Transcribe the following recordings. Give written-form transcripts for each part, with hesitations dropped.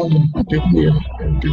Oh, oke, iya. Oke.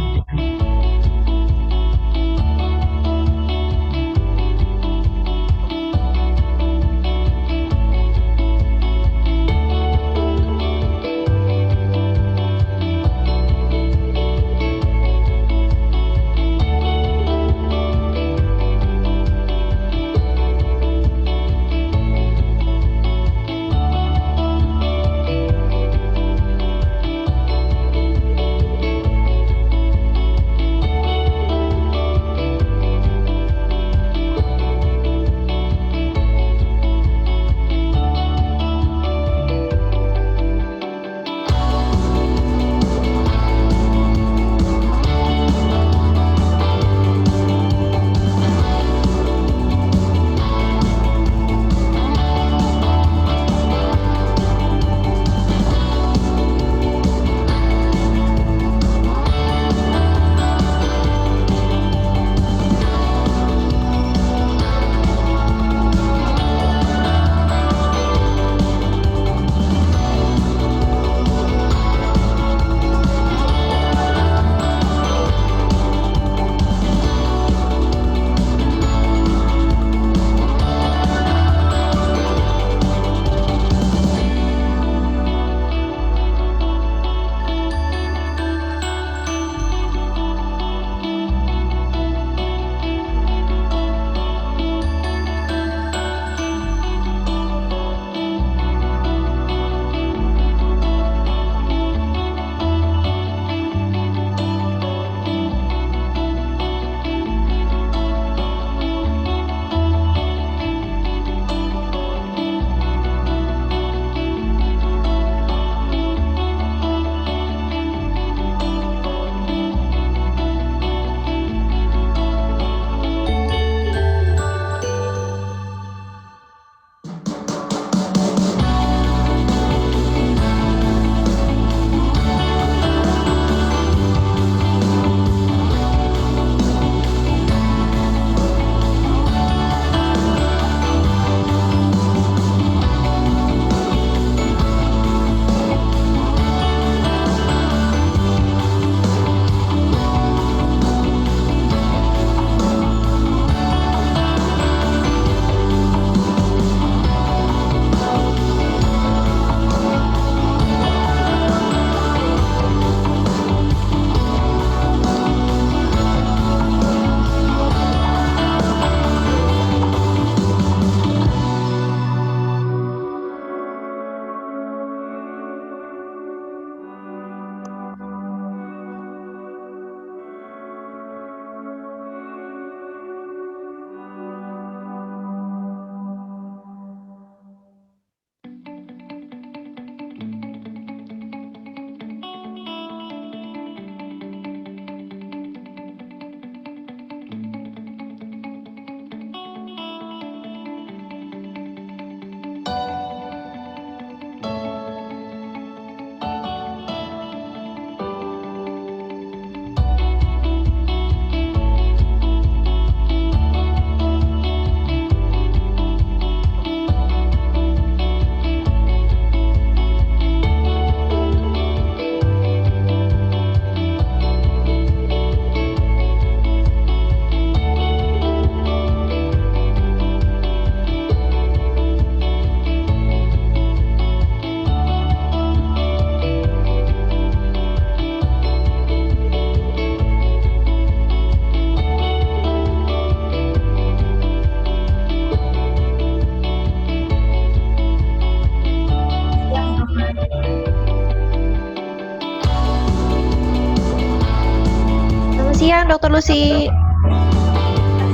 siang, Dokter Lucy.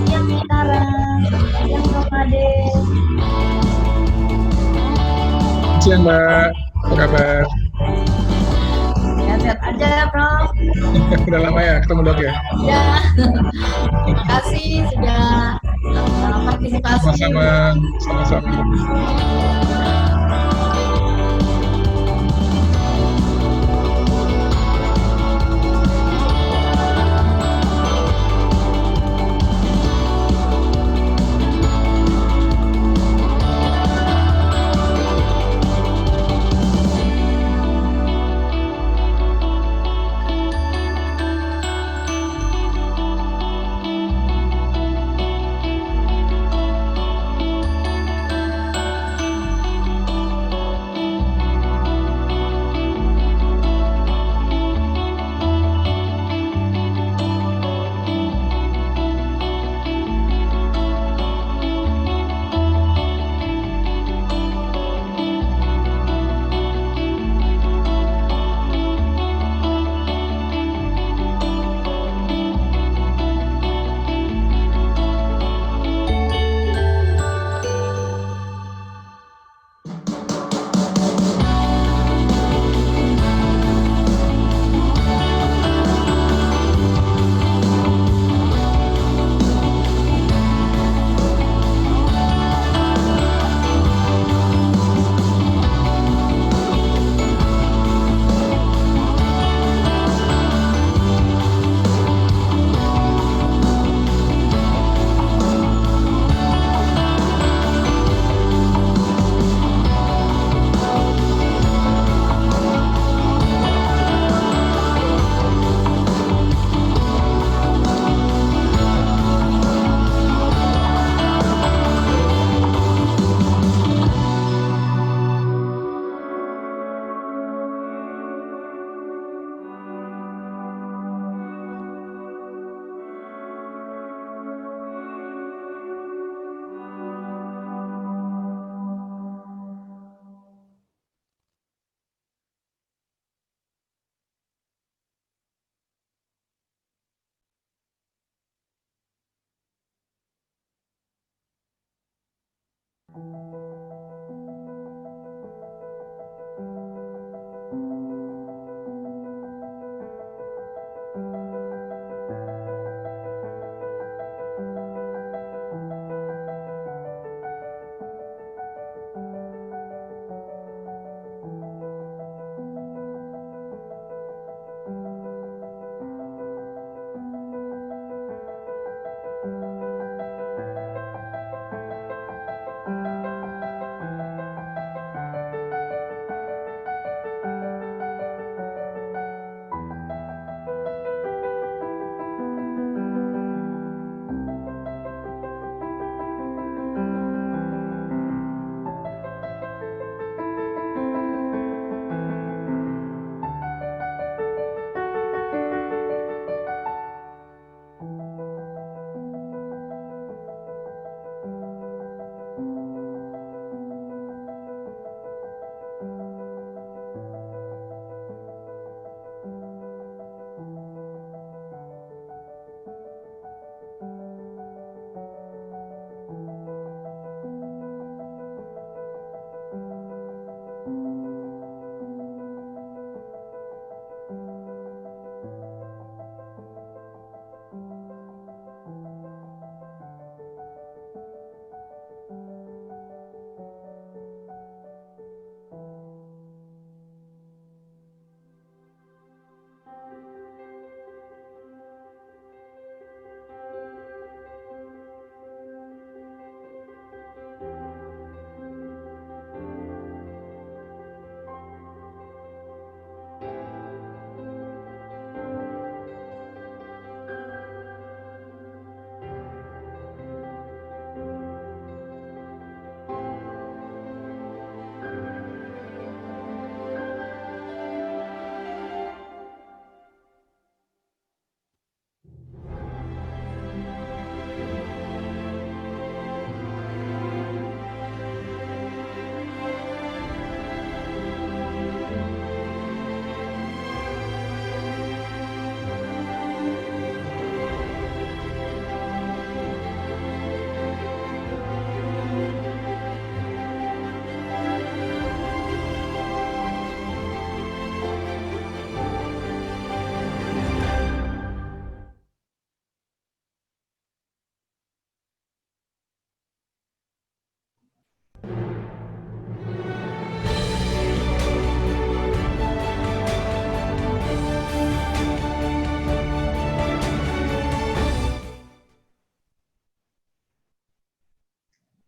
Siang, Tara. Siang, Prof. Ade. Siang, Mbak. Apa kabar? Sehat-sehat aja, Prof. Udah lama ya ketemu Dok ya? Ya, terima kasih sudah partisipasi. Sama-sama.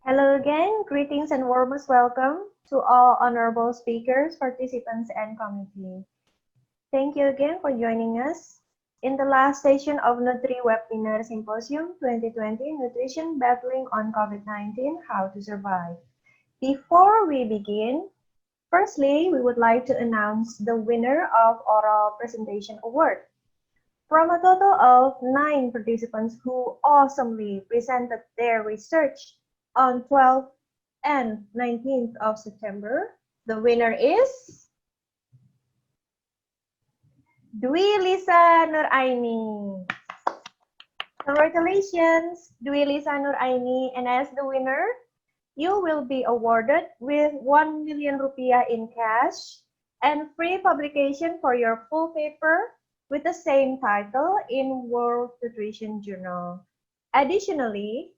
Hello again, greetings and warmest welcome to all honorable speakers, participants, and committee. Thank you again for joining us in the last session of Nutri Webinar Symposium 2020 Nutrition Battling on COVID-19, How to Survive. Before we begin, firstly, we would like to announce the winner of Oral Presentation Award. From a total of 9 participants who awesomely presented their research on 12th and 19th of September, the winner is Dwi Lisa Nuraini. Congratulations, Dwi Lisa Nuraini, and as the winner, you will be awarded with 1 million rupiah in cash and free publication for your full paper with the same title in World Nutrition Journal. Additionally,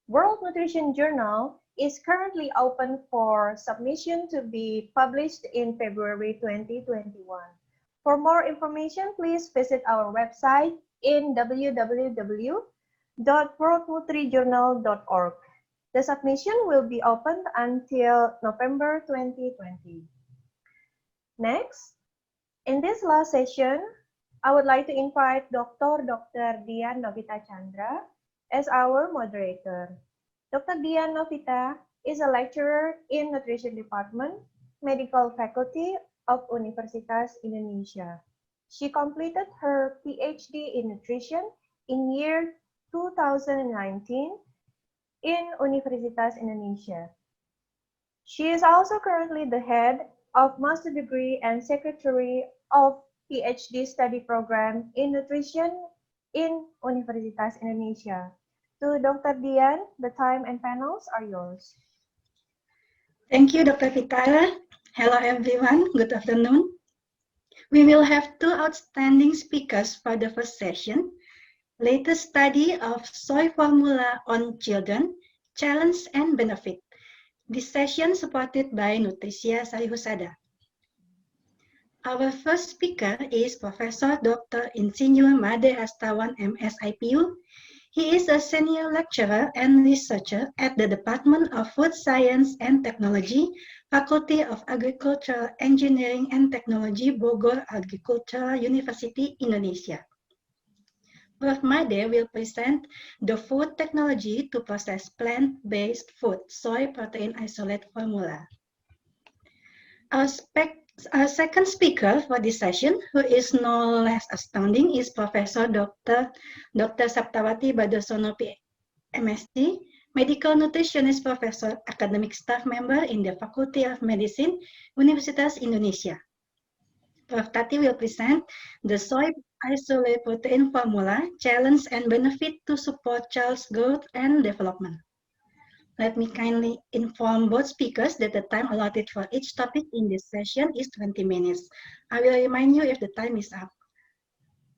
World Nutrition Journal is currently open for submission to be published in February 2021. For more information, please visit our website in www.worldnutrijournal.org. The submission will be open until November 2020. Next, in this last session, I would like to invite Dr. Dian Novita Chandra as our moderator. Dr. Dian Novita is a lecturer in Nutrition Department, Medical Faculty of Universitas Indonesia. She completed her PhD in Nutrition in year 2019 in Universitas Indonesia. She is also currently the head of Master Degree and Secretary of PhD Study Program in Nutrition in Universitas Indonesia. To Dr. Dian, the time and panels are yours. Thank you, Dr. Vitara. Hello, everyone. Good afternoon. We will have 2 outstanding speakers for the first session. Latest study of soy formula on children, challenge and benefit. This session supported by Nutricia Sarihusada. Our first speaker is Professor Dr. Insinyur Made Astawan MSIPU. He is a senior lecturer and researcher at the Department of Food Science and Technology, Faculty of Agricultural Engineering and Technology, Bogor Agricultural University, Indonesia. Prof. Made will present the food technology to process plant-based food, soy protein isolate formula. Our second speaker for this session, who is no less astounding, is Professor Dr. Saptawati Bardosono, MSc, Medical Nutritionist Professor, Academic Staff Member in the Faculty of Medicine, Universitas Indonesia. Prof. Tati will present the soy isolate protein formula, challenge and benefit to support child's growth and development. Let me kindly inform both speakers that the time allotted for each topic in this session is 20 minutes. I will remind you if the time is up.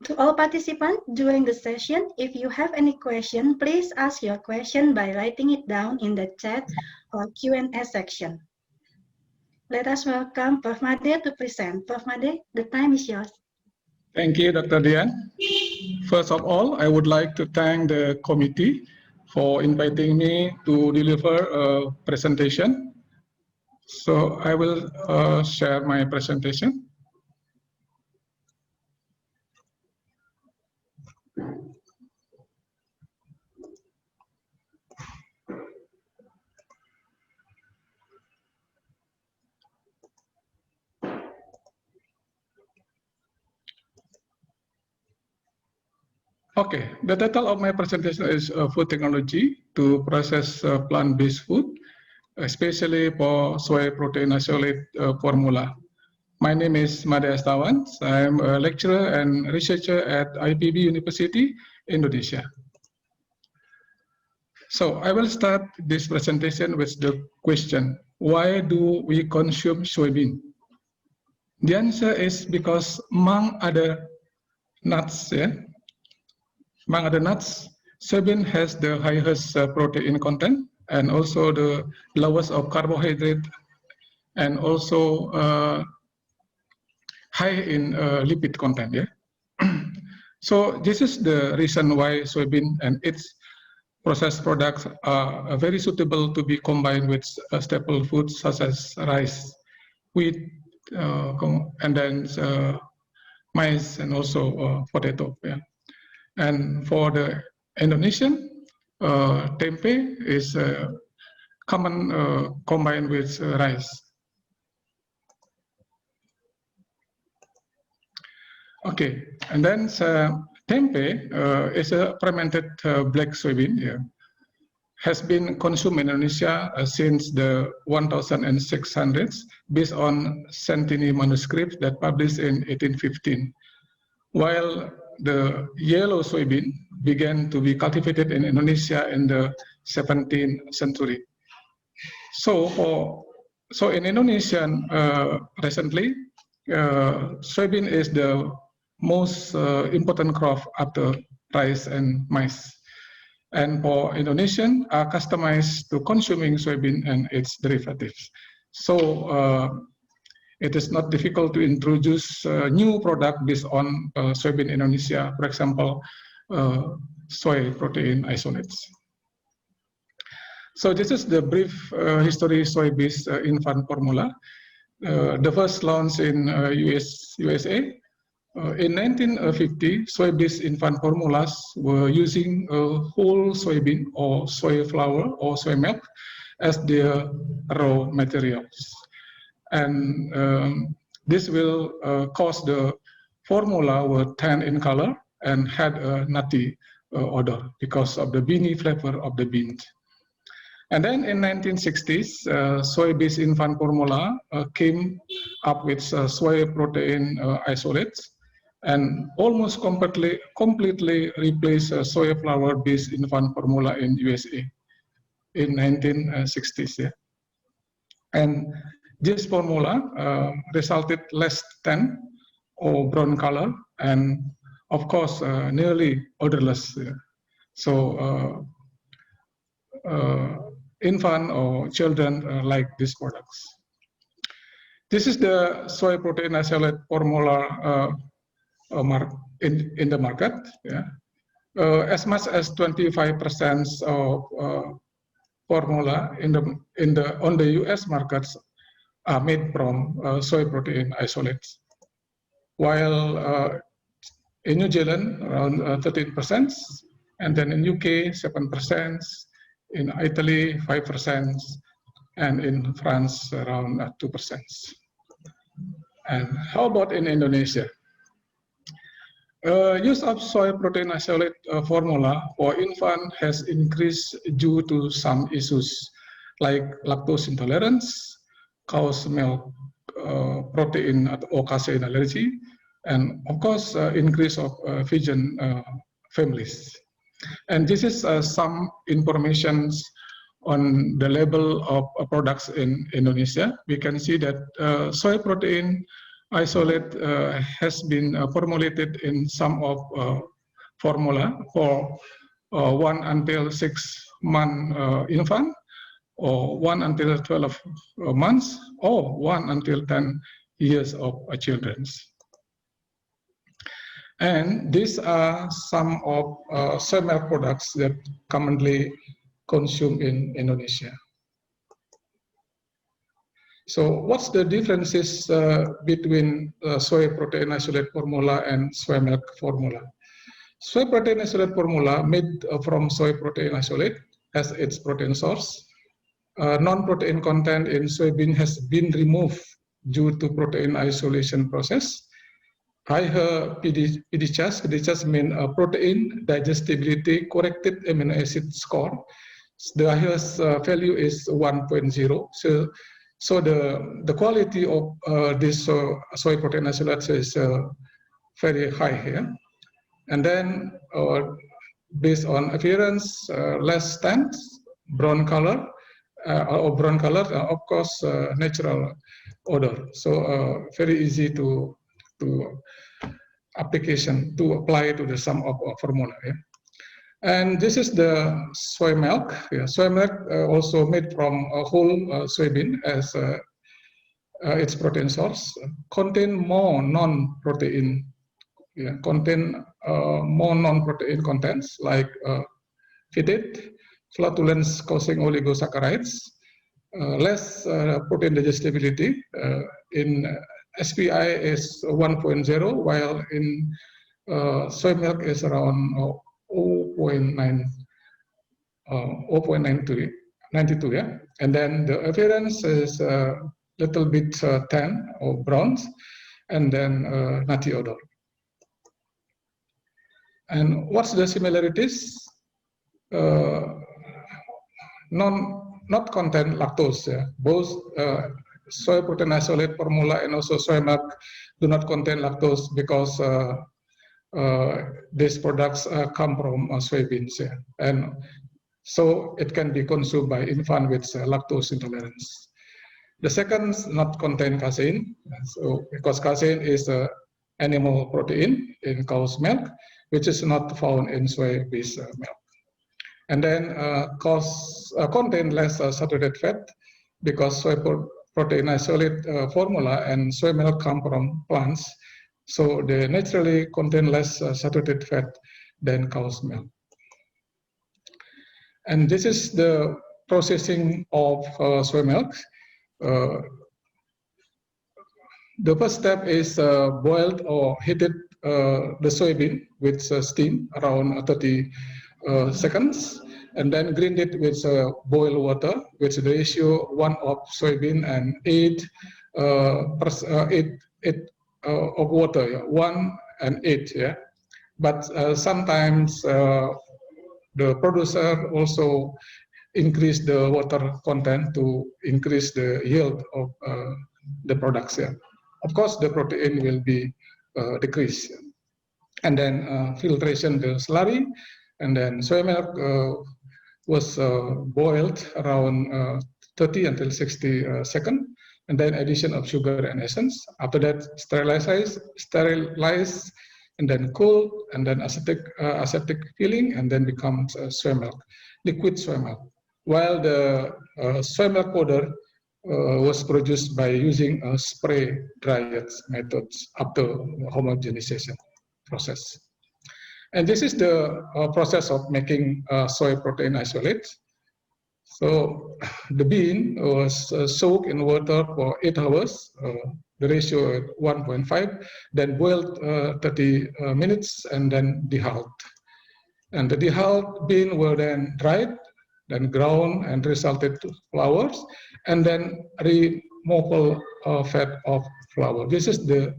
To all participants during the session, if you have any question, please ask your question by writing it down in the chat or Q&A section. Let us welcome Prof. Made to present. Prof. Made, the time is yours. Thank you, Dr. Dian. First of all, I would like to thank the committee for inviting me to deliver a presentation. So I will share my presentation. Okay, the title of my presentation is Food Technology to Process Plant-Based Food, especially for soy protein isolate formula. My name is Made Astawan. I am a lecturer and researcher at IPB University, Indonesia. So I will start this presentation with the question, why do we consume soybean? The answer is because among other nuts, among other nuts, soybean has the highest protein content and also the lowest of carbohydrate and also high in lipid content. So this is the reason why soybean and its processed products are very suitable to be combined with staple foods such as rice, wheat, and then maize, and also potato. Yeah. And for the Indonesian, tempe is common combined with rice. Okay, and then tempe is a fermented black soybean. Yeah, has been consumed in Indonesia since the 1600s based on Santini manuscripts that published in 1815. While the yellow soybean began to be cultivated in Indonesia in the 17th century. So in Indonesia recently, soybean is the most important crop after rice and maize. And for Indonesian are customized to consuming soybean and its derivatives. So it is not difficult to introduce new product based on soybean Indonesia, for example, soy protein isolates. So this is the brief history soy-based infant formula. The first launch in USA. In 1950, soy-based infant formulas were using whole soybean or soy flour or soy milk as their raw materials. And this will cause the formula were tan in color and had a nutty odor because of the beany flavor of the beans. And then in 1960s, soy-based infant formula came up with soy protein isolates and almost completely replaced soy flour-based infant formula in USA in 1960s. Yeah. And this formula resulted less tan or brown color, and of course nearly odorless. Yeah. So infant or children like these products. This is the soy protein isolate formula in the market. Yeah. As much as 25% of formula on the US markets are made from soy protein isolates, while in New Zealand around 13%, and then in UK 7%, in Italy 5%, and in France around 2%. And how about in Indonesia? Use of soy protein isolate formula for infant has increased due to some issues like lactose intolerance, cow's milk protein or casein allergy, and of course increase of vegan families. And this is some information on the level of products in Indonesia. We can see that soy protein isolate has been formulated in some of formula for 1 until 6 month infant, or 1 until 12 months, or 1 until 10 years of children. And these are some of soy milk products that commonly consumed in Indonesia. So what's the differences between soy protein isolate formula and soy milk formula? Soy protein isolate formula made from soy protein isolate has its protein source. Non-protein content in soybean has been removed due to protein isolation process. Higher PDCAS means protein digestibility corrected amino acid score. The highest value is 1.0. So the quality of this soy protein isolates is very high here. And then based on appearance, less tan, brown color, of course, natural odor. So very easy to application to apply to the sum of formula. Yeah? And this is the soy milk. Yeah, soy milk also made from a whole soybean as its protein source, contain more non-protein. Yeah, contain more non-protein contents like fetid, flatulence causing oligosaccharides, less protein digestibility. In SPI is 1.0, while in soy milk is around 0.92, yeah. And then the appearance is a little bit tan or bronze, and then nutty odor. And what's the similarities? Not contain lactose. Yeah. Both soy protein isolate formula and also soy milk do not contain lactose because these products come from soybeans. Yeah. And so it can be consumed by infant with lactose intolerance. The second not contain casein, so because casein is animal protein in cow's milk, which is not found in soy-based milk. And then contain less saturated fat because soy protein isolate formula and soy milk come from plants, so they naturally contain less saturated fat than cow's milk. And this is the processing of soy milk. The first step is boiled or heated the soybean with steam around 30 seconds, and then grind it with boiled water, with the ratio 1 of soybean and 8 of water, yeah, 1 and 8. Yeah, but sometimes the producer also increase the water content to increase the yield of the products. Yeah. Of course, the protein will be decreased. And then filtration the slurry, and then soy milk was boiled around 30 until 60 seconds, and then addition of sugar and essence. After that, sterilize, and then cool, and then aseptic filling, and then becomes soy milk, liquid soy milk. While the soy milk powder was produced by using spray dried methods after homogenization process. And this is the process of making soy protein isolate. So the bean was soaked in water for 8 hours, the ratio at 1.5, then boiled 30 minutes, and then dehulled. And the dehulled bean were then dried, then ground and resulted to flours, and then removal fat of flour. This is the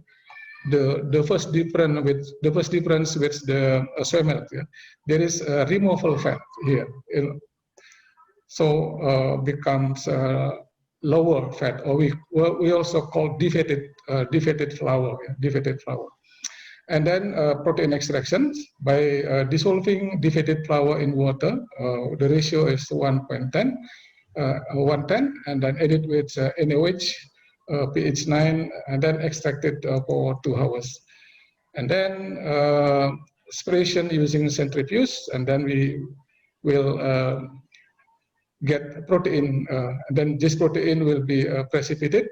first difference with the soy milk. Yeah? There is a removal fat here, so becomes lower fat, or we also call defeated flour. Yeah? Defeated flour. And then protein extraction by dissolving defeated flour in water. The ratio is 110, and then added with NaOH, pH 9, and then extracted for 2 hours. And then aspiration using centrifuge, and then we will get protein. And then this protein will be precipitated,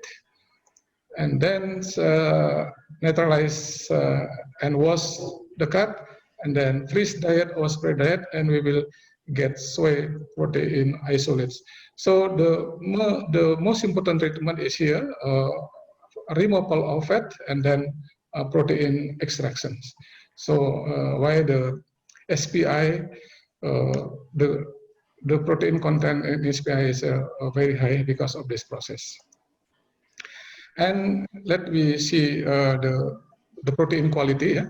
and then neutralize and wash the cup, and then freeze diet or spray diet, and we will get soy protein isolates. So the most important treatment is here, removal of fat, and then protein extractions. So why the SPI, the protein content in SPI is very high because of this process. And let me see the protein quality. Yeah?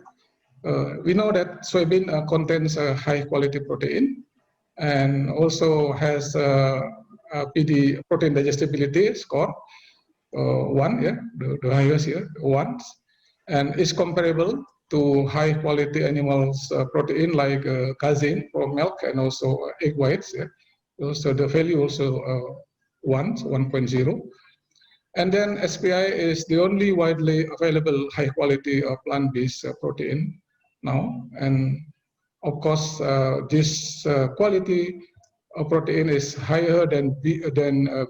We know that soybean contains a high quality protein, and also has PD, protein digestibility score 1, yeah, the highest here, 1, and is comparable to high quality animals protein like casein from milk and also egg whites. Yeah? So the value also 1.0. And then SPI is the only widely available high quality plant-based protein now. And of course, this quality of protein is higher than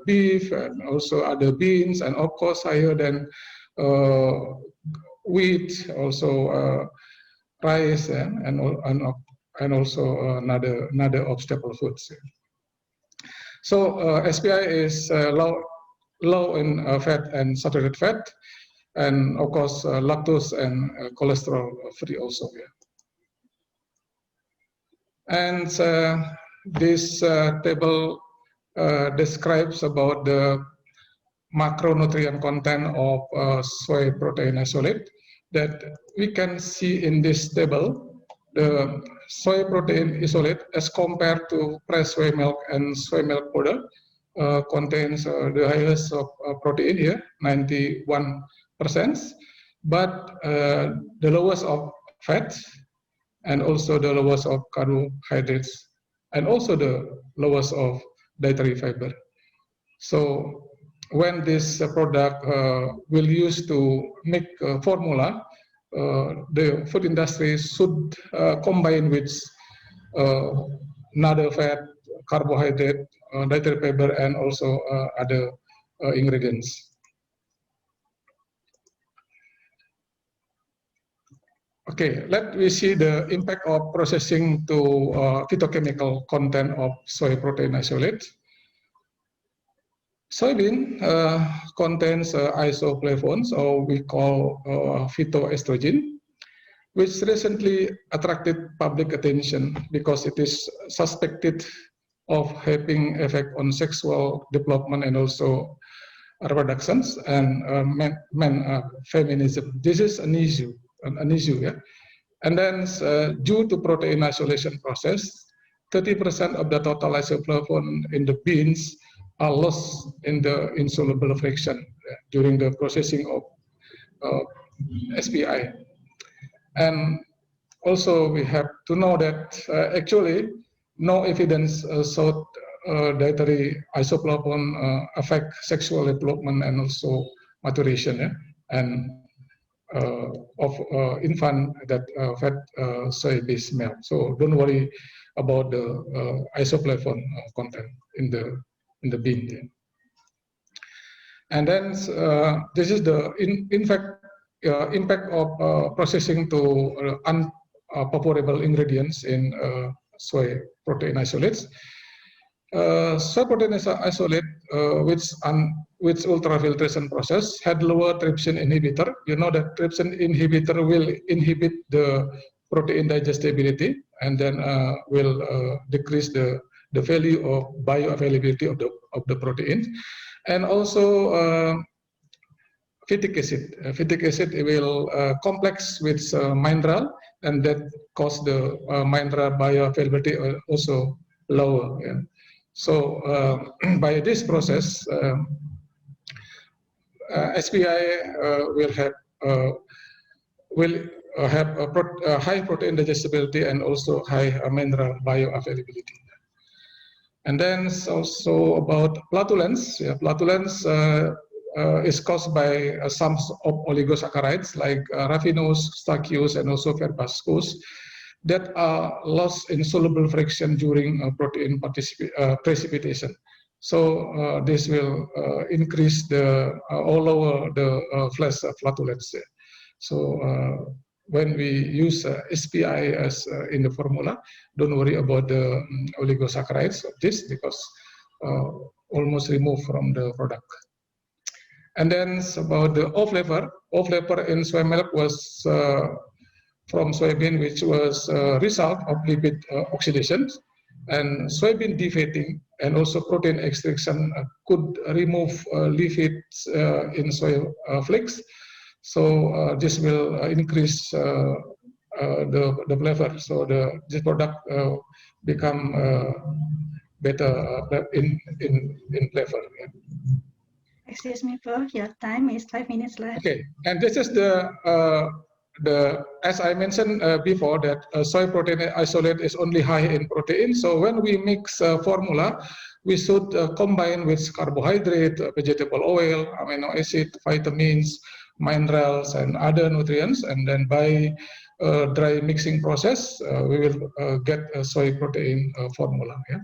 beef, and also other beans, and of course higher than wheat, also rice, and and also another of staple foods. So SPI is low in fat and saturated fat, and of course lactose and cholesterol free also. And this table describes about the macronutrient content of soy protein isolate that we can see in this table. The soy protein isolate as compared to fresh soy milk and soy milk powder contains the highest of protein here, 91%, but the lowest of fat, and also the lowest of carbohydrates, and also the lowest of dietary fiber. So when this product will use to make formula, the food industry should combine with another fat, carbohydrate, dietary fiber, and also other ingredients. Okay, let me see the impact of processing to phytochemical content of soy protein isolate. Soybean contains isoflavones, or we call phytoestrogen, which recently attracted public attention because it is suspected of having effect on sexual development and also reproductions and feminism. This is an issue, yeah. And then due to protein isolation process, 30% of the total isoflavone in the beans are lost in the insoluble fraction during the processing of SPI. And also we have to know that actually no evidence showed dietary isoflavone affect sexual development and also maturation, and of infant that fed soy-based milk. So don't worry about the isoflavone content in the bean. Yeah. And then this is the impact of processing to unpurporable ingredients in soy protein isolates. Soy protein isolate which ultrafiltration process had lower trypsin inhibitor. You know that trypsin inhibitor will inhibit the protein digestibility and then will decrease the value of bioavailability of the protein. And also phytic acid. Phytic acid will complex with mineral, and that cause the mineral bioavailability also lower. Yeah. So by this process, SPI will have a high protein digestibility and also high mineral bioavailability. And then also about flatulence. Yeah, flatulence is caused by some of oligosaccharides like raffinose, stachyose, and also verbascose that are lost in soluble fraction during protein precipitation. So this will increase or lower the flash flatulence. So when we use SPI as in the formula, don't worry about the oligosaccharides of this because almost removed from the product. And then about the O flavor. O flavor in soy milk was from soybean, which was a result of lipid oxidation, and soybean defatting and also protein extraction could remove lipids in soy flakes. So this will increase the flavor. So this product become better in flavor. Yeah. Excuse me, Prof. Your time is 5 minutes left. Okay, and this is as I mentioned before, that soy protein isolate is only high in protein. So when we mix formula, we should combine with carbohydrate, vegetable oil, amino acid, vitamins, minerals, and other nutrients. And then by dry mixing process, we will get a soy protein formula. Yeah?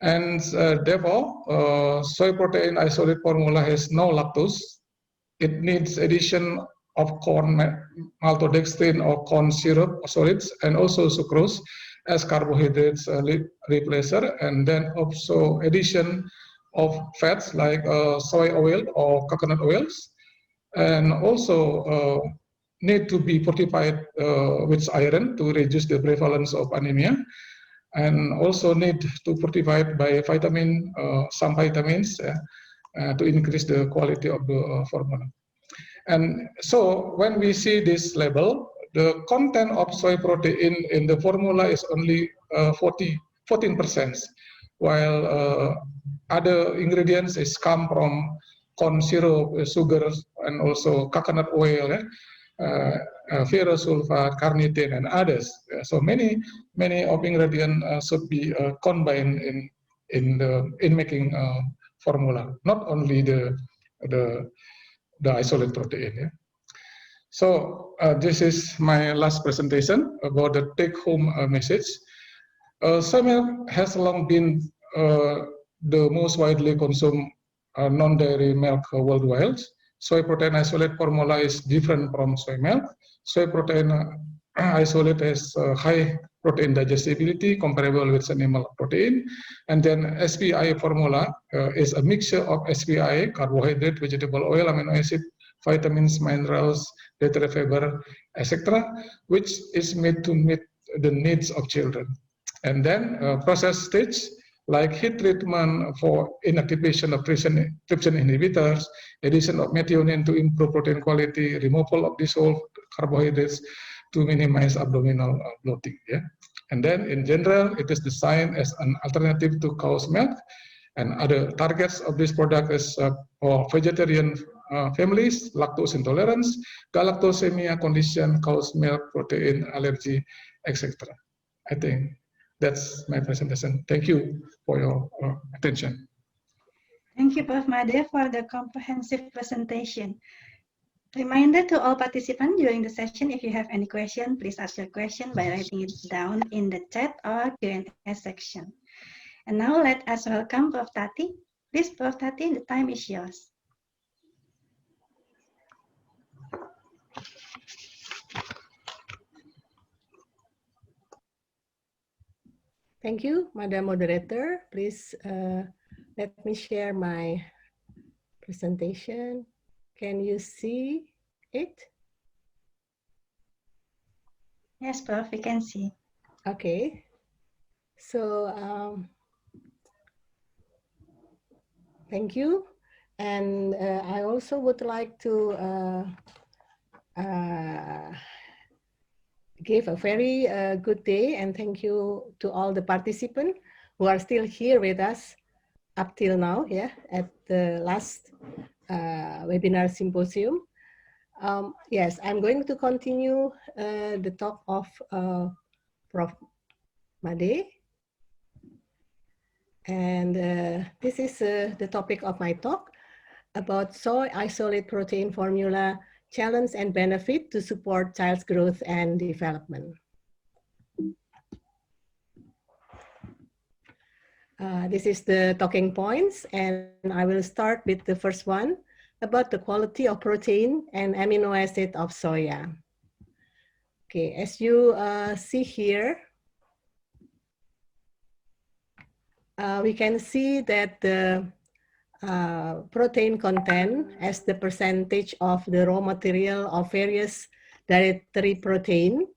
And therefore, soy protein isolate formula has no lactose. It needs addition of corn maltodextrin or corn syrup solids, and also sucrose as carbohydrates replacer, and then also addition of fats like soy oil or coconut oils, and also need to be fortified with iron to reduce the prevalence of anemia, and also need to fortified by some vitamins to increase the quality of the formula. And so when we see this label, the content of soy protein in the formula is only 14%, while other ingredients is come from corn syrup, sugar, and also coconut oil, ferrous sulfate, carnitine, and others. So many of ingredients should be combined in making formula, not only the isolate protein. Yeah. So this is my last presentation about the take-home message. Soy milk has long been the most widely consumed non-dairy milk worldwide. Soy protein isolate formula is different from soy milk. Soy protein isolate has high protein digestibility comparable with animal protein. And then SPI formula is a mixture of SPI, carbohydrate, vegetable oil, amino acid, vitamins, minerals, dietary fiber, etc., which is made to meet the needs of children. And then process stage, like heat treatment for inactivation of trypsin inhibitors, addition of methionine to improve protein quality, removal of dissolved carbohydrates to minimize abdominal bloating. Yeah? And then in general, it is designed as an alternative to cow's milk. And other targets of this product is for vegetarian families, lactose intolerance, galactosemia condition, cow's milk, protein allergy, etc. I think that's my presentation. Thank you for your attention. Thank you, Prof. Made, for the comprehensive presentation. Reminder to all participants during the session, if you have any question, please ask your question by writing it down in the chat or Q&A section. And now let us welcome Prof. Tati. Please, Prof. Tati, the time is yours. Thank you, Madam Moderator. Please let me share my presentation. Can you see it? Yes, Prof, we can see. Okay. So, thank you. And I also would like to give a very good day and thank you to all the participants who are still here with us up till now, yeah, at the last webinar symposium. Yes, I'm going to continue the talk of Prof. Made. And this is the topic of my talk about soy isolate protein formula, challenge and benefit to support child's growth and development. This is the talking points, and I will start with the first one about the quality of protein and amino acid of soya. Okay, as you see here, we can see that the protein content as the percentage of the raw material of various dietary protein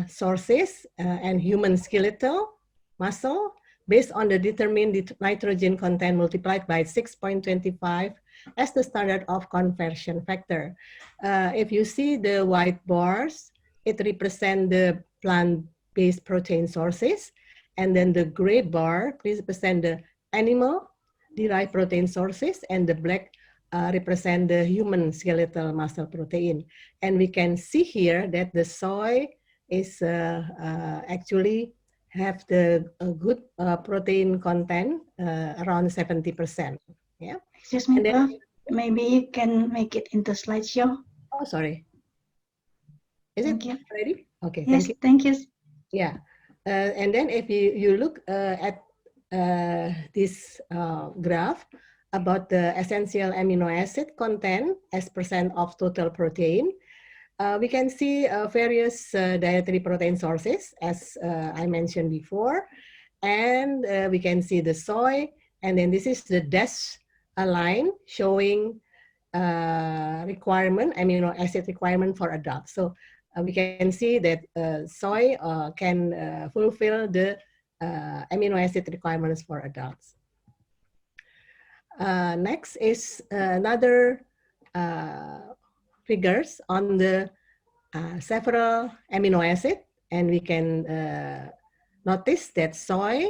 sources and human skeletal muscle based on the determined nitrogen content multiplied by 6.25 as the standard of conversion factor. If you see the white bars, it represents the plant-based protein sources, and then the gray bar represents the animal derived protein sources, and the black represent the human skeletal muscle protein. And we can see here that the soy is actually have the good protein content around 70%. Yeah. Excuse me, Prof. Maybe you can make it into slideshow. Oh, sorry. Is Thank it you. ready? Okay. Yes, thank you. thank you. Yeah. And then if you look at this graph, about the essential amino acid content as percent of total protein. We can see various dietary protein sources, as I mentioned before, and we can see the soy, and then this is the dash line showing amino acid requirement for adults. So we can see that soy can fulfill the amino acid requirements for adults. Next is another figures on the several amino acid, and we can notice that soy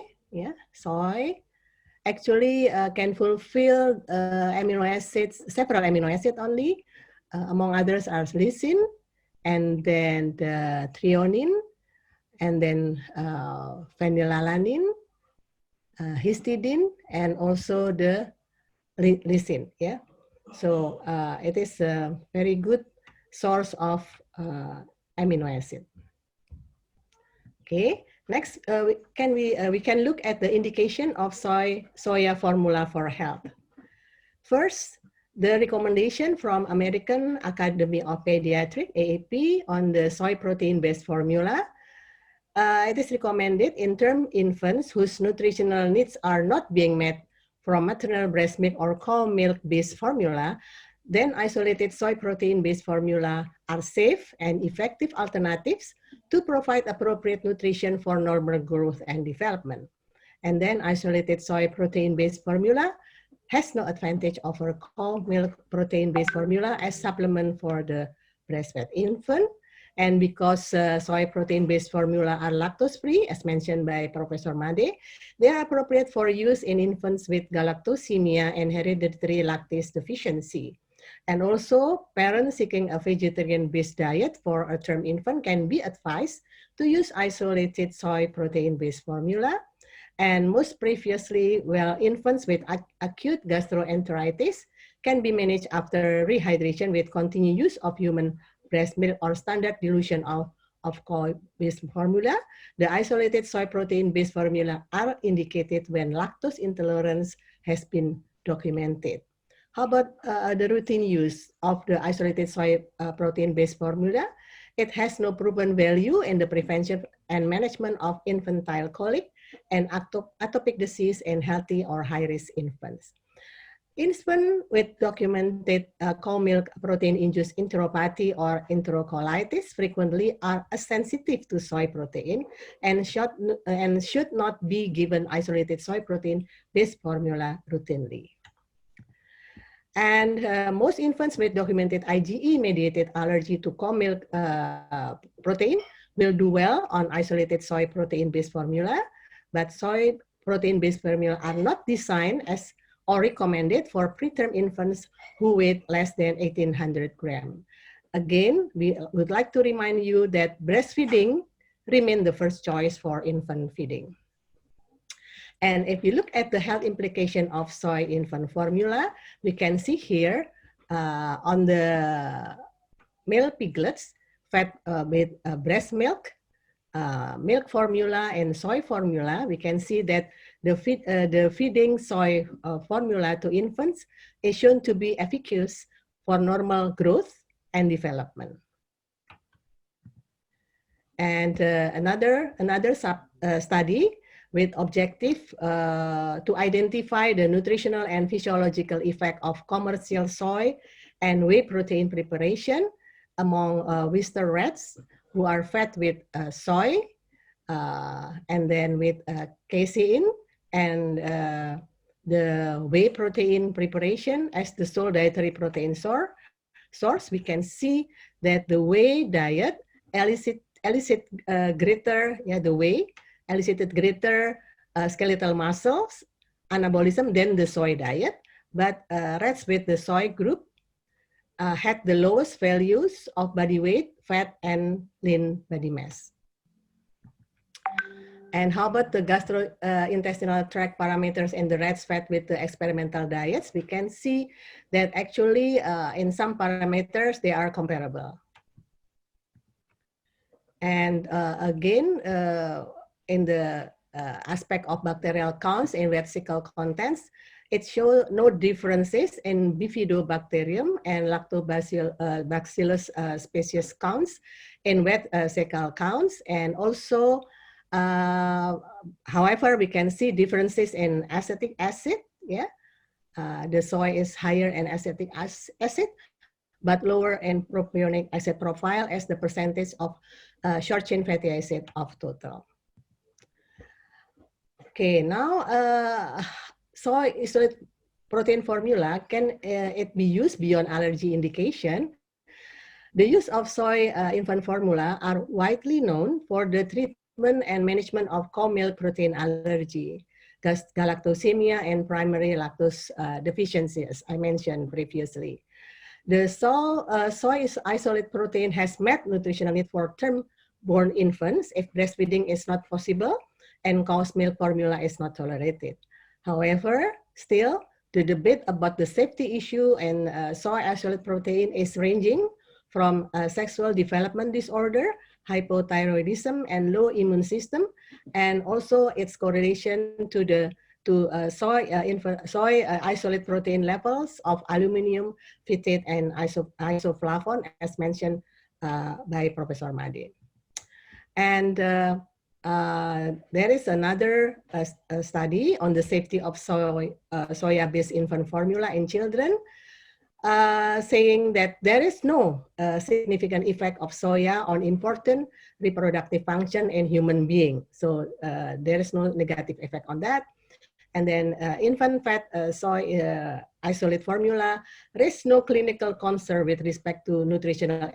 actually can fulfill amino acids, several amino acids only. Among others are lysine, and then the threonine, and then phenylalanine, histidine, and also the lysine. Yeah, so it is a very good source of amino acid. Okay, next we can look at the indication of soya formula for health. First, the recommendation from American Academy of Pediatrics (AAP) on the soy protein-based formula. It is recommended in term infants whose nutritional needs are not being met from maternal breast milk or cow milk-based formula. Then isolated soy protein-based formula are safe and effective alternatives to provide appropriate nutrition for normal growth and development. And then isolated soy protein-based formula has no advantage over cow milk protein-based formula as supplement for the breastfed infant. And because soy protein-based formula are lactose-free, as mentioned by Professor Made, they are appropriate for use in infants with galactosemia and hereditary lactase deficiency. And also, parents seeking a vegetarian-based diet for a term infant can be advised to use isolated soy protein-based formula. And most previously, well, infants with acute gastroenteritis can be managed after rehydration with continued use of human breast milk or standard dilution of cow-based formula. The isolated soy protein-based formula are indicated when lactose intolerance has been documented. How about the routine use of the isolated soy protein-based formula? It has no proven value in the prevention and management of infantile colic and atopic disease in healthy or high-risk infants. Infants with documented cow milk protein-induced enteropathy or enterocolitis frequently are sensitive to soy protein and should not be given isolated soy protein-based formula routinely. And most infants with documented IgE-mediated allergy to cow milk protein will do well on isolated soy protein-based formula, but soy protein-based formula are not designed as or recommended for preterm infants who weigh less than 1,800 grams. Again, we would like to remind you that breastfeeding remains the first choice for infant feeding. And if you look at the health implication of soy infant formula, we can see here on the male piglets fed with breast milk, milk formula, and soy formula, we can see that the feeding soy formula to infants is shown to be efficacious for normal growth and development. And another study with objective to identify the nutritional and physiological effect of commercial soy and whey protein preparation among Western rats who are fed with soy and then with casein and the whey protein preparation as the sole dietary protein source, we can see that the whey diet elicited greater skeletal muscles anabolism than the soy diet, but rats with the soy group had the lowest values of body weight, fat, and lean body mass. And how about the gastrointestinal tract parameters in the rats fed with the experimental diets? We can see that actually in some parameters they are comparable. And again, in the aspect of bacterial counts in vesicle contents, it shows no differences in bifidobacterium and lactobacillus species counts in vesicle counts. And also, however, we can see differences in acetic acid. Yeah, the soy is higher in acetic acid, but lower in propionic acid profile as the percentage of short chain fatty acid of total. Okay, now soy isolate protein formula, can it be used beyond allergy indication? The use of soy infant formula are widely known for the treatment and management of cow milk protein allergy, galactosemia, and primary lactose deficiency, as I mentioned previously. The soy isolate protein has met nutritional need for term-born infants if breastfeeding is not possible and cow's milk formula is not tolerated. However, still, the debate about the safety issue and soy isolate protein is ranging from sexual development disorder, hypothyroidism, and low immune system, and also its correlation to soy isolate protein levels of aluminum, phytate, and isoflavone, as mentioned by Professor Made. And there is another study on the safety of soya-based infant formula in children, saying that there is no significant effect of soya on important reproductive function in human being. So there is no negative effect on that. And then infant fat soy isolate formula raised no clinical concern with respect to nutritional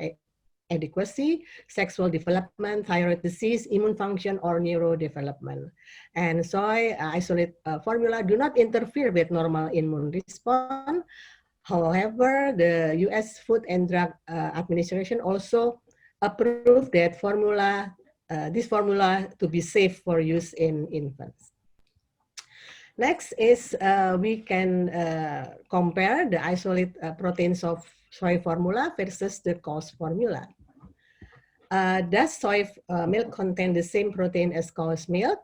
adequacy, sexual development, thyroid disease, immune function, or neurodevelopment. And soy isolate formula do not interfere with normal immune response. However, the U.S. Food and Drug Administration also approved that this formula to be safe for use in infants. Next is we can compare the isolate proteins of soy formula versus the cow's formula. Does soy milk contain the same protein as cow's milk?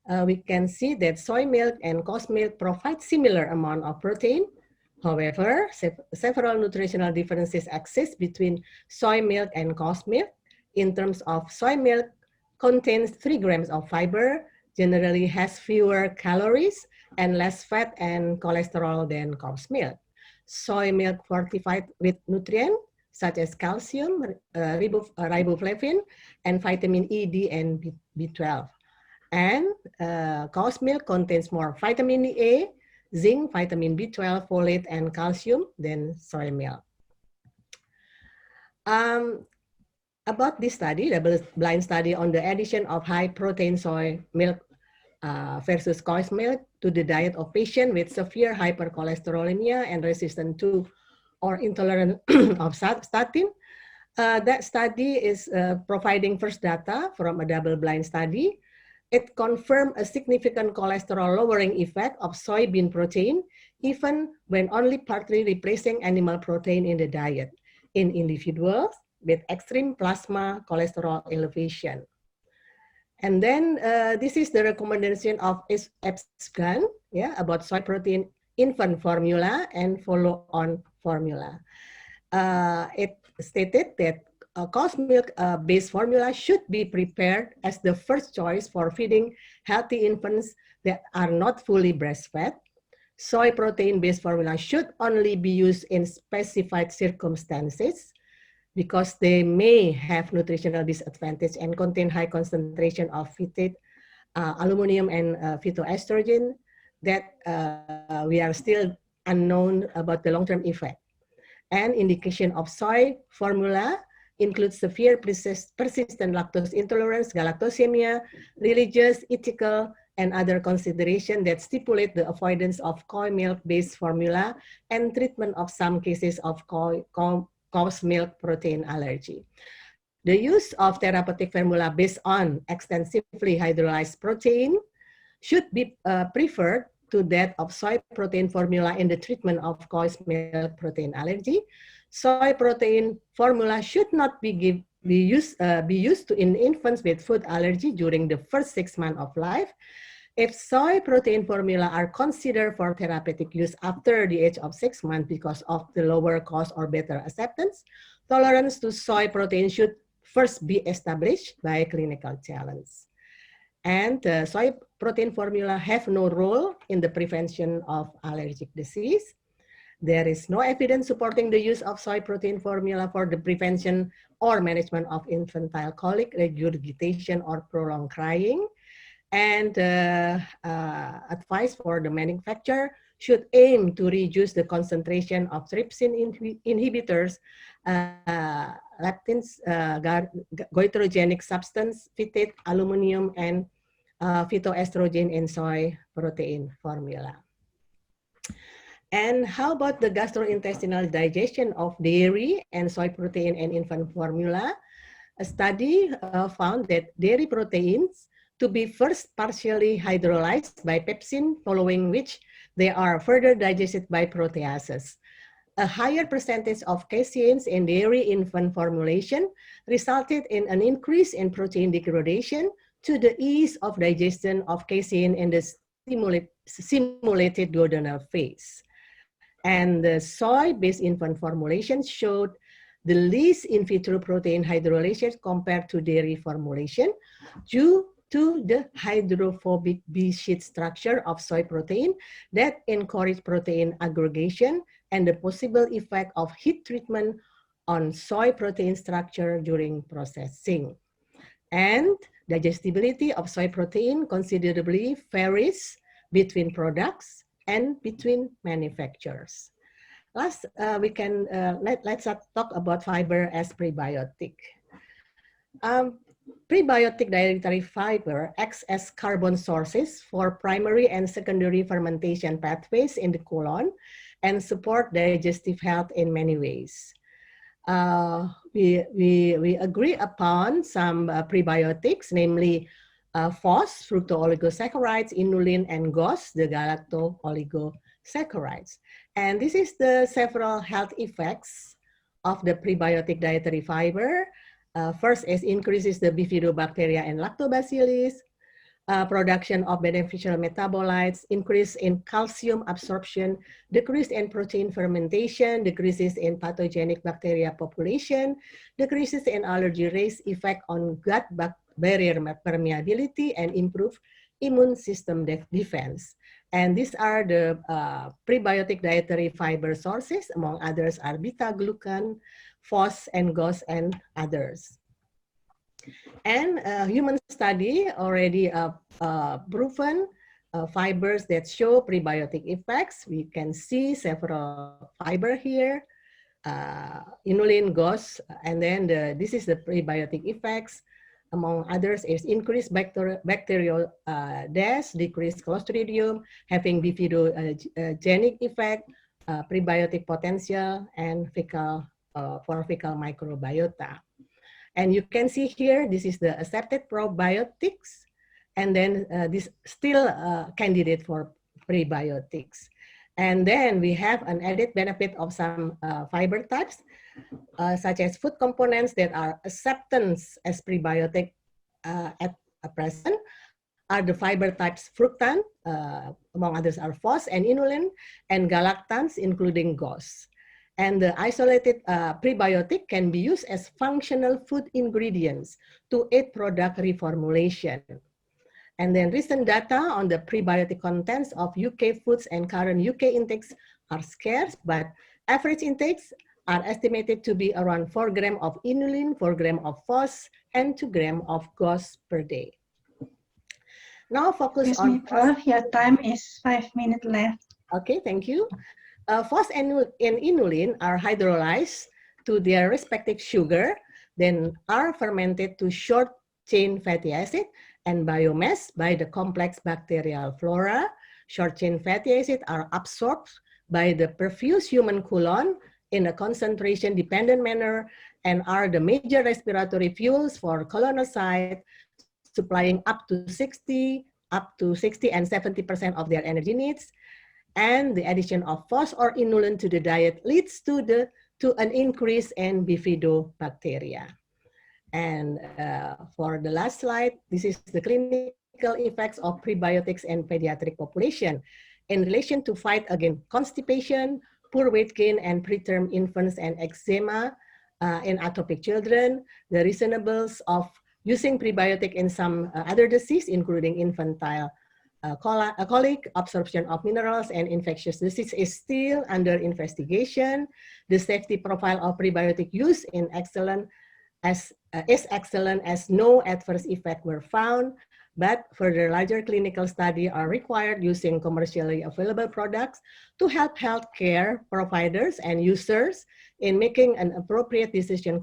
We can see that soy milk and cow's milk provide similar amount of protein. However, several nutritional differences exist between soy milk and cow's milk. In terms of soy milk, contains 3 grams of fiber, generally has fewer calories and less fat and cholesterol than cow's milk. Soy milk fortified with nutrients such as calcium, riboflavin, and vitamin E, D, and B12. And cow's milk contains more vitamin A, zinc, vitamin B12, folate, and calcium than soy milk. About this study, double-blind study on the addition of high-protein soy milk versus cow's milk to the diet of patients with severe hypercholesterolemia and resistant to or intolerant of statin. That study is providing first data from a double-blind study. It confirmed a significant cholesterol-lowering effect of soybean protein, even when only partly replacing animal protein in the diet in individuals with extreme plasma cholesterol elevation. And then this is the recommendation of SpGK, about soy protein infant formula and follow-on formula. It stated that cow's milk based formula should be prepared as the first choice for feeding healthy infants that are not fully breastfed. Soy protein based formula should only be used in specified circumstances because they may have nutritional disadvantage and contain high concentration of phytate, aluminum, and phytoestrogen that we are still unknown about the long-term effect. And indication of soy formula includes severe persistent lactose intolerance, galactosemia, religious, ethical, and other considerations that stipulate the avoidance of cow milk-based formula and treatment of some cases of cow's milk protein allergy. The use of therapeutic formula based on extensively hydrolyzed protein should be preferred to that of soy protein formula in the treatment of cow's milk protein allergy. Soy protein formula should not be be used in infants with food allergy during the first 6 months of life. If soy protein formula are considered for therapeutic use after the age of 6 months because of the lower cost or better acceptance, tolerance to soy protein should first be established by clinical challenge. And soy protein formula have no role in the prevention of allergic disease. There is no evidence supporting the use of soy protein formula for the prevention or management of infantile colic, regurgitation, or prolonged crying. And advice for the manufacturer should aim to reduce the concentration of trypsin inhibitors, lectins, goitrogenic substance, phytate, aluminum, and phytoestrogen in soy protein formula. And how about the gastrointestinal digestion of dairy and soy protein and infant formula? A study found that dairy proteins to be first partially hydrolyzed by pepsin, following which they are further digested by proteases. A higher percentage of caseins in dairy infant formulation resulted in an increase in protein degradation to the ease of digestion of casein in the simulated duodenal phase. And the soy-based infant formulation showed the least in vitro protein hydrolysation compared to dairy formulation due to the hydrophobic B-sheet structure of soy protein that encourage protein aggregation and the possible effect of heat treatment on soy protein structure during processing. And digestibility of soy protein considerably varies between products and between manufacturers. Last, let's talk about fiber as prebiotic. Prebiotic dietary fiber acts as carbon sources for primary and secondary fermentation pathways in the colon and support digestive health in many ways. We agree upon some prebiotics, namely FOS, fructooligosaccharides, inulin, and GOS, the galacto-oligosaccharides. And this is the several health effects of the prebiotic dietary fiber. First is increases the bifidobacteria and lactobacillus, production of beneficial metabolites, increase in calcium absorption, decrease in protein fermentation, decreases in pathogenic bacteria population, decreases in allergy race effect on gut barrier permeability, and improve immune system defense. And these are the prebiotic dietary fiber sources. Among others are beta-glucan, FOS, and GOS, and others. And human study already proven fibers that show prebiotic effects. We can see several fiber here, inulin, GOS, and then this is the prebiotic effects. Among others is increased bacterial death, decreased clostridium, having bifidogenic effect, prebiotic potential, and for fecal microbiota. And you can see here, this is the accepted probiotics, and then this still candidate for prebiotics. And then we have an added benefit of some fiber types, such as food components that are acceptance as prebiotic at present are the fiber types fructan, among others are FOS and inulin, and galactans, including GOS. And the isolated prebiotic can be used as functional food ingredients to aid product reformulation. And then recent data on the prebiotic contents of UK foods and current UK intakes are scarce, but average intakes are estimated to be around 4 grams of inulin, 4 grams of FOS, and 2 grams of GOS per day. Now focus on... Prof, your time is 5 minutes left. Okay, thank you. FOS and inulin are hydrolyzed to their respective sugar, then are fermented to short-chain fatty acid and biomass by the complex bacterial flora. Short-chain fatty acid are absorbed by the perfused human colon in a concentration-dependent manner and are the major respiratory fuels for colonocytes, supplying up to 60 and 70% of their energy needs. And the addition of FOS or inulin to the diet leads to an increase in bifidobacteria. And for the last slide, this is the clinical effects of prebiotics and pediatric population in relation to fight against constipation, poor weight gain, and preterm infants and eczema in atopic children, the reasonables of using prebiotic in some other disease, including infantile colic, absorption of minerals, and infectious disease is still under investigation. The safety profile of prebiotic use is excellent as no adverse effect were found, but further larger clinical study are required using commercially available products to help healthcare providers and users in making an appropriate decision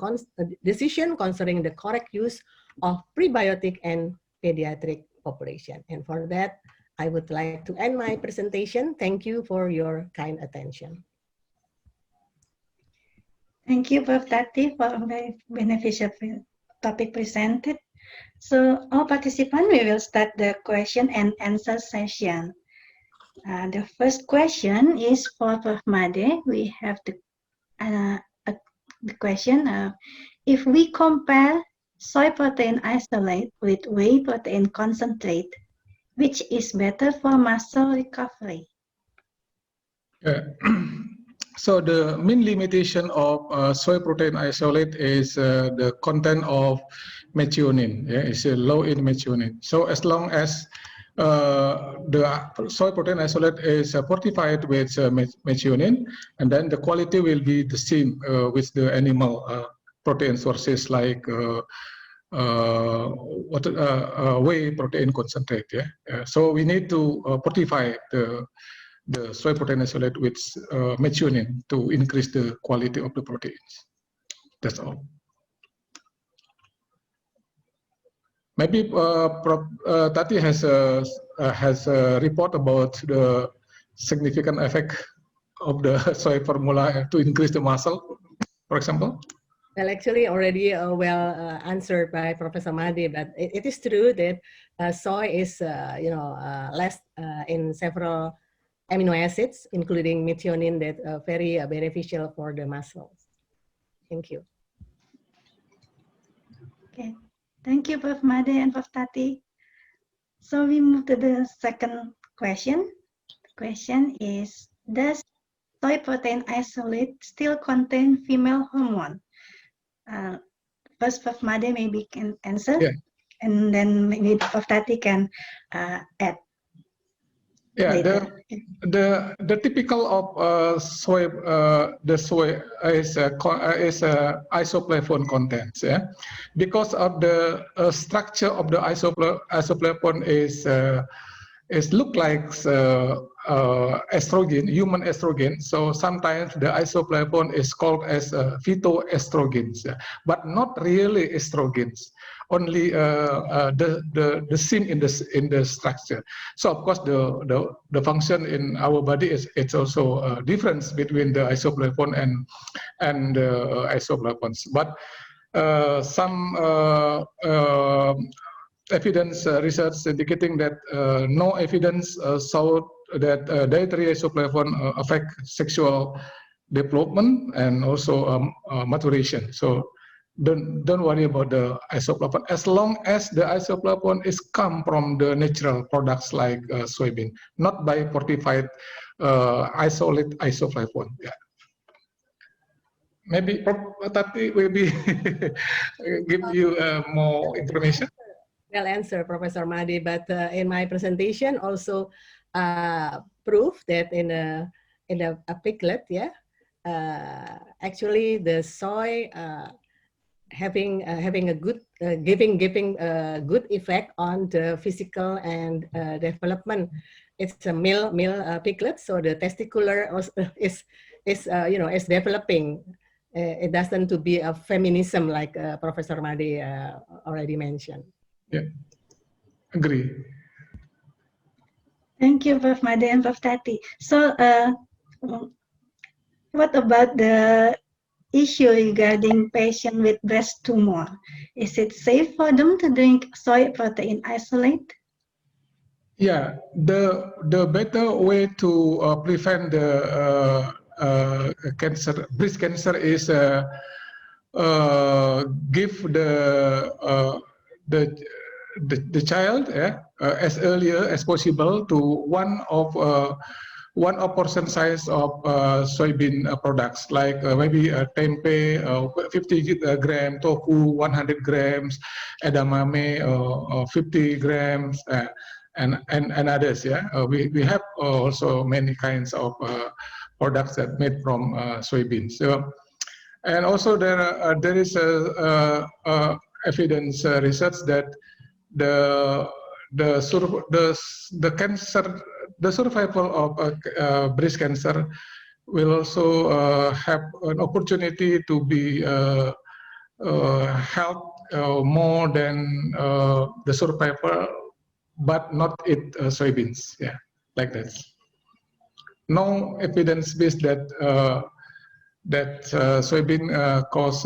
concerning the correct use of prebiotic and pediatric population. And for that, I would like to end my presentation. Thank you for your kind attention. Thank you, Prof. Tati, for a very beneficial topic presented. So, all participants, we will start the question and answer session. The first question is for Prof. Made. We have the question, if we compare soy protein isolate with whey protein concentrate, which is better for muscle recovery? So the main limitation of soy protein isolate is the content of methionine. Yeah, it's low in methionine. So as long as the soy protein isolate is fortified with methionine, and then the quality will be the same with the animal protein sources like whey protein concentrate. Yeah, so we need to fortify the soy protein isolate with methionine to increase the quality of the proteins. That's all. Maybe Prof. Tati has a report about the significant effect of the soy formula to increase the muscle, for example. Well, actually, already answered by Professor Made, but it is true that soy is, less in several amino acids, including methionine, that are very beneficial for the muscles. Thank you. Okay, thank you, Prof. Made and Prof. Tati. So we move to the second question. The question is, does soy protein isolate still contain female hormone? First, Prof. Made maybe can answer, yeah, and then maybe Prof. Tati can add. Yeah, the typical of soy, the soy is isoflavone contents. Yeah, because of the structure of the isoflavone is look like estrogen, human estrogen. So sometimes the isoflavone is called as phytoestrogens, but not really estrogens. Only the same in the structure. So of course the function in our body is it's also a difference between the isoflavone and the isoflavones. But some evidence research indicating that no evidence showed that dietary isoflavone affect sexual development and also maturation. So don't worry about the isoflavone as long as the isoflavone is come from the natural products like soybean, not by fortified isolate isoflavone. Yeah. Maybe Prof. Tati will be give you more information. Well answered, Professor Made, but in my presentation also proof that in a piglet, yeah, actually the soy having a good giving good effect on the physical and development. It's a male piglet, so the testicular is developing. It doesn't to be a feminism like Professor Made already mentioned. Yeah, agree. Thank you, Prof. Made and Prof. Tati. So, what about the issue regarding patients with breast tumor? Is it safe for them to drink soy protein isolate? Yeah, the better way to prevent the cancer, breast cancer is give the child as earlier as possible to one of portion size of soybean products, like maybe tempeh 50 gram, tofu 100 grams, edamame 50 grams, and others. We have also many kinds of products that made from soybeans. So, and also there is evidence research that the survival of breast cancer will also have an opportunity to be helped more than the survival, but not eat soybeans. Yeah, like that. No evidence based that soybean cause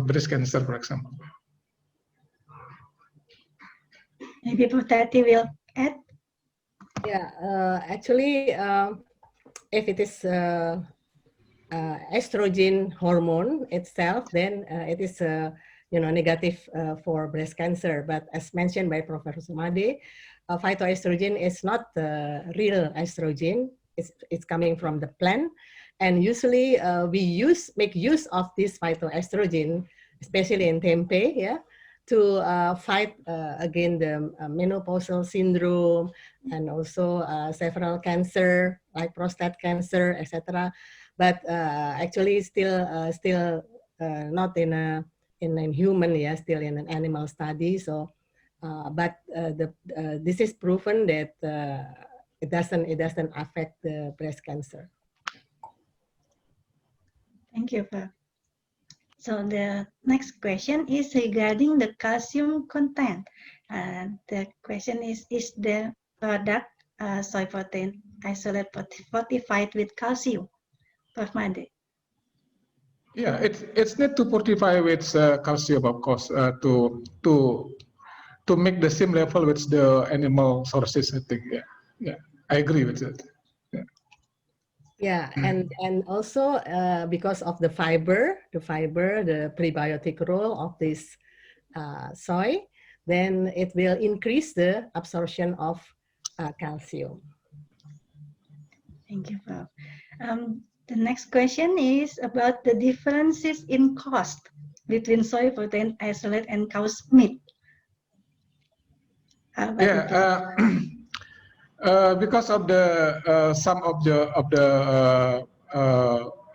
breast cancer, for example. Maybe Prof. Tati will add. Yeah, actually, if it is estrogen hormone itself, then it is negative for breast cancer. But as mentioned by Professor Made, phytoestrogen is not the real estrogen. It's coming from the plant, and usually we make use of this phytoestrogen, especially in tempeh, to fight against the menopausal syndrome and also several cancer like prostate cancer, etc. But actually, still not in human, still in an animal study. So, but this is proven that it doesn't affect the breast cancer. Thank you, Prof. So the next question is regarding the calcium content. The question is the product soy protein isolate fortified with calcium? Prof. Made. Yeah, it's need to fortify with calcium, of course, to make the same level with the animal sources. I think, yeah, I agree with it. Yeah, and also because of the fiber, the prebiotic role of this soy, then it will increase the absorption of calcium. Thank you, Prof. The next question is about the differences in cost between soy protein isolate and cow's meat. Because of the some of the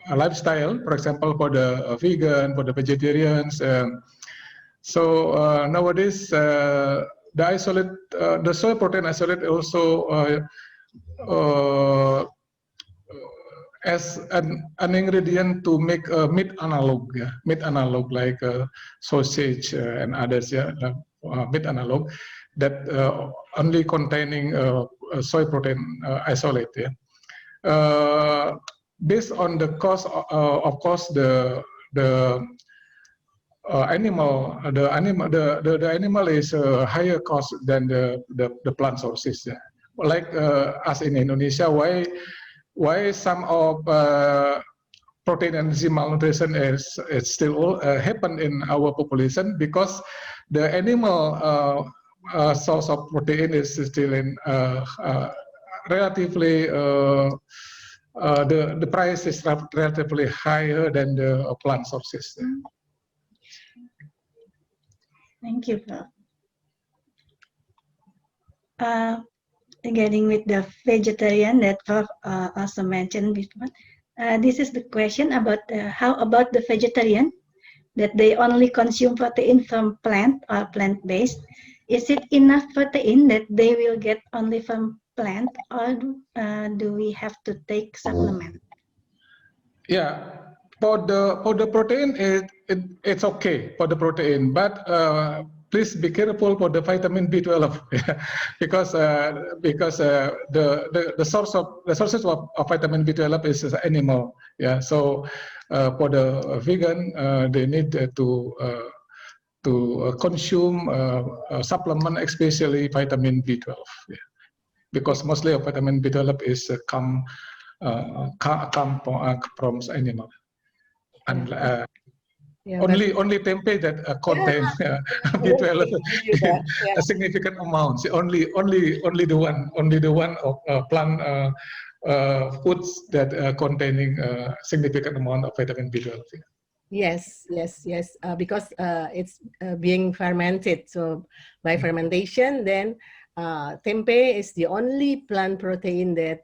lifestyle, for example, for the vegan, for the vegetarians. So nowadays, the soy protein isolate also as an ingredient to make meat analog, like sausage and others, meat analog that only containing soy protein isolate. Based on the cost, of course, the animal is higher cost than the plant sources. Like as in Indonesia, why some of protein and enzyme malnutrition is still happen in our population, because the animal source of protein is still in relatively the price is relatively higher than the plant sources. Thank you, Prof. Getting with the vegetarian that Prof also mentioned before. This is the question about how about the vegetarian that they only consume protein from plant or plant-based. Is it enough protein that they will get only from plant, or do we have to take supplement? Yeah, for the protein, it's okay for the protein, but please be careful for the vitamin B12 because the sources of vitamin B12 is animal. Yeah, so for the vegan, they need to consume supplement, especially vitamin B12. Yeah. Because mostly of vitamin B12 is come from animal. And Yeah, but- only tempeh that contain B12 a significant amount. Only the one of plant foods that containing significant amount of vitamin B12. Yes, because it's being fermented. So by fermentation, then tempeh is the only plant protein that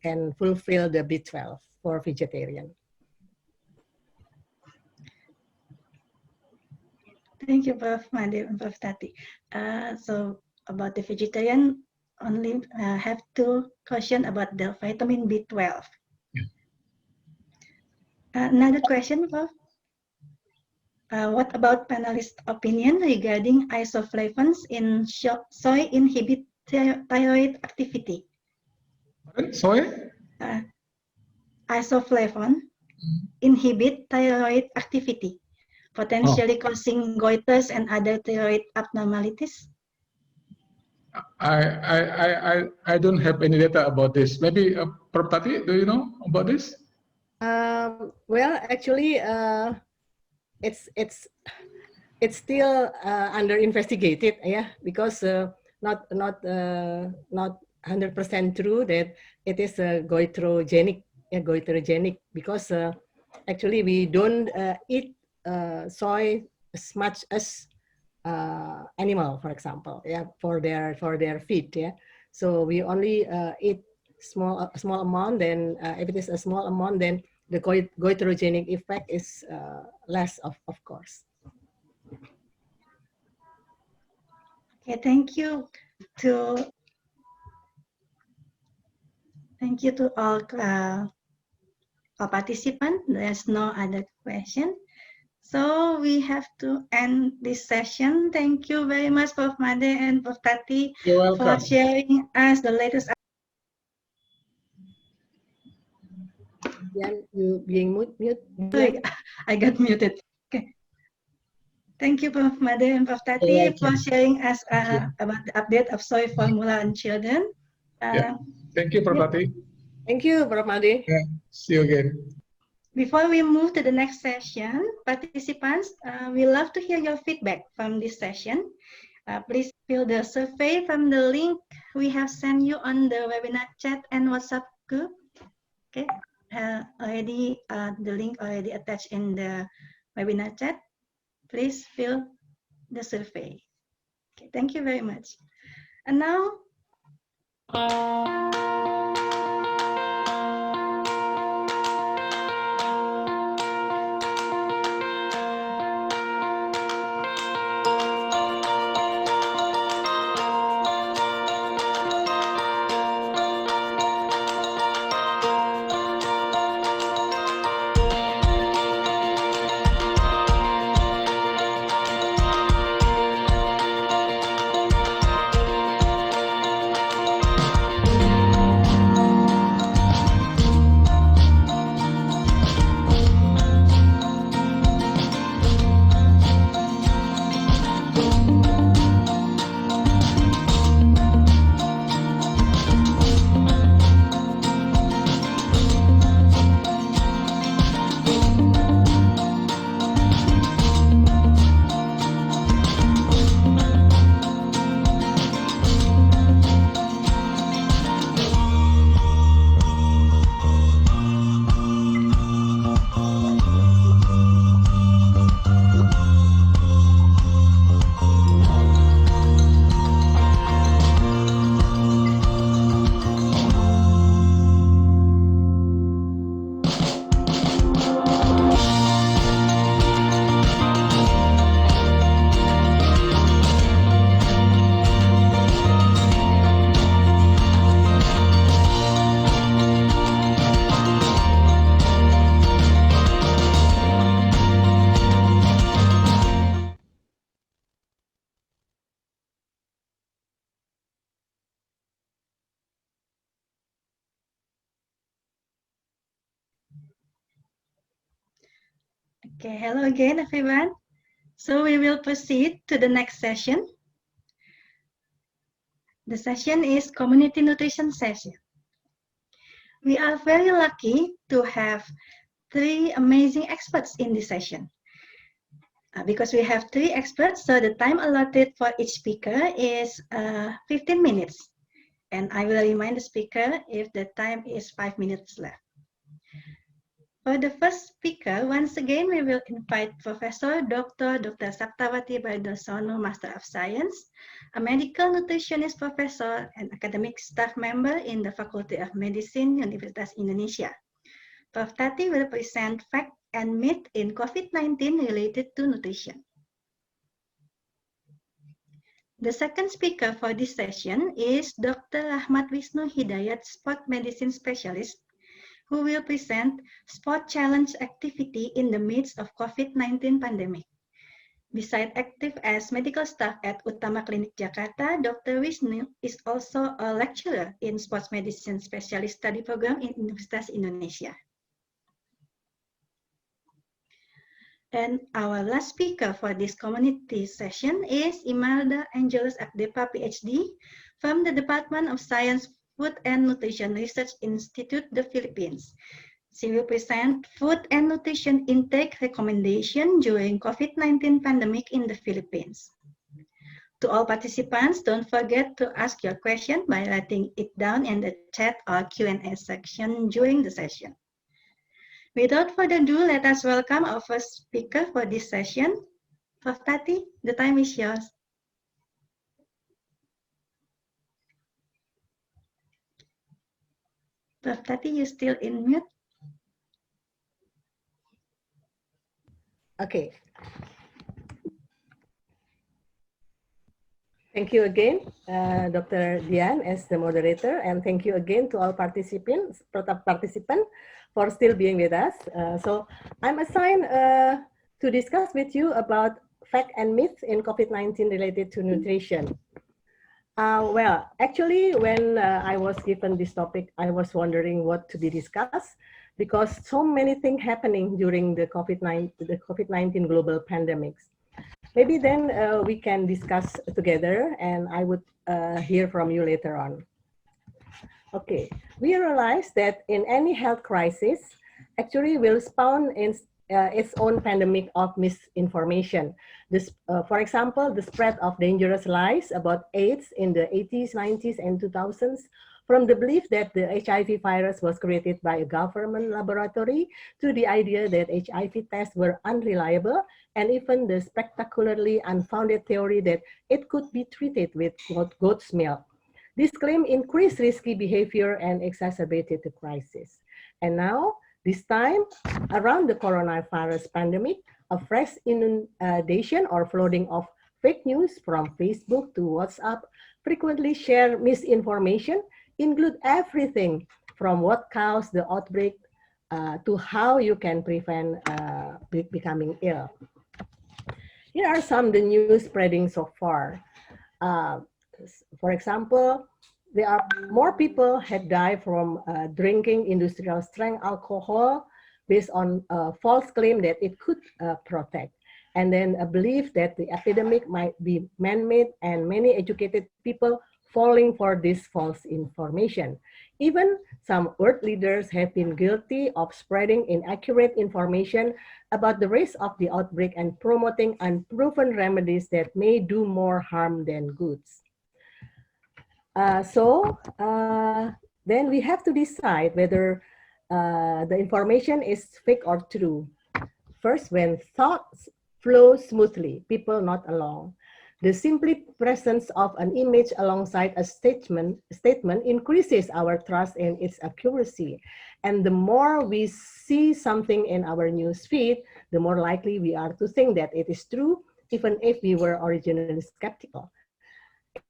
can fulfill the B12 for vegetarian. Thank you, Prof. Made and Prof. Tati. So about the vegetarian, only have two questions about the vitamin B12. Yeah. Another question, Prof. What about panelist opinion regarding isoflavones in soy inhibit thyroid activity? Soy? Isoflavone inhibit thyroid activity, potentially causing goiters and other thyroid abnormalities. I don't have any data about this. Maybe Prof. Tati, do you know about this? Well, actually, it's still under investigated, yeah, because not 100% true that it is goitrogenic, because actually we don't eat soy as much as animal, for example, yeah, for their feed, yeah. So we only eat small amount. Then if it is a small amount, then the goitrogenic effect is less, of course. Okay, thank you to all participants. There's no other question. So we have to end this session. Thank you very much, Prof. Made and Prof. Tati, for sharing us the latest. Yeah, you being mute. Sorry, I got muted. Okay. Thank you, Prof. Made and Prof. Tati, for sharing us about the update of soy formula in children. Thank you, Prof. Tati. Thank you, Prof. Made. Yeah. See you again. Before we move to the next session, participants, we love to hear your feedback from this session. Please fill the survey from the link we have sent you on the webinar chat and WhatsApp group. Okay, already the link already attached in the webinar chat. Please fill the survey. Okay, thank you very much. And now, okay, hello again, everyone. So we will proceed to the next session. The session is community nutrition session. We are very lucky to have three amazing experts in this session. Because we have 3 experts, so the time allotted for each speaker is 15 minutes. And I will remind the speaker if the time is 5 minutes left. For the first speaker, once again, we will invite Professor Dr. Saptawati Bardosono, Master of Science, a medical nutritionist professor and academic staff member in the Faculty of Medicine, Universitas Indonesia. Prof. Tati will present fact and myth in COVID-19 related to nutrition. The second speaker for this session is Dr. Rachmad Wisnu Hidayat, sport medicine specialist, who will present sport challenge activity in the midst of COVID-19 pandemic. Besides active as medical staff at Utama Klinik Jakarta, Dr. Wisnu is also a lecturer in sports medicine specialist study program in Universitas Indonesia. And our last speaker for this community session is Imelda Angelus Agdeppa, PhD, from the Department of Science, Food and Nutrition Research Institute, the Philippines. She will present food and nutrition intake recommendation during COVID-19 pandemic in the Philippines. To all participants, don't forget to ask your question by writing it down in the chat or Q&A section during the session. Without further ado, let us welcome our first speaker for this session. Prof. Tati, the time is yours. Prof. Tati, you still in mute? Okay. Thank you again, Dr. Dian as the moderator, and thank you again to all participants for still being with us. So I'm assigned to discuss with you about fact and myth in COVID-19 related to nutrition. Well, actually, when I was given this topic, I was wondering what to be discussed because so many things happening during the COVID-19 global pandemics. Maybe then we can discuss together and I would hear from you later on. Okay, we realize that in any health crisis, actually will spawn in its own pandemic of misinformation. This, for example, the spread of dangerous lies about AIDS in the 80s, 90s, and 2000s, from the belief that the HIV virus was created by a government laboratory to the idea that HIV tests were unreliable, and even the spectacularly unfounded theory that it could be treated with goat's milk. This claim increased risky behavior and exacerbated the crisis. And now, this time, around the coronavirus pandemic, a fresh inundation or flooding of fake news from Facebook to WhatsApp frequently share misinformation, include everything from what caused the outbreak to how you can prevent becoming ill. Here are some of the news spreading so far. For example, there are more people had died from drinking industrial strength alcohol based on a false claim that it could protect. And then a belief that the epidemic might be man-made and many educated people falling for this false information. Even some world leaders have been guilty of spreading inaccurate information about the risk of the outbreak and promoting unproven remedies that may do more harm than goods. Then we have to decide whether the information is fake or true. First, when thoughts flow smoothly, people not alone. The simply presence of an image alongside a statement increases our trust in its accuracy. And the more we see something in our news feed, the more likely we are to think that it is true, even if we were originally skeptical.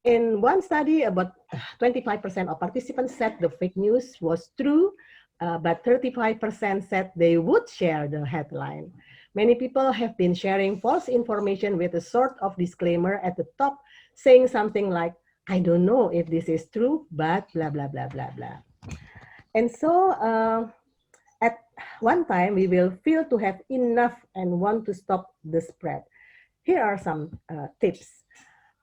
In one study, about 25% of participants said the fake news was true, but 35% said they would share the headline. Many people have been sharing false information with a sort of disclaimer at the top, saying something like, I don't know if this is true, but blah, blah, blah, blah, blah. And so at one time, we will feel to have enough and want to stop the spread. Here are some tips.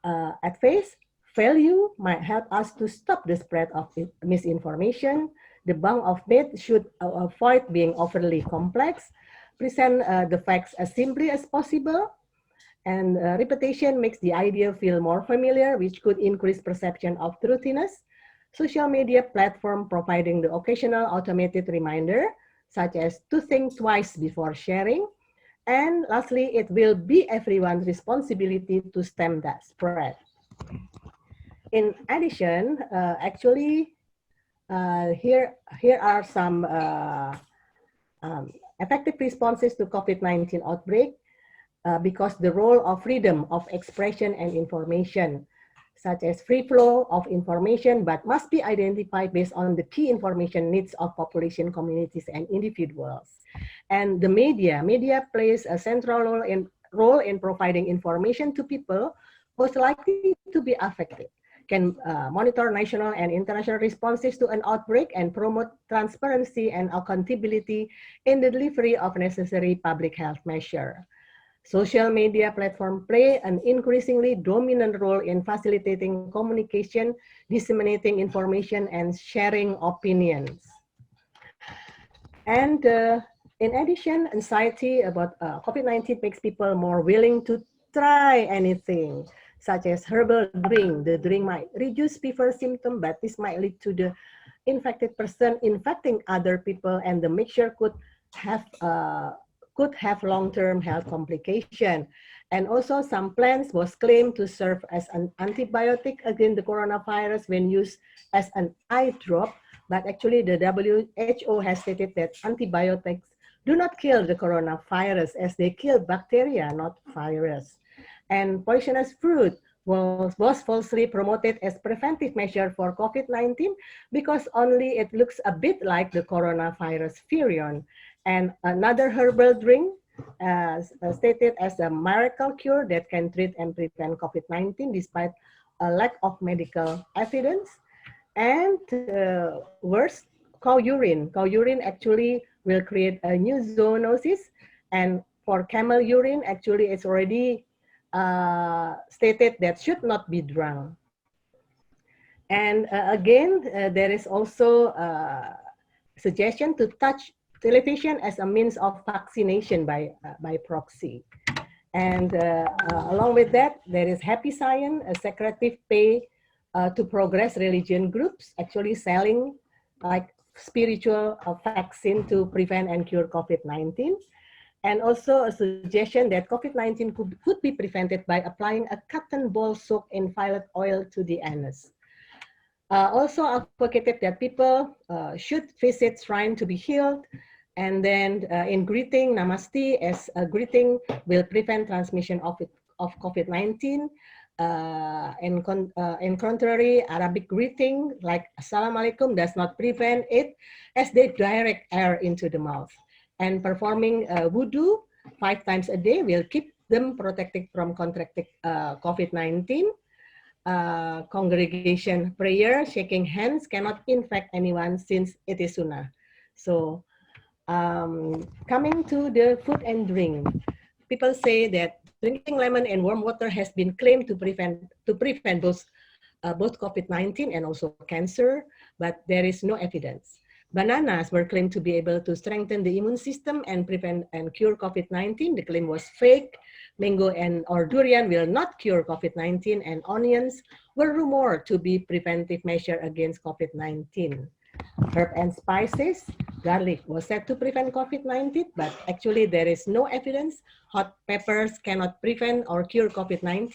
At first, value might help us to stop the spread of misinformation. The bank of myths should avoid being overly complex. Present the facts as simply as possible. And repetition makes the idea feel more familiar, which could increase perception of truthiness. Social media platform providing the occasional automated reminder, such as to think twice before sharing. And lastly, it will be everyone's responsibility to stem that spread. In addition, here are some effective responses to COVID-19 outbreak because the role of freedom of expression and information, such as free flow of information, but must be identified based on the key information needs of population, communities, and individuals. And the media plays a central role in providing information to people most likely to be affected, can monitor national and international responses to an outbreak and promote transparency and accountability in the delivery of necessary public health measures. Social media platforms play an increasingly dominant role in facilitating communication, disseminating information, and sharing opinions. And in addition, anxiety about COVID-19 makes people more willing to try anything, such as herbal drink. The drink might reduce fever symptoms, but this might lead to the infected person infecting other people, and the mixture could have long-term health complication. And also some plants was claimed to serve as an antibiotic against the coronavirus when used as an eye drop, but actually the WHO has stated that antibiotics do not kill the coronavirus as they kill bacteria, not virus. And poisonous fruit was falsely promoted as preventive measure for COVID-19 because only it looks a bit like the coronavirus virion. And another herbal drink stated as a miracle cure that can treat and prevent COVID-19 despite a lack of medical evidence. And worse, cow urine. Cow urine actually will create a new zoonosis. And for camel urine, actually it's already stated that should not be drunk. And again, there is also a suggestion to touch television as a means of vaccination by proxy. And along with that, there is Happy Science, a secretive pay to progress religion groups actually selling like spiritual vaccine to prevent and cure COVID-19. And also a suggestion that COVID-19 could be prevented by applying a cotton ball soaked in violet oil to the anus. Also advocated that people should visit shrine to be healed. And then in greeting, namaste as a greeting will prevent transmission of COVID-19. In contrary, Arabic greeting like Assalamualaikum does not prevent it as they direct air into the mouth. And performing wudu 5 times a day will keep them protected from contracting COVID-19. Congregation prayer, shaking hands cannot infect anyone since it is sunnah. So coming to the food and drink, people say that drinking lemon and warm water has been claimed to prevent both COVID-19 and also cancer, but there is no evidence. Bananas were claimed to be able to strengthen the immune system and prevent and cure COVID-19. The claim was fake. Mango or durian will not cure COVID-19, and onions were rumored to be preventive measure against COVID-19. Herb and spices, garlic was said to prevent COVID-19, but actually there is no evidence. Hot peppers cannot prevent or cure COVID-19.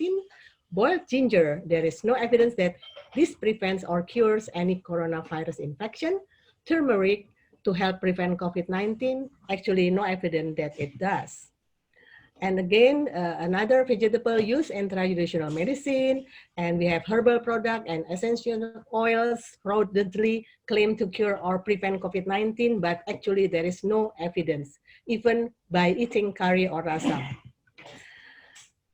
Boiled ginger, there is no evidence that this prevents or cures any coronavirus infection. Turmeric to help prevent COVID-19, actually no evidence that it does. And again, another vegetable use in traditional medicine, and we have herbal product and essential oils fraudulently claimed to cure or prevent COVID-19, but actually there is no evidence, even by eating curry or rasam.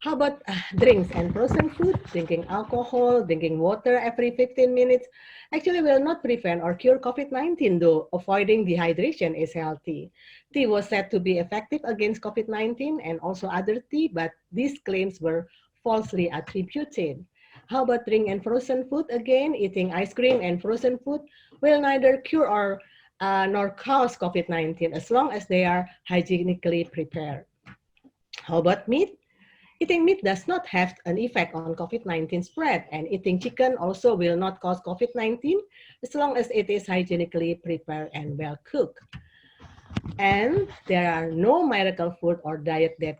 How about drinks and frozen food? Drinking alcohol, drinking water every 15 minutes actually will not prevent or cure COVID-19, though avoiding dehydration is healthy. Tea was said to be effective against COVID-19 and also other tea, but these claims were falsely attributed. How about drink and frozen food? Again, eating ice cream and frozen food will neither cure or nor cause COVID-19 as long as they are hygienically prepared. How about meat? Eating meat does not have an effect on COVID-19 spread, and eating chicken also will not cause COVID-19 as long as it is hygienically prepared and well cooked. And there are no miracle food or diet that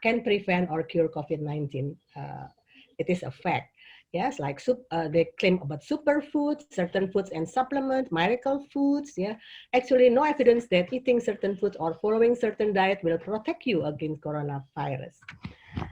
can prevent or cure COVID-19. It is a fact. Yes, like they claim about superfoods, certain foods and supplements, miracle foods. Yeah, actually no evidence that eating certain foods or following certain diet will protect you against coronavirus.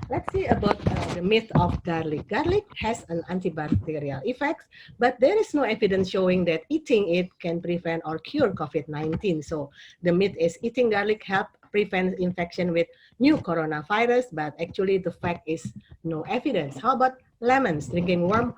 Let's see about the myth of garlic. Garlic has an antibacterial effect, but there is no evidence showing that eating it can prevent or cure COVID-19. So the myth is eating garlic help prevent infection with new coronavirus, but actually the fact is no evidence. How about lemons? Drinking warm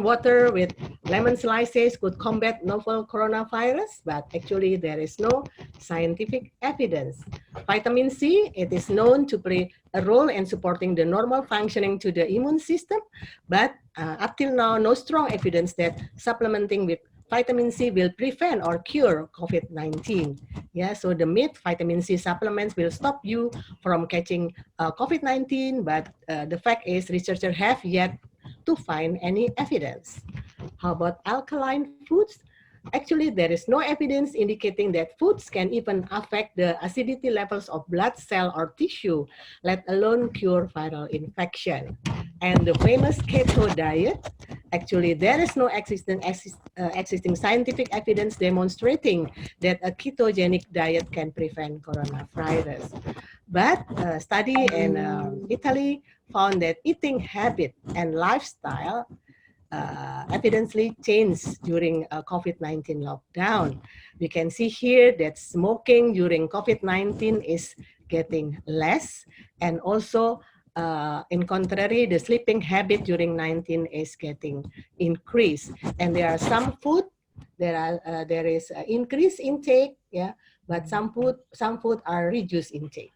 water with lemon slices could combat novel coronavirus, but actually there is no scientific evidence. Vitamin C, it is known to play a role in supporting the normal functioning to the immune system, but up till now, no strong evidence that supplementing with vitamin C will prevent or cure COVID-19. Yeah, so the myth, vitamin C supplements will stop you from catching COVID-19, but the fact is researchers have yet to find any evidence. How about alkaline foods? Actually, there is no evidence indicating that foods can even affect the acidity levels of blood cell or tissue, let alone cure viral infection. And the famous keto diet, actually, there is no existing scientific evidence demonstrating that a ketogenic diet can prevent coronavirus. But a study in Italy found that eating habit and lifestyle evidently changed during COVID-19 lockdown. We can see here that smoking during COVID-19 is getting less, and also in contrary, the sleeping habit during 19 is getting increased. And there are some food, there is increased intake, yeah, but some food are reduced intake.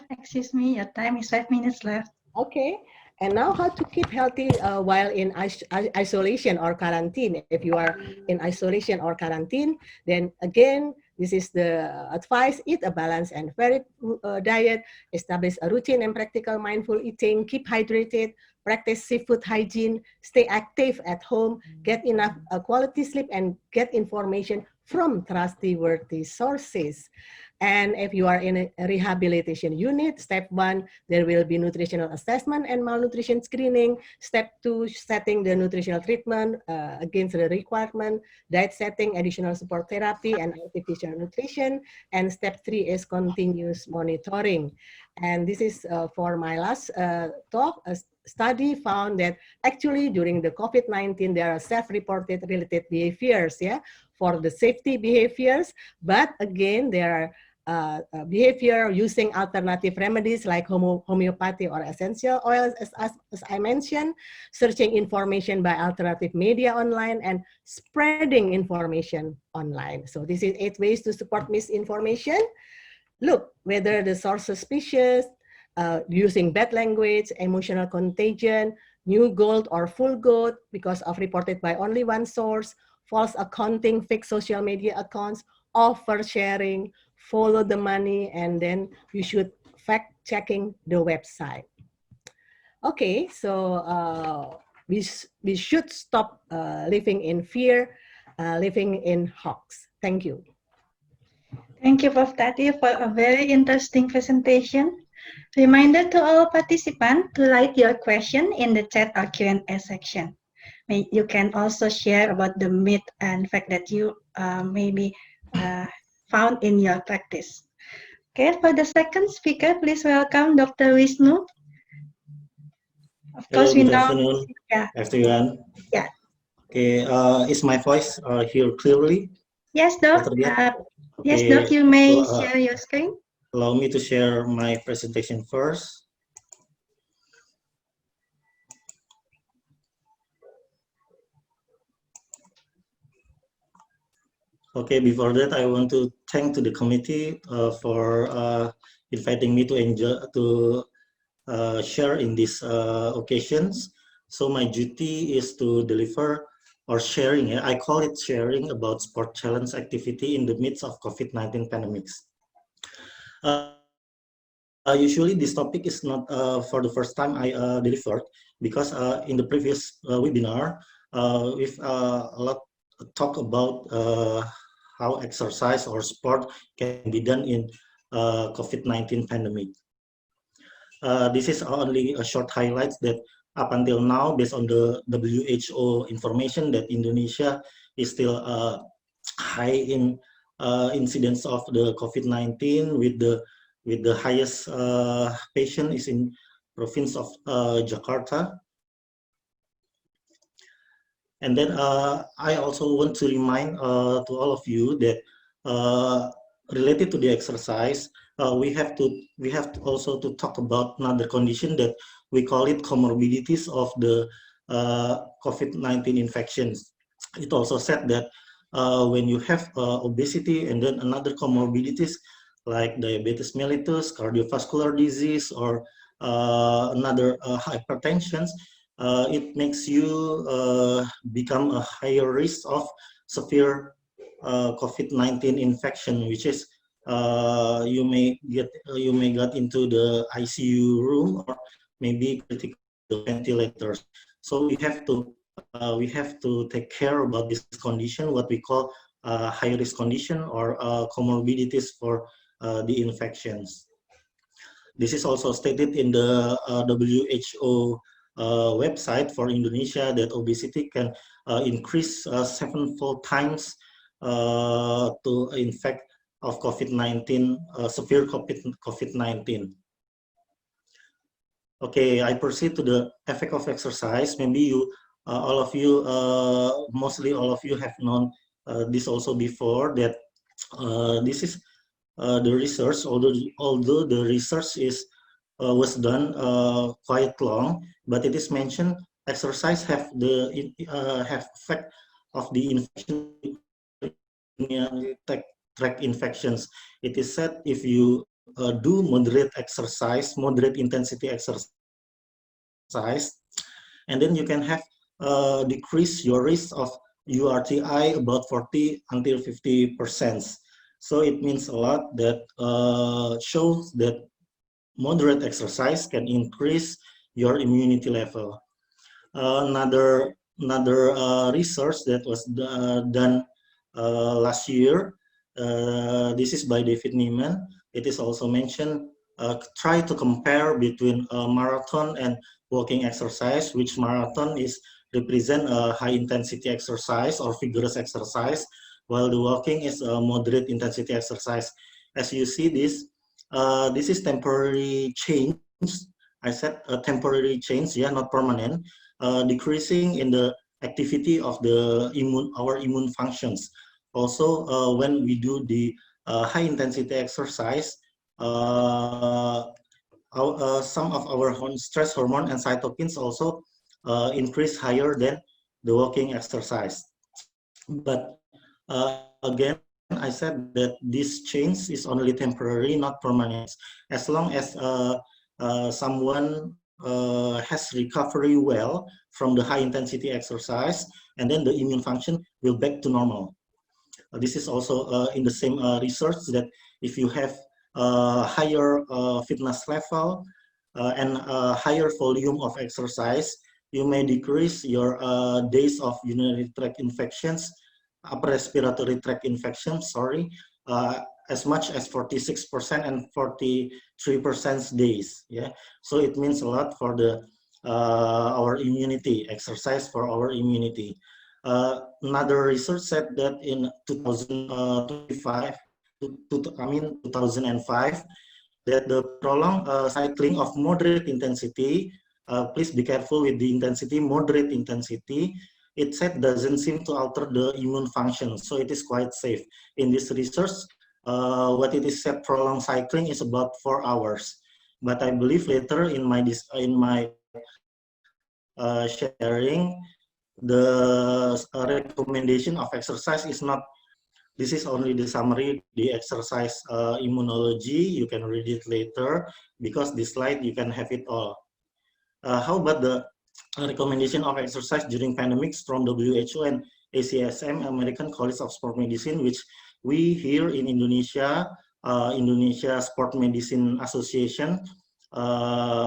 Excuse me, your time is 5 minutes left. Okay. And now how to keep healthy while in isolation or quarantine. If you are in isolation or quarantine, then again, this is the advice: eat a balanced and varied diet, establish a routine and practical mindful eating, keep hydrated, practice seafood hygiene, stay active at home, get enough quality sleep, and get information from trustworthy sources. And if you are in a rehabilitation unit, step 1, there will be nutritional assessment and malnutrition screening. Step 2, setting the nutritional treatment against the requirement, diet setting, additional support therapy, and artificial nutrition. And step 3 is continuous monitoring. And this is for my last talk. A study found that actually during the COVID-19, there are self-reported related behaviors, yeah, for the safety behaviors. But again, there are behavior using alternative remedies like homeopathy or essential oils, as I mentioned, searching information by alternative media online, and spreading information online. So this is 8 ways to support misinformation. Look whether the source suspicious, using bad language, emotional contagion, new gold or full gold because of reported by only one source, false accounting, fake social media accounts, oversharing, follow the money, and then you should fact checking the website. Okay, so we should stop living in fear, living in hoax. Thank you. Thank you, Prof. Tati, for a very interesting presentation. Reminder to all participants to write your question in the chat or Q&A section. You can also share about the myth and fact that you maybe found in your practice. Okay, for the second speaker, please welcome Dr. Wisnu. Of course, hello, we good know. afternoon, Yeah. everyone. Yeah. Okay, is my voice here clearly? Yes, Doc. Okay. Yes, Doc, you may So, share your screen. allow me to share my presentation first. Okay, before that, I want to thank to the committee for inviting me to share in these occasions. So my duty is to deliver or sharing. I call it sharing about sport challenge activity in the midst of COVID-19 pandemics. Usually this topic is not for the first time I delivered, because in the previous webinar, we've a lot talk about how exercise or sport can be done in COVID-19 pandemic. This is only a short highlights that up until now, based on the WHO information, that Indonesia is still high in incidence of the COVID-19, with the highest patient is in province of Jakarta. And then I also want to remind to all of you that related to the exercise, we have to also to talk about another condition that we call it comorbidities of the COVID-19 infections. It also said that when you have obesity and then another comorbidities like diabetes mellitus, cardiovascular disease, or another hypertension, it makes you become a higher risk of severe COVID-19 infection, which is you may get into the ICU room or maybe critical ventilators. So we have to take care about this condition, what we call high risk condition or comorbidities for the infections. This is also stated in the WHO website for Indonesia, that obesity can increase 7-fold times to infect of COVID-19, severe COVID-19. Okay, I proceed to the effect of exercise. Maybe you, all of you, mostly all of you have known this also before, that this is the research, although the research is was done quite long, but it is mentioned exercise have the have effect of the infection tract infections. It is said if you do moderate exercise, moderate intensity exercise, and then you can have decrease your risk of URTI about 40 until 50%. So it means a lot, that shows that moderate exercise can increase your immunity level. Another research that was done last year, this is by David Nieman. It is also mentioned, try to compare between marathon and walking exercise, which marathon is represent a high intensity exercise or vigorous exercise, while the walking is a moderate intensity exercise. As you see this is temporary change. I said a temporary change, yeah, not permanent, decreasing in the activity of the our immune functions. Also, when we do the high intensity exercise, some of our stress hormone and cytokines also increase higher than the walking exercise. But again, I said that this change is only temporary, not permanent. As long as someone has recovery well from the high intensity exercise, and then the immune function will back to normal. This is also in the same research, that if you have higher fitness level and higher volume of exercise, you may decrease your days of urinary tract infections, upper respiratory tract infections, sorry, as much as 46% and 43% days. Yeah, so it means a lot for the our immunity, exercise for our immunity. Another research said that in 2005, that the prolonged cycling of moderate intensity, please be careful with the intensity, moderate intensity, it said doesn't seem to alter the immune function, so it is quite safe. In this research, what it is said, prolonged cycling is about 4 hours. But I believe later in my sharing, the recommendation of exercise is not. This is only the summary, the exercise immunology. You can read it later, because this slide you can have it all. How about the recommendation of exercise during pandemics from WHO and ACSM, American College of Sport Medicine, which we here in Indonesia Indonesia Sport Medicine Association,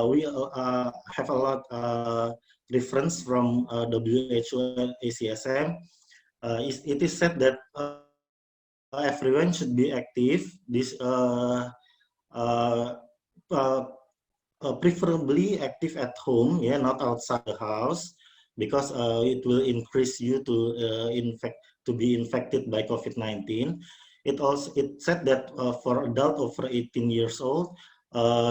we have a lot reference from WHO ACSM. It is said that everyone should be active. This preferably active at home, yeah, not outside the house, because it will increase you to be infected by COVID-19. It said that for adult over 18 years old,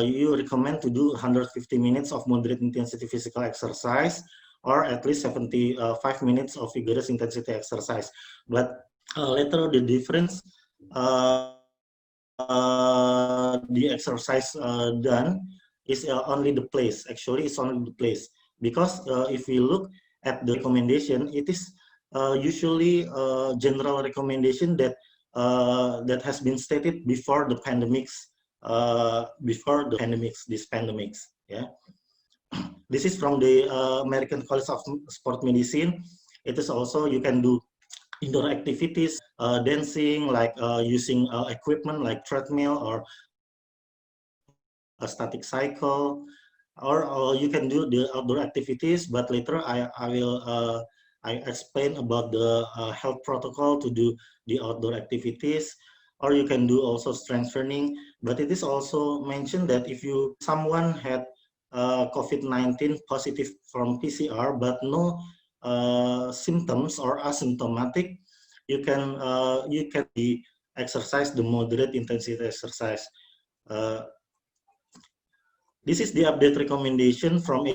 you recommend to do 150 minutes of moderate intensity physical exercise, or at least 75 minutes of vigorous intensity exercise. But later the difference, the exercise done is only the place. Actually, it's only the place, because if we look at the recommendation, it is usually general recommendation that that has been stated before the pandemics. These pandemics, yeah. This is from the American College of Sport Medicine. It is also, you can do indoor activities, dancing, like using equipment like treadmill or a static cycle, or you can do the outdoor activities. But later I will explain about the health protocol to do the outdoor activities. Or you can do also strength training. But it is also mentioned that if someone had COVID-19 positive from PCR but no symptoms or asymptomatic, you can exercise the moderate intensity exercise. This is the update recommendation from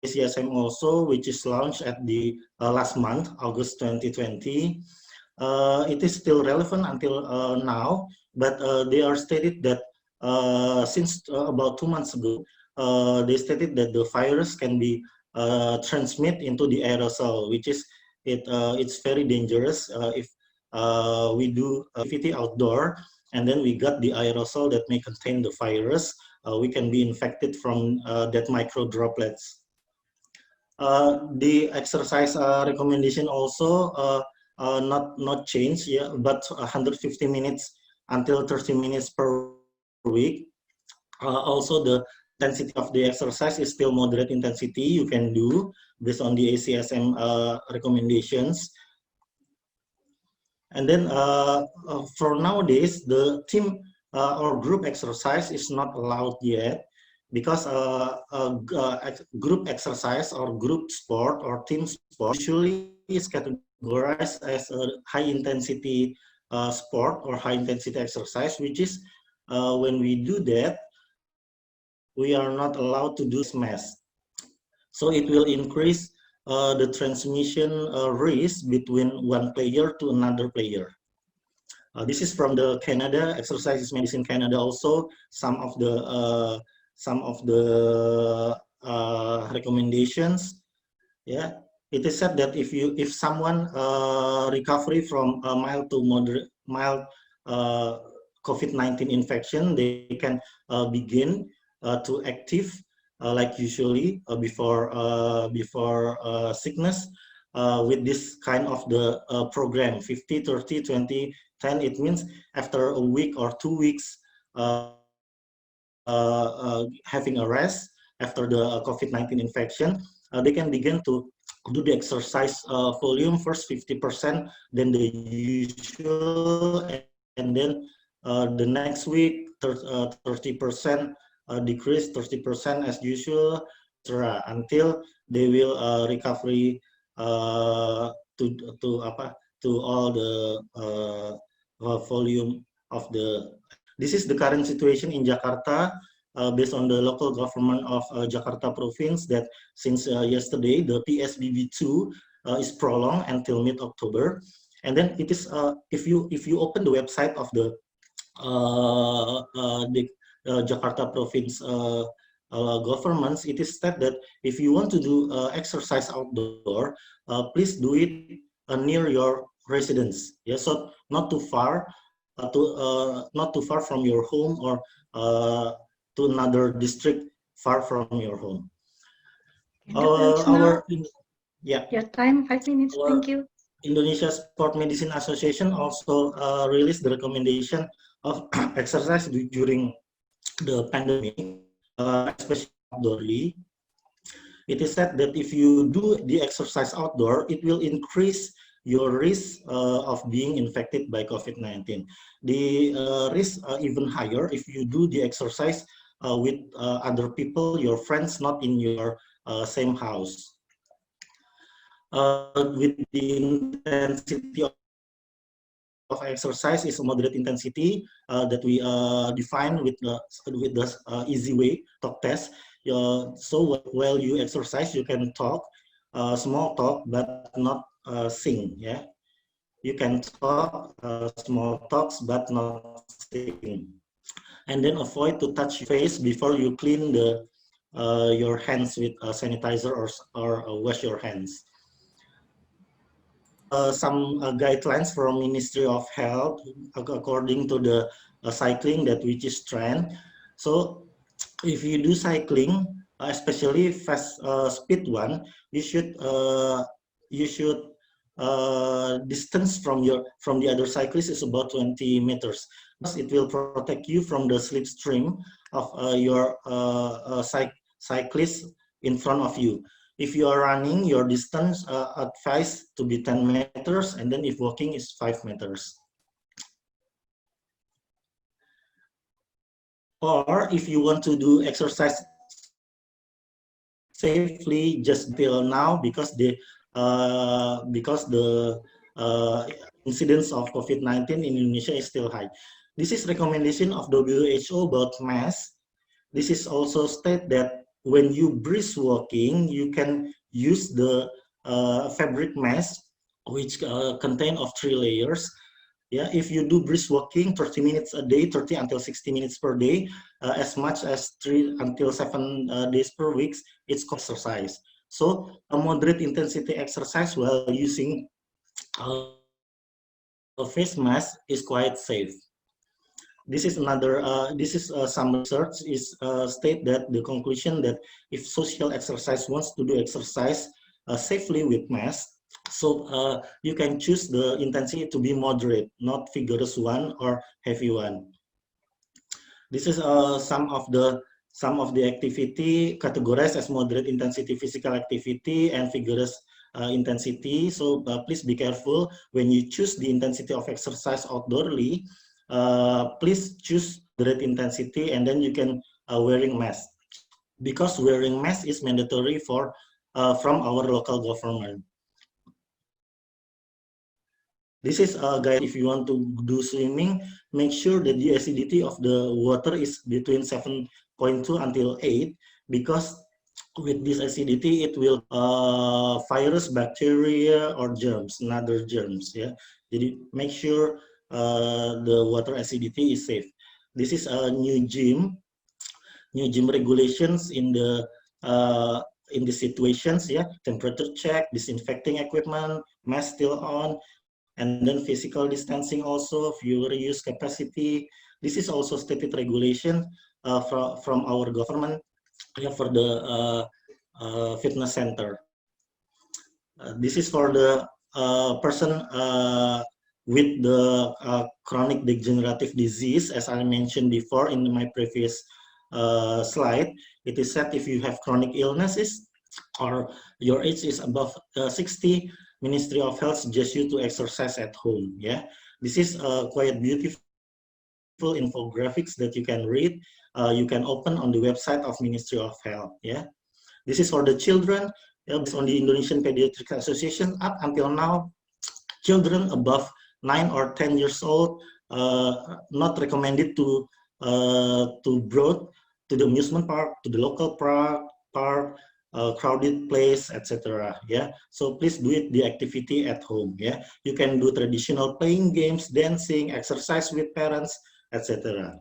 ACSM also, which is launched at the last month, August 2020. It is still relevant until now, but they are stated that since about 2 months ago, they stated that the virus can be transmit into the aerosol, which is it's very dangerous if we do activity outdoor and then we got the aerosol that may contain the virus. We can be infected from that micro droplets. The exercise recommendation also not changed, yeah, but 150 minutes until 30 minutes per week. Also, the intensity of the exercise is still moderate intensity. You can do based on the ACSM recommendations. And then for nowadays, the team or group exercise is not allowed yet, because group exercise or group sport or team sport usually is categorized as a high intensity sport or high intensity exercise, which is when we do that, we are not allowed to do mass. So it will increase the transmission risk between one player to another player. This is from the Canada, Exercise Medicine Canada also, some of the recommendations. Yeah, it is said that if someone recovery from a mild to mild COVID-19 infection, they can begin to active like usually before sickness with this kind of the program 50, 30, 20, 10. It means after a week or 2 weeks having a rest after the COVID-19 infection, they can begin to do the exercise volume first 50%, then the usual, and then the next week 30% decrease, 30% as usual, etc. until they will recovery to all the volume of the. This is the current situation in Jakarta, based on the local government of Jakarta province, that since yesterday the PSBB2 is prolonged until mid-October, and then it is if you open the website of the Jakarta province governments, it is said that if you want to do exercise outdoor, please do it near your residence. Yeah, so not too far. Not too far from your home, or to another district far from your home. Your time 5 minutes. Thank you. Indonesia Sport Medicine Association also released the recommendation of exercise during the pandemic, especially outdoorly. It is said that if you do the exercise outdoor, it will increase your risk of being infected by COVID-19. The risk even higher if you do the exercise with other people, your friends, not in your same house. With the intensity of exercise is a moderate intensity that we define with the easy way talk test. So while you exercise, you can talk, small talk, but not sing. Yeah, you can talk small talks, but not sing. And then avoid to touch your face before you clean the your hands with sanitizer or wash your hands. Some guidelines from Ministry of Health according to the cycling that which is trend. So if you do cycling, especially fast speed one, you should distance from the other cyclist is about 20 meters. It will protect you from the slipstream of your cyclist in front of you. If you are running, your distance advised to be 10 meters, and then if walking is 5 meters. Or if you want to do exercise safely, just till now, because the incidence of COVID-19 in Indonesia is still high. This is recommendation of WHO about mask. This is also state that when you brisk walking, you can use the fabric mask, which contain of 3 layers. Yeah, if you do brisk walking 30 minutes a day, 30 until 60 minutes per day, as much as 3 until 7 days per week, it's exercise. So a moderate intensity exercise while using a face mask is quite safe. This is another. Some research is state that the conclusion that if social exercise wants to do exercise safely with mask, so you can choose the intensity to be moderate, not vigorous one or heavy one. This is some of the activity categorized as moderate intensity physical activity and vigorous intensity. So please be careful when you choose the intensity of exercise outdoorly. Please choose moderate intensity, and then you can wearing mask, because wearing mask is mandatory for from our local government. This is a guide. If you want to do swimming, make sure that the acidity of the water is between 7.2 until 8, because with this acidity it will virus, bacteria, or germs, another germs. Yeah, jadi make sure the water acidity is safe. This is a new gym regulations in the situations. Yeah, temperature check, disinfecting equipment, mask still on, and then physical distancing also, viewer use capacity. This is also stated regulation from our government for the fitness center. This is for the person with the chronic degenerative disease, as I mentioned before in my previous slide. It is said if you have chronic illnesses or your age is above 60, Ministry of Health suggests you to exercise at home. Yeah, this is quite beautiful infographics that you can read. You can open on the website of Ministry of Health. Yeah, this is for the children. Based on the Indonesian Pediatric Association, up until now, children above 9 or 10 years old not recommended to broad to the amusement park, to the local park, crowded place, etc. Yeah, so please do it the activity at home. Yeah, you can do traditional playing games, dancing, exercise with parents, etc.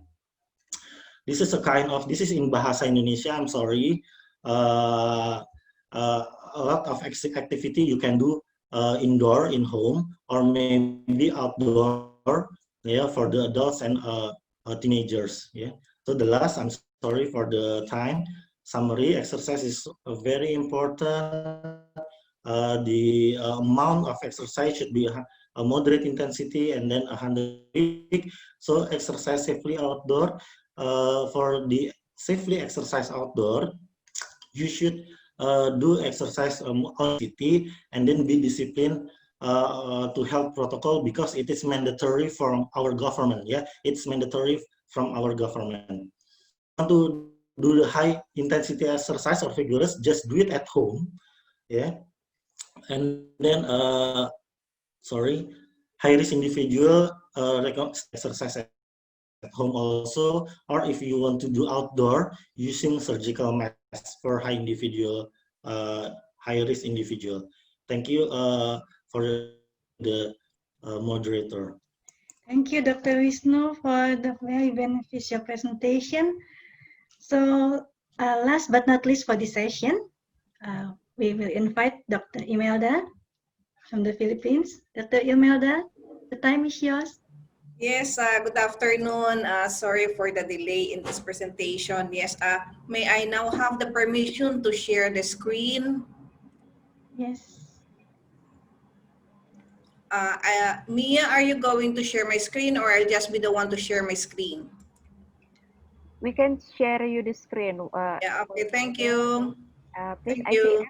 This is a kind of, this is in Bahasa Indonesia, I'm sorry. A lot of activity you can do indoor, in home, or maybe outdoor. Yeah, for the adults and teenagers. Yeah. So the last, I'm sorry for the time. Summary: exercise is very important the amount of exercise should be a moderate intensity and then 100 week. So exercise safely outdoor. For the safely exercise outdoor, you should do exercise on city and then be disciplined to health protocol because it is mandatory from our government. Yeah, it's mandatory from our government. To do the high intensity exercise or vigorous, just do it at home. Yeah, and then high risk individual exercise at home also, or if you want to do outdoor, using surgical masks for high risk individual. Thank you for the moderator. Thank you, Dr. Wisnu, for the very beneficial presentation. So last but not least for this session, we will invite Dr. Imelda from the Philippines. Dr. Imelda, the time is yours. Yes, good afternoon. Sorry for the delay in this presentation. Yes, may I now have the permission to share the screen? Yes. Mia, are you going to share my screen or I'll just be the one to share my screen? We can share you the screen. Yeah, okay, thank you. Please, Thank you.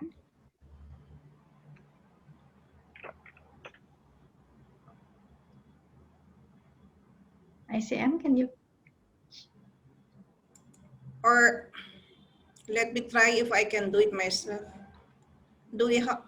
ICM. ICM, can you? Or let me try if I can do it myself. Do we have?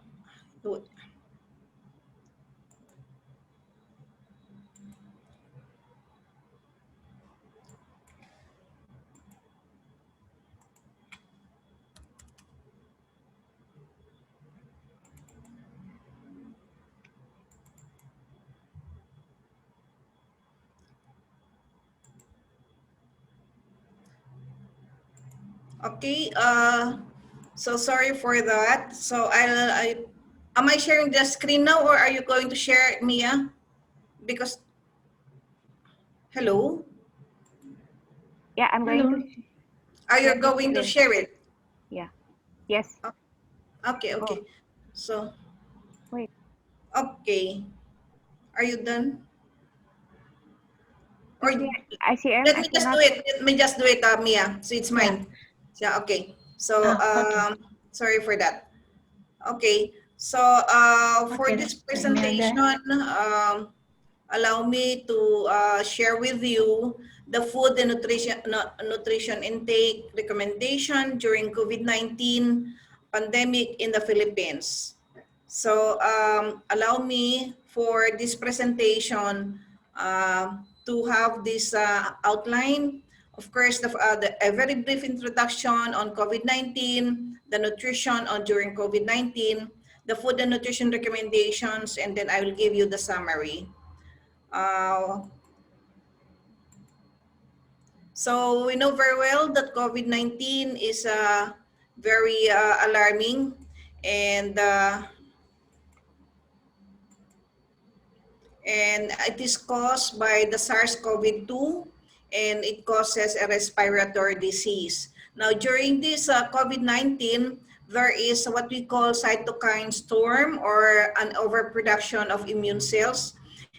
Okay, so sorry for that. So am I sharing the screen now or are you going to share it, Mia? Because, hello? Yeah, I'm going to. Are you share the going to screen. share it? Yeah. Yes. Okay, okay. Oh. So, Wait. okay. Are you done? Or ICM, let me just do it. Let me just do it, Mia. So it's mine. Yeah, okay. So, okay. sorry for that. Okay. So, for Okay, this Dr. presentation, Imelda. allow me to share with you the food and nutrition intake recommendation during COVID-19 pandemic in the Philippines. So allow me for this presentation to have this outline. Of course, a very brief introduction on COVID-19, the nutrition during COVID-19, the food and nutrition recommendations, and then I will give you the summary. So we know very well that COVID-19 is very alarming, and it is caused by the SARS-CoV-2, and it causes a respiratory disease. Now, during this COVID-19, there is what we call cytokine storm, or an overproduction of immune cells.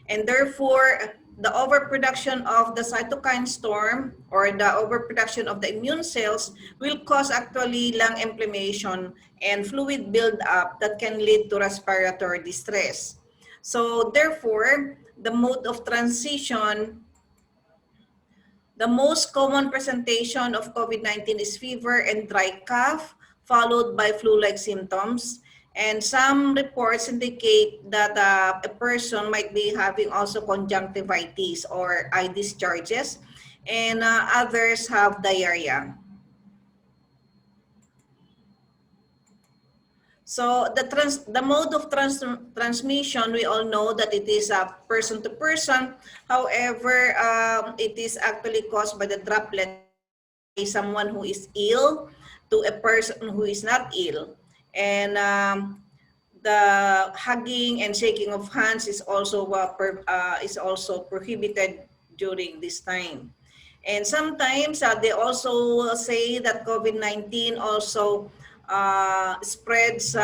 And therefore, the overproduction of the cytokine storm, or the overproduction of the immune cells, will cause actually lung inflammation and fluid buildup that can lead to respiratory distress. So therefore, the mode of transition, the most common presentation of COVID-19 is fever and dry cough, followed by flu-like symptoms. And some reports indicate that a person might be having also conjunctivitis or eye discharges, and others have diarrhea. So the mode of transmission, we all know that it is person to person. However, it is actually caused by the droplet, someone who is ill to a person who is not ill. And the hugging and shaking of hands is also prohibited during this time. And sometimes they also say that COVID-19 also spreads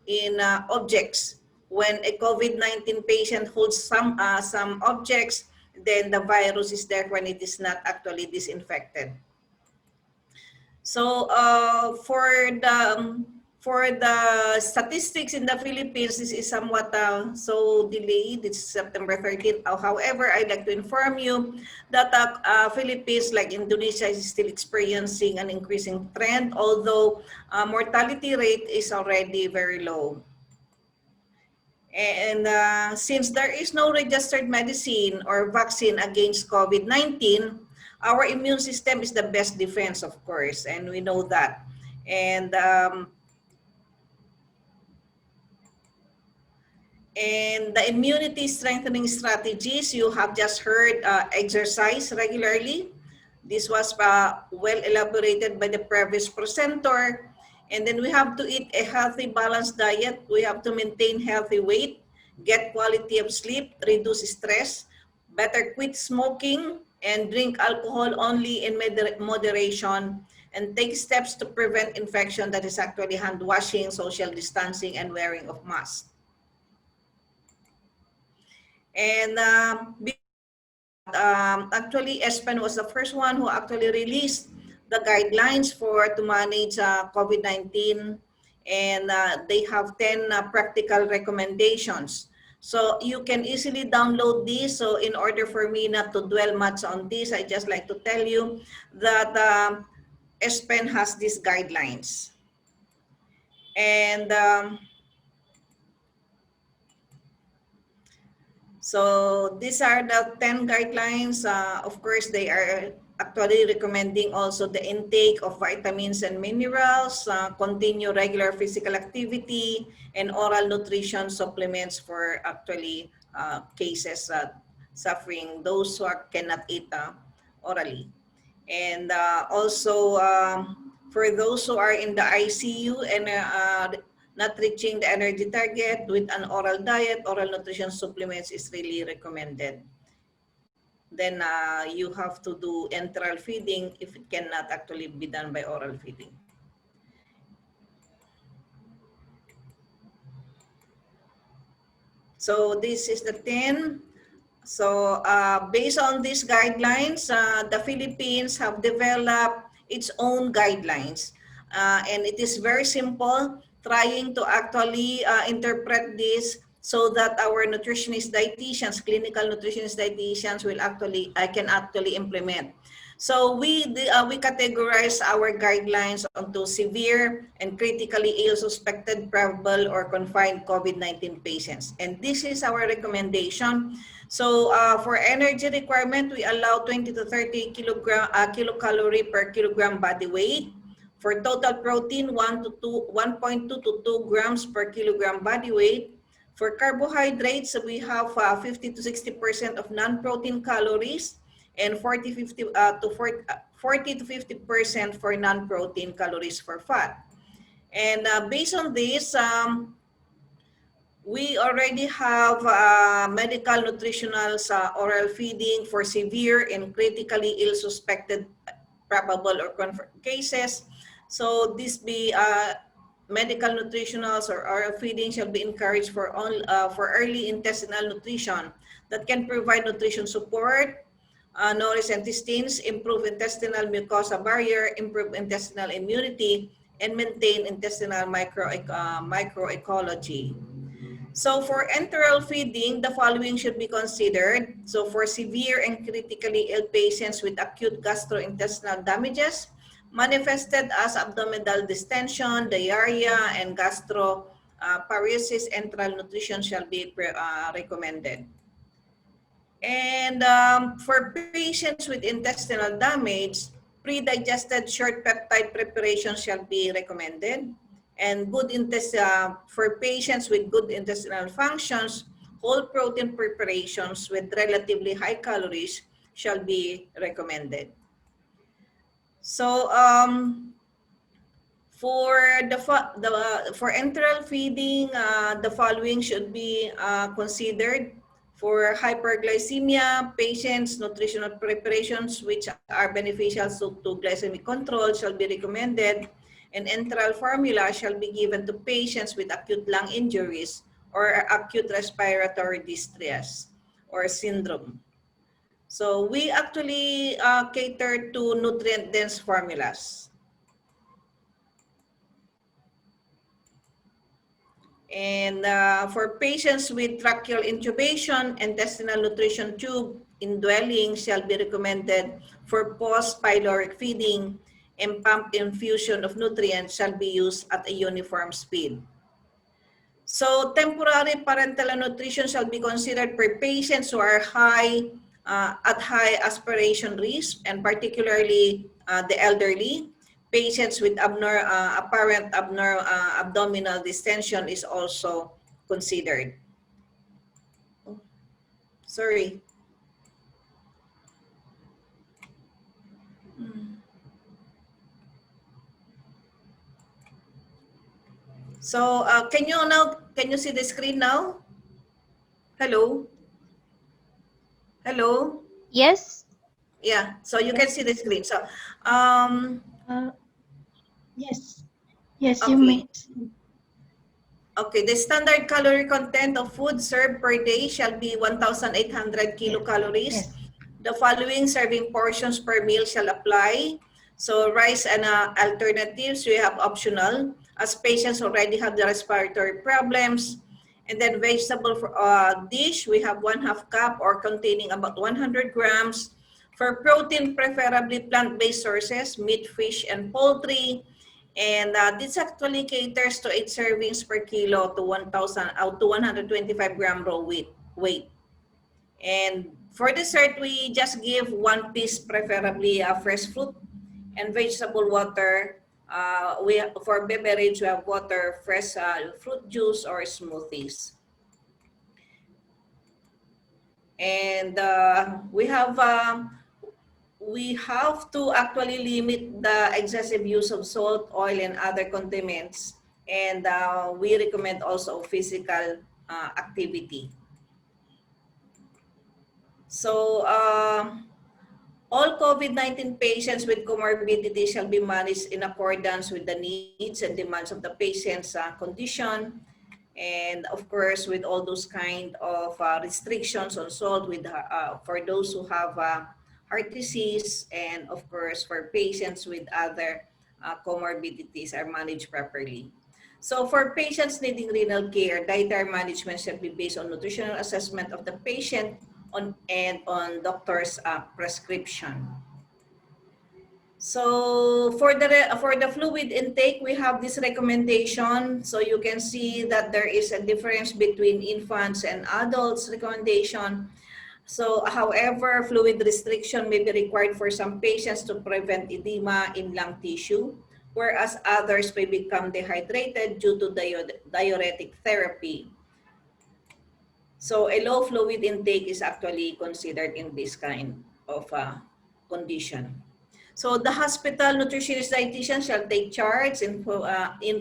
in objects. When a COVID-19 patient holds some objects, then the virus is there when it is not actually disinfected. So for the statistics in the Philippines, this is somewhat so delayed. It's September 13th. However, I'd like to inform you that Philippines, like Indonesia, is still experiencing an increasing trend, although mortality rate is already very low. And since there is no registered medicine or vaccine against COVID-19, our immune system is the best defense, of course, and we know that. And the immunity strengthening strategies, you have just heard exercise regularly. This was well elaborated by the previous presenter. And then we have to eat a healthy, balanced diet. We have to maintain healthy weight, get quality of sleep, reduce stress, better quit smoking, and drink alcohol only in moderation, and take steps to prevent infection, that is actually hand washing, social distancing, and wearing of masks. And actually, SPEN was the first one who actually released the guidelines to manage COVID-19, and they have 10 practical recommendations. So you can easily download this. So in order for me not to dwell much on this, I just like to tell you that SPEN has these guidelines. And so these are the 10 guidelines. Of course, they are actually recommending also the intake of vitamins and minerals, continue regular physical activity, and oral nutrition supplements for actually cases suffering, those who cannot eat orally. And also for those who are in the ICU and not reaching the energy target with an oral diet, oral nutrition supplements is really recommended. Then you have to do enteral feeding if it cannot actually be done by oral feeding. So this is the 10. So based on these guidelines, the Philippines have developed its own guidelines. And it is very simple, trying to actually interpret this so that our nutritionist dietitians, clinical nutritionist dietitians can actually implement. So we categorize our guidelines onto severe and critically ill, suspected, probable, or confined COVID-19 patients. And this is our recommendation. So for energy requirement, we allow 20 to 30 kilocalorie per kilogram body weight. For total protein, 1.2 to 2 grams per kilogram body weight. For carbohydrates, we have 50 to 60% of non-protein calories, and 40 to 50% for non-protein calories for fat. And based on this, we already have medical nutritionals oral feeding for severe and critically ill suspected, probable, or confirmed cases. So this medical nutritionals or oral feeding shall be encouraged for early intestinal nutrition that can provide nutrition support, nourish intestines, improve intestinal mucosa barrier, improve intestinal immunity, and maintain intestinal microecology. So for enteral feeding, the following should be considered. So for severe and critically ill patients with acute gastrointestinal damages, manifested as abdominal distension, diarrhea, and gastroparesis, enteral nutrition shall be recommended. And for patients with intestinal damage, pre-digested short peptide preparation shall be recommended. And for patients with good intestinal functions, whole protein preparations with relatively high calories shall be recommended. So for enteral feeding, the following should be considered. For hyperglycemia patients, nutritional preparations which are beneficial to glycemic control shall be recommended. And enteral formula shall be given to patients with acute lung injuries or acute respiratory distress or syndrome. So we actually cater to nutrient-dense formulas. And for patients with tracheal intubation, intestinal nutrition tube indwelling shall be recommended for post-pyloric feeding, and pump infusion of nutrients shall be used at a uniform speed. So temporary parenteral nutrition shall be considered for patients who are at high aspiration risk, and particularly the elderly. Patients with apparent abdominal distension is also considered. Oh, sorry. So can you see the screen now? Hello? Hello? Yes. Yeah, so you can see the screen. So Yes. Yes, okay. you may. Okay, the standard calorie content of food served per day shall be 1,800 kilocalories. Yes. The following serving portions per meal shall apply. So rice and alternatives, we have optional, as patients already have the respiratory problems. And then vegetable dish, we have 1/2 cup or containing about 100 grams. For protein, preferably plant-based sources, meat, fish, and poultry. And this actually caters to 8 servings per kilo to 1,000 out to 125 gram raw weight. And for dessert, we just give 1 piece, preferably fresh fruit and vegetable water. For beverage, we have water, fresh fruit juice, or smoothies. And we have to actually limit the excessive use of salt, oil, and other condiments. And we recommend also physical activity. So all COVID-19 patients with comorbidity shall be managed in accordance with the needs and demands of the patient's condition. And of course, with all those kind of restrictions on salt for those who have heart disease, and of course for patients with other comorbidities are managed properly. So for patients needing renal care, dietary management should be based on nutritional assessment of the patient and on doctor's prescription. So for the fluid intake, we have this recommendation. So you can see that there is a difference between infants and adults recommendation. So however, fluid restriction may be required for some patients to prevent edema in lung tissue, whereas others may become dehydrated due to diuretic therapy. So a low fluid intake is actually considered in this kind of condition. So the hospital nutritionist dietitian shall take charge in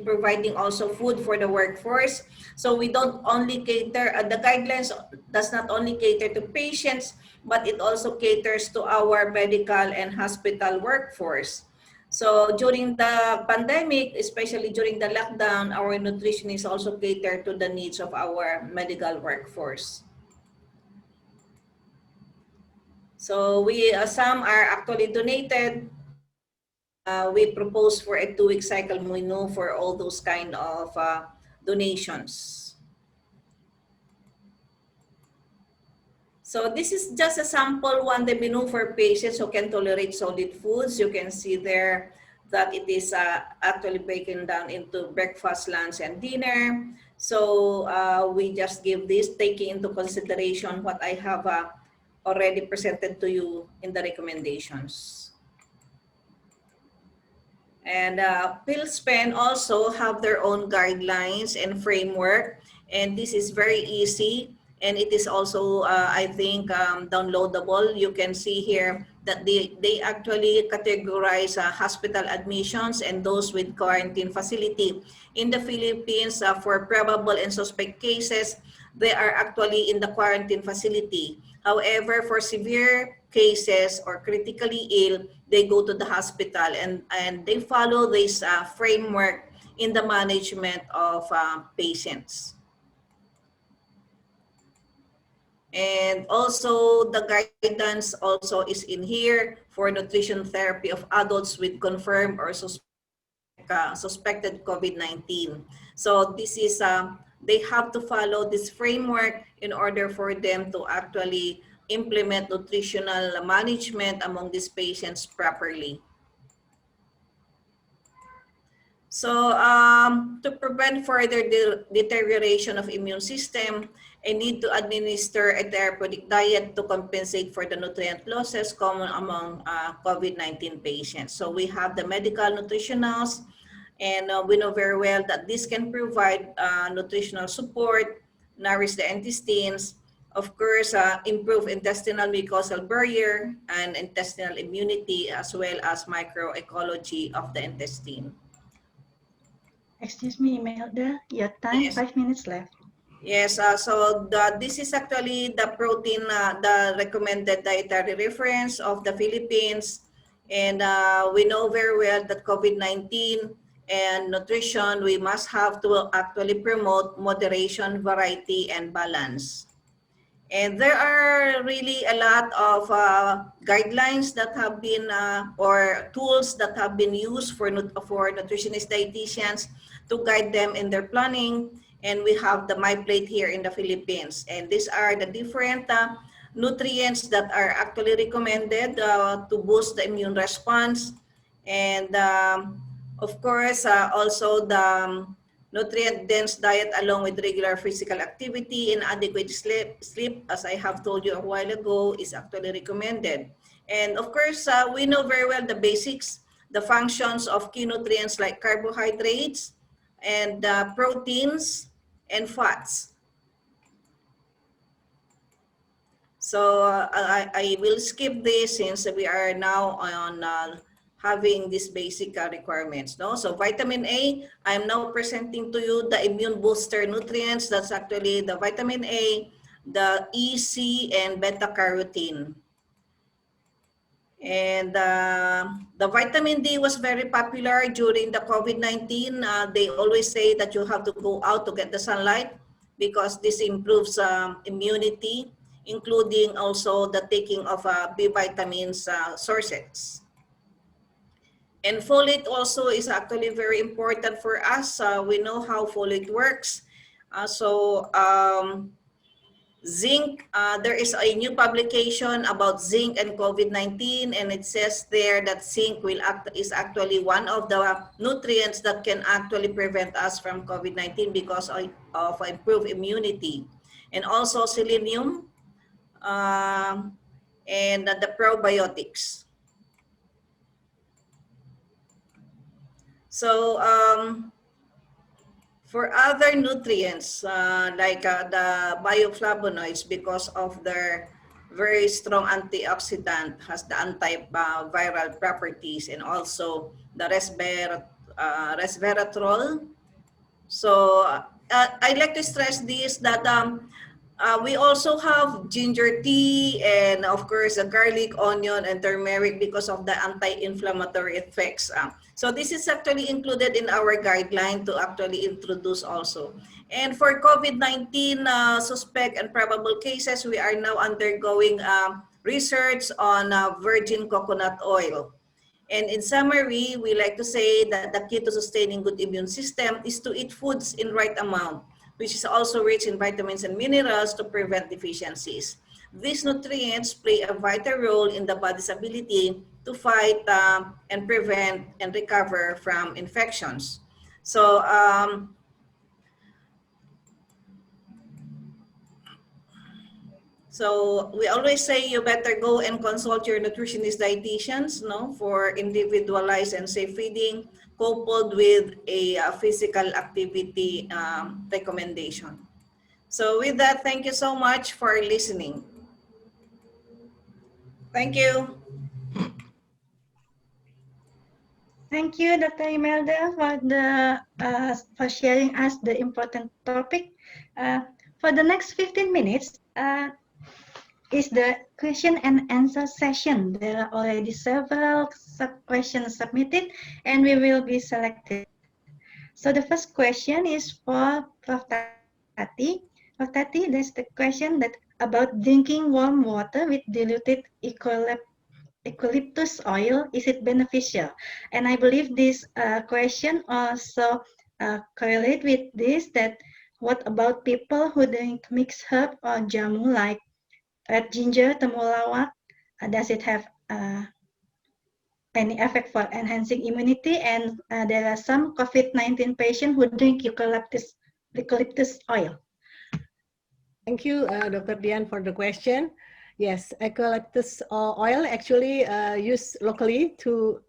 providing also food for the workforce. So we don't only cater, the guidelines does not only cater to patients, but it also caters to our medical and hospital workforce. So during the pandemic, especially during the lockdown, our nutritionists also cater to the needs of our medical workforce. So some are actually donated, and we propose for a 2-week cycle menu for all those kind of donations. So this is just a sample one, the menu for patients who can tolerate solid foods. You can see there that it is actually broken down into breakfast, lunch, and dinner. So we just give this, taking into consideration what I have already presented to you in the recommendations. And PillSpen also have their own guidelines and framework, and this is very easy, and it is also I think downloadable. You can see here that they actually categorize hospital admissions and those with quarantine facility in the Philippines for probable and suspect cases. they are actually in the quarantine facility. However, for severe cases or critically ill, they go to the hospital and they follow this framework in the management of patients. And also the guidance also is in here for nutrition therapy of adults with confirmed or suspected COVID-19. So this is, they have to follow this framework in order for them to actually implement nutritional management among these patients properly. So to prevent further deterioration of immune system, I need to administer a therapeutic diet to compensate for the nutrient losses common among COVID-19 patients. So we have the medical nutritionals, and we know very well that this can provide nutritional support, nourish the intestines, of course, improve intestinal mucosal barrier and intestinal immunity, as well as microecology of the intestine. Excuse me, Imelda, your time, Yes. 5 minutes left. Yes, so this is actually the protein, the recommended dietary reference of the Philippines. And we know very well that COVID-19 and nutrition, we must have to actually promote moderation, variety, and balance. And there are really a lot of guidelines that have been, or tools that have been used for nutritionist dietitians to guide them in their planning. And we have the My Plate here in the Philippines. And these are the different nutrients that are actually recommended to boost the immune response. And of course, also the nutrient-dense diet along with regular physical activity and adequate sleep, as I have told you a while ago, is actually recommended. And of course, we know very well the basics, the functions of key nutrients like carbohydrates and proteins and fats. So I will skip this since we are now on having these basic requirements. No? So vitamin A, I'm now presenting to you the immune booster nutrients. That's actually the vitamin A, the E, C, and beta-carotene. And the vitamin D was very popular during the COVID-19. They always say that you have to go out to get the sunlight because this improves immunity, including also the taking of B vitamins sources. And folate also is actually very important for us. We know how folate works. Zinc, there is a new publication about zinc and COVID-19, and it says there that zinc is actually one of the nutrients that can actually prevent us from COVID-19 because of improved immunity. And also selenium and the probiotics. So for other nutrients like the bioflavonoids, because of their very strong antioxidant, has the antiviral properties, and also the resveratrol. So I'd like to stress this, that we also have ginger tea and of course the garlic, onion, and turmeric because of the anti-inflammatory effects. So this is actually included in our guideline to actually introduce also. And for COVID-19 suspect and probable cases, we are now undergoing research on virgin coconut oil. And in summary, we like to say that the key to sustaining good immune system is to eat foods in right amount, which is also rich in vitamins and minerals to prevent deficiencies. These nutrients play a vital role in the body's ability to fight and prevent and recover from infections. So we always say you better go and consult your nutritionist dietitians, for individualized and safe feeding, coupled with a physical activity recommendation. So with that, thank you so much for listening. Thank you. Thank you, Dr. Imelda, for sharing us the important topic. For the next 15 minutes is the question and answer session. There are already several questions submitted and we will be selected. So the first question is for Prof. Tati. Prof. Tati, there's the question that about drinking warm water with diluted eucalyptus oil, is it beneficial? And I believe this question also correlate with this, that what about people who drink mixed herb or jamu like red ginger, temulawak? Does it have any effect for enhancing immunity? And there are some COVID-19 patients who drink eucalyptus oil. Thank you, Dr. Dian, for the question. Yes, eucalyptus oil actually used locally to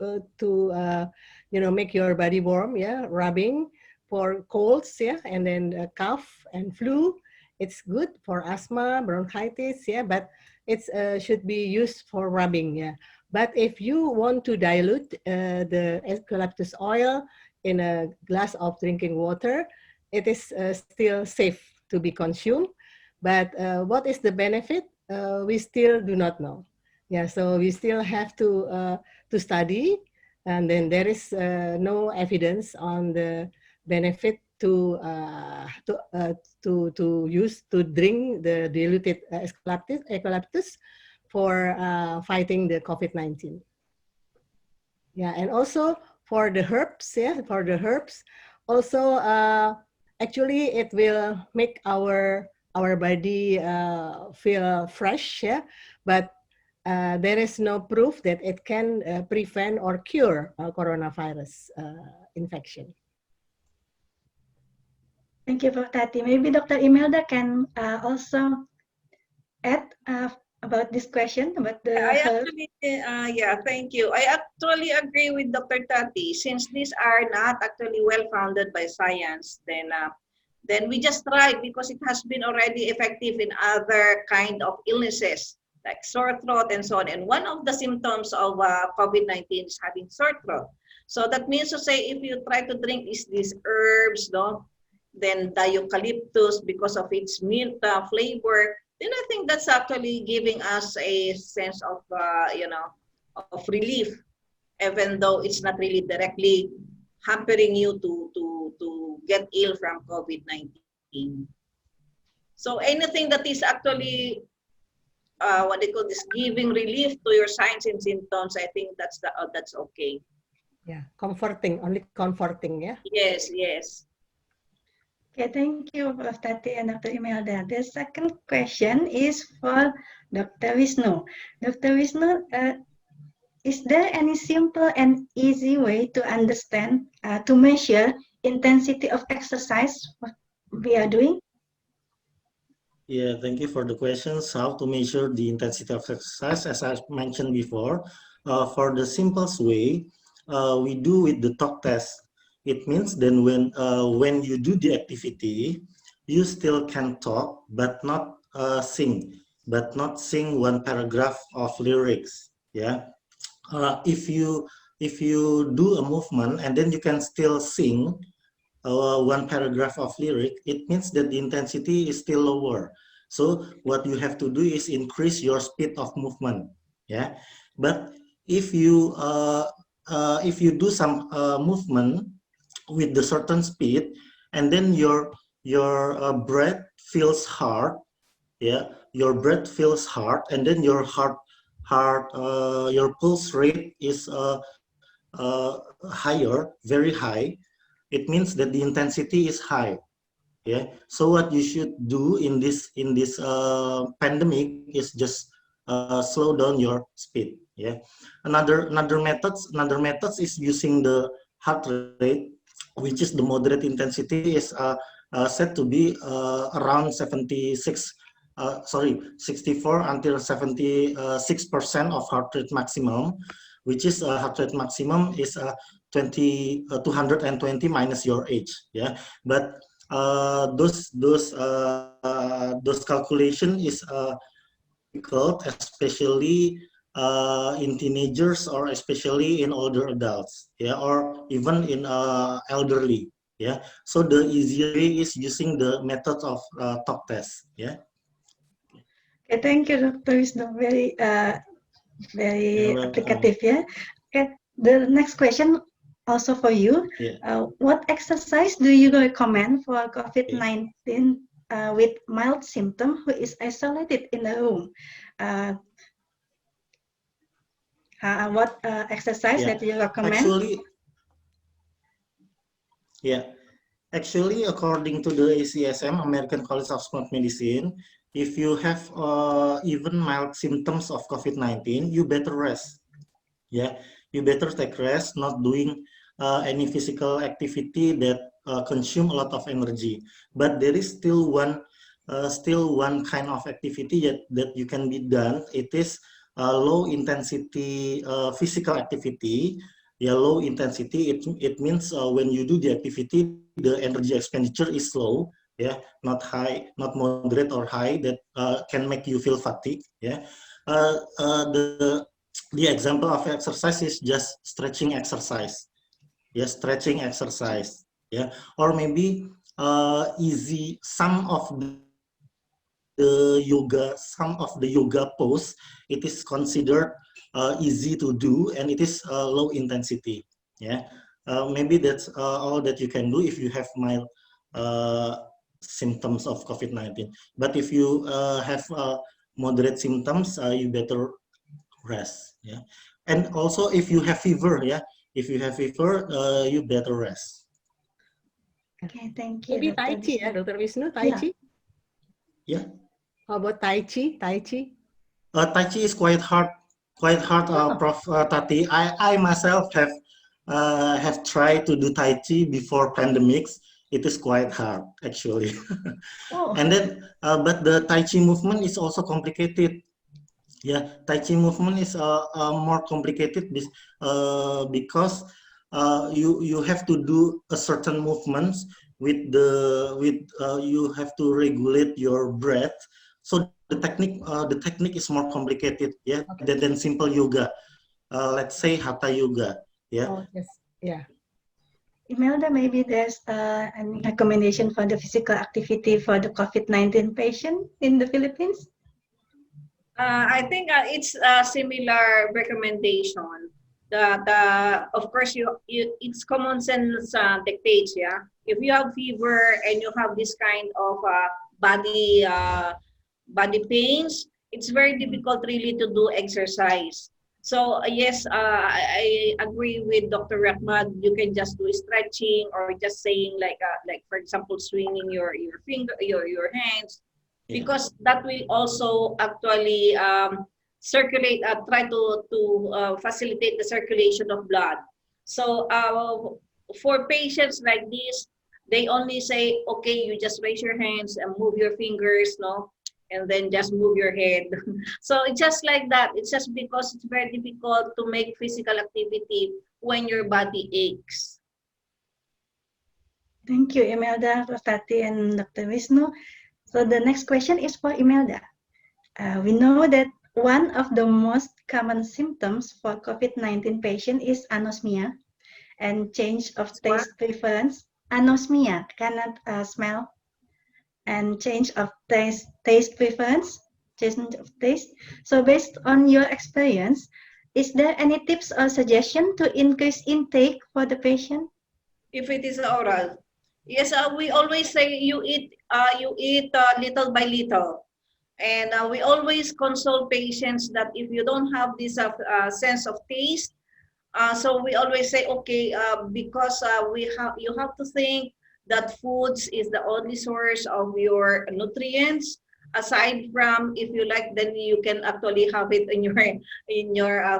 make your body warm, yeah, rubbing for colds, yeah, and then cough and flu. It's good for asthma, bronchitis, yeah, but it should be used for rubbing, yeah. But if you want to dilute the eucalyptus oil in a glass of drinking water, it is still safe to be consumed. But what is the benefit? We still do not know. Yeah, so we still have to study, and then there is no evidence on the benefit to drink the diluted eucalyptus for fighting the COVID-19. Yeah, and also for the herbs, yeah, also actually it will make our body feel fresh, yeah, but there is no proof that it can prevent or cure coronavirus infection. Thank you, Prof. Tati. Maybe Dr. Imelda can also add about this question about the thank you. I actually agree with Dr. Tati. Since these are not actually well founded by science, then we just tried because it has been already effective in other kind of illnesses like sore throat and so on. And one of the symptoms of COVID-19 is having sore throat. So that means to say, if you try to drink these herbs, no, then the eucalyptus, because of its mint flavor, then I think that's actually giving us a sense of, of relief, even though it's not really directly hampering you to get ill from COVID-19. So anything that is actually, what they call this, giving relief to your signs and symptoms, I think that's okay. Yeah, comforting, only comforting, yeah? Yes, yes. Okay, thank you, Prof. Tati and Dr. Imelda. The second question is for Dr. Wisnu. Dr. Wisnu, is there any simple and easy way to understand, to measure intensity of exercise we are doing? Yeah, thank you for the questions. How to measure the intensity of exercise, as I mentioned before. For the simplest way, we do with the talk test. It means then when you do the activity, you still can talk, but not sing, one paragraph of lyrics. Yeah, if you do a movement and then you can still sing one paragraph of lyric, it means that the intensity is still lower. So what you have to do is increase your speed of movement. Yeah, but if you do some movement with the certain speed, and then your breath feels hard, yeah, your breath feels hard, and then your your pulse rate is higher, very high. It means that the intensity is high. Yeah. So what you should do in this pandemic is just slow down your speed. Yeah. Another methods is using the heart rate, which is the moderate intensity, is said to be around 64 until 76% of heart rate maximum, which is heart rate maximum is 220 minus your age. Yeah, but those calculation is difficult, especially in teenagers or especially in older adults, yeah, or even in elderly. Yeah, so the easier way is using the method of talk test. Yeah. Okay, thank you, Dr. Wisnu. Very, very You're welcome. applicative. Yeah. Okay. The next question also for you. Yeah. What exercise do you recommend for Okay. COVID-19 with mild symptom who is isolated in the room? What exercise Yeah. that you recommend? Actually, according to the ACSM, American College of Sport Medicine, if you have even mild symptoms of COVID-19, you better rest. Yeah, you better take rest, not doing any physical activity that consume a lot of energy. But there is still one kind of activity that you can be done. It is low intensity physical activity. Yeah, low intensity. It means when you do the activity, the energy expenditure is low. Yeah, not high, not moderate or high that can make you feel fatigue. Yeah, the example of exercise is just stretching exercise. Yeah, stretching exercise. Yeah, or maybe easy some of the yoga pose. It is considered easy to do and it is low intensity. Yeah, maybe that's all that you can do if you have mild symptoms of COVID-19. But if you have moderate symptoms, you better rest. Yeah, and also if you have fever, yeah, if you have fever, you better rest. Okay, thank you, Maybe Dr. Tai Chi, Wisnu. yeah, Dr. Wisnu, Tai Yeah. Chi. Yeah, How about Tai Chi? Tai Chi. Tai Chi is quite hard, Prof. Tati. I myself have tried to do Tai Chi before pandemics. It is quite hard actually. Oh. And then, but the Tai Chi movement is also complicated. Yeah, Tai Chi movement is more complicated because you have to do a certain movements with you have to regulate your breath. So the technique is more complicated, yeah, Okay. than simple yoga. Let's say Hatha yoga. Yeah. Oh, yes. Yeah. Imelda, maybe there's any recommendation for the physical activity for the COVID-19 patient in the Philippines? I think it's a similar recommendation. Of course it's common sense dictates. Yeah, if you have fever and you have this kind of body body pains, it's very difficult really to do exercise. So yes, I agree with Dr. Rachmad. You can just do stretching or just saying like for example swinging your finger your hands, because that will also actually circulate, try to facilitate the circulation of blood. So for patients like this, they only say, okay, you just raise your hands and move your fingers, no, and then just move your head. So it's just like that. It's just because it's very difficult to make physical activity when your body aches. Thank you, Imelda, Prof. Tati, and Dr. Wisnu. So the next question is for Imelda. We know that one of the most common symptoms for COVID-19 patient is anosmia and change of taste preference. Anosmia, cannot smell, and change of taste preference, change of taste. So based on your experience, is there any tips or suggestion to increase intake for the patient? If it is oral, yes, we always say you eat little by little. And we always consult patients that if you don't have this sense of taste, so we always say, okay, because you have to think that foods is the only source of your nutrients. Aside from, if you like, then you can actually have it in your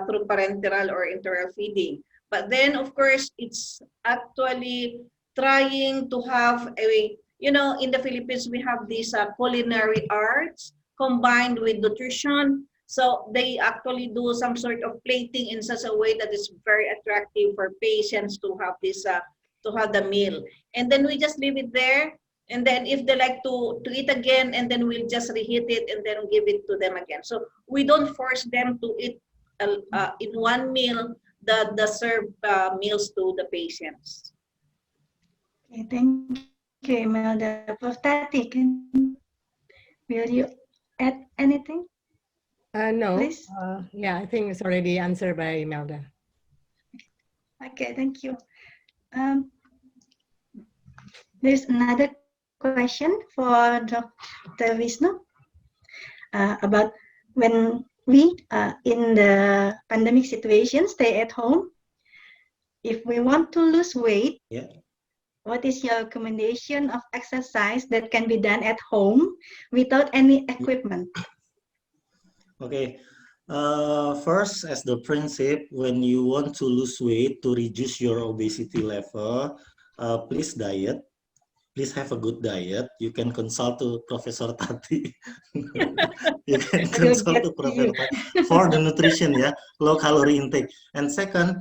through parenteral or enteral feeding. But then, of course, it's actually trying to have a, in the Philippines we have these culinary arts combined with nutrition. So they actually do some sort of plating in such a way that is very attractive for patients to have this to have the meal. And then we just leave it there. And then if they like to eat again, and then we'll just reheat it and then give it to them again. So we don't force them to eat in one meal the served meals to the patients. Okay, thank you, Imelda. Prof. Tati, will you add anything, No. please? Yeah, I think it's already answered by Imelda. Okay, thank you. There's another question for Dr. Wisnu about when we, in the pandemic situation, stay at home. If we want to lose weight, Yeah. what is your recommendation of exercise that can be done at home without any equipment? Okay. First, as the principle, when you want to lose weight to reduce your obesity level, please diet. Please have a good diet. You can consult to Professor Tati. You can I will consult get to to Professor you. Tati for the nutrition, yeah, low calorie intake. And second,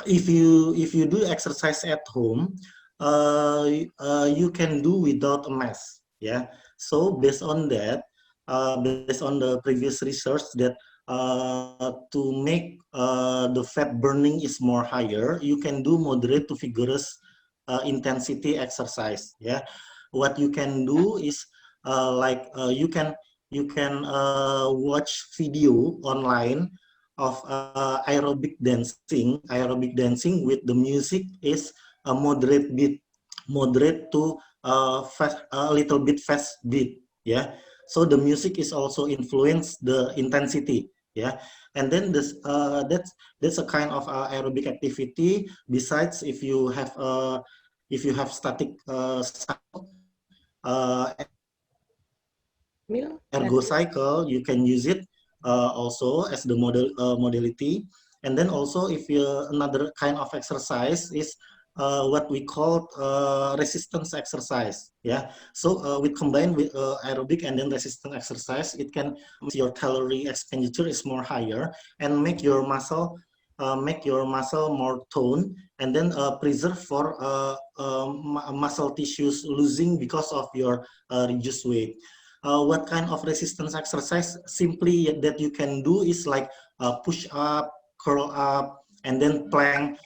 if you do exercise at home, you can do without a mask, yeah. So based on that, based on the previous research that to make the fat burning is more higher, you can do moderate to vigorous intensity exercise, yeah. What you can do is you can watch video online of aerobic dancing with the music is a moderate to a little bit fast beat, yeah. So the music is also influence the intensity, yeah. And then this that's a kind of aerobic activity. Besides, if you have static ergo cycle, you can use it also as the modality. And then also, if you another kind of exercise is what we call resistance exercise. Yeah. So we combine with aerobic and then resistance exercise, it can your calorie expenditure is more higher and make your muscle more toned, and then preserve for muscle tissues losing because of your reduced weight. What kind of resistance exercise simply that you can do is like push up, curl up, and then plank.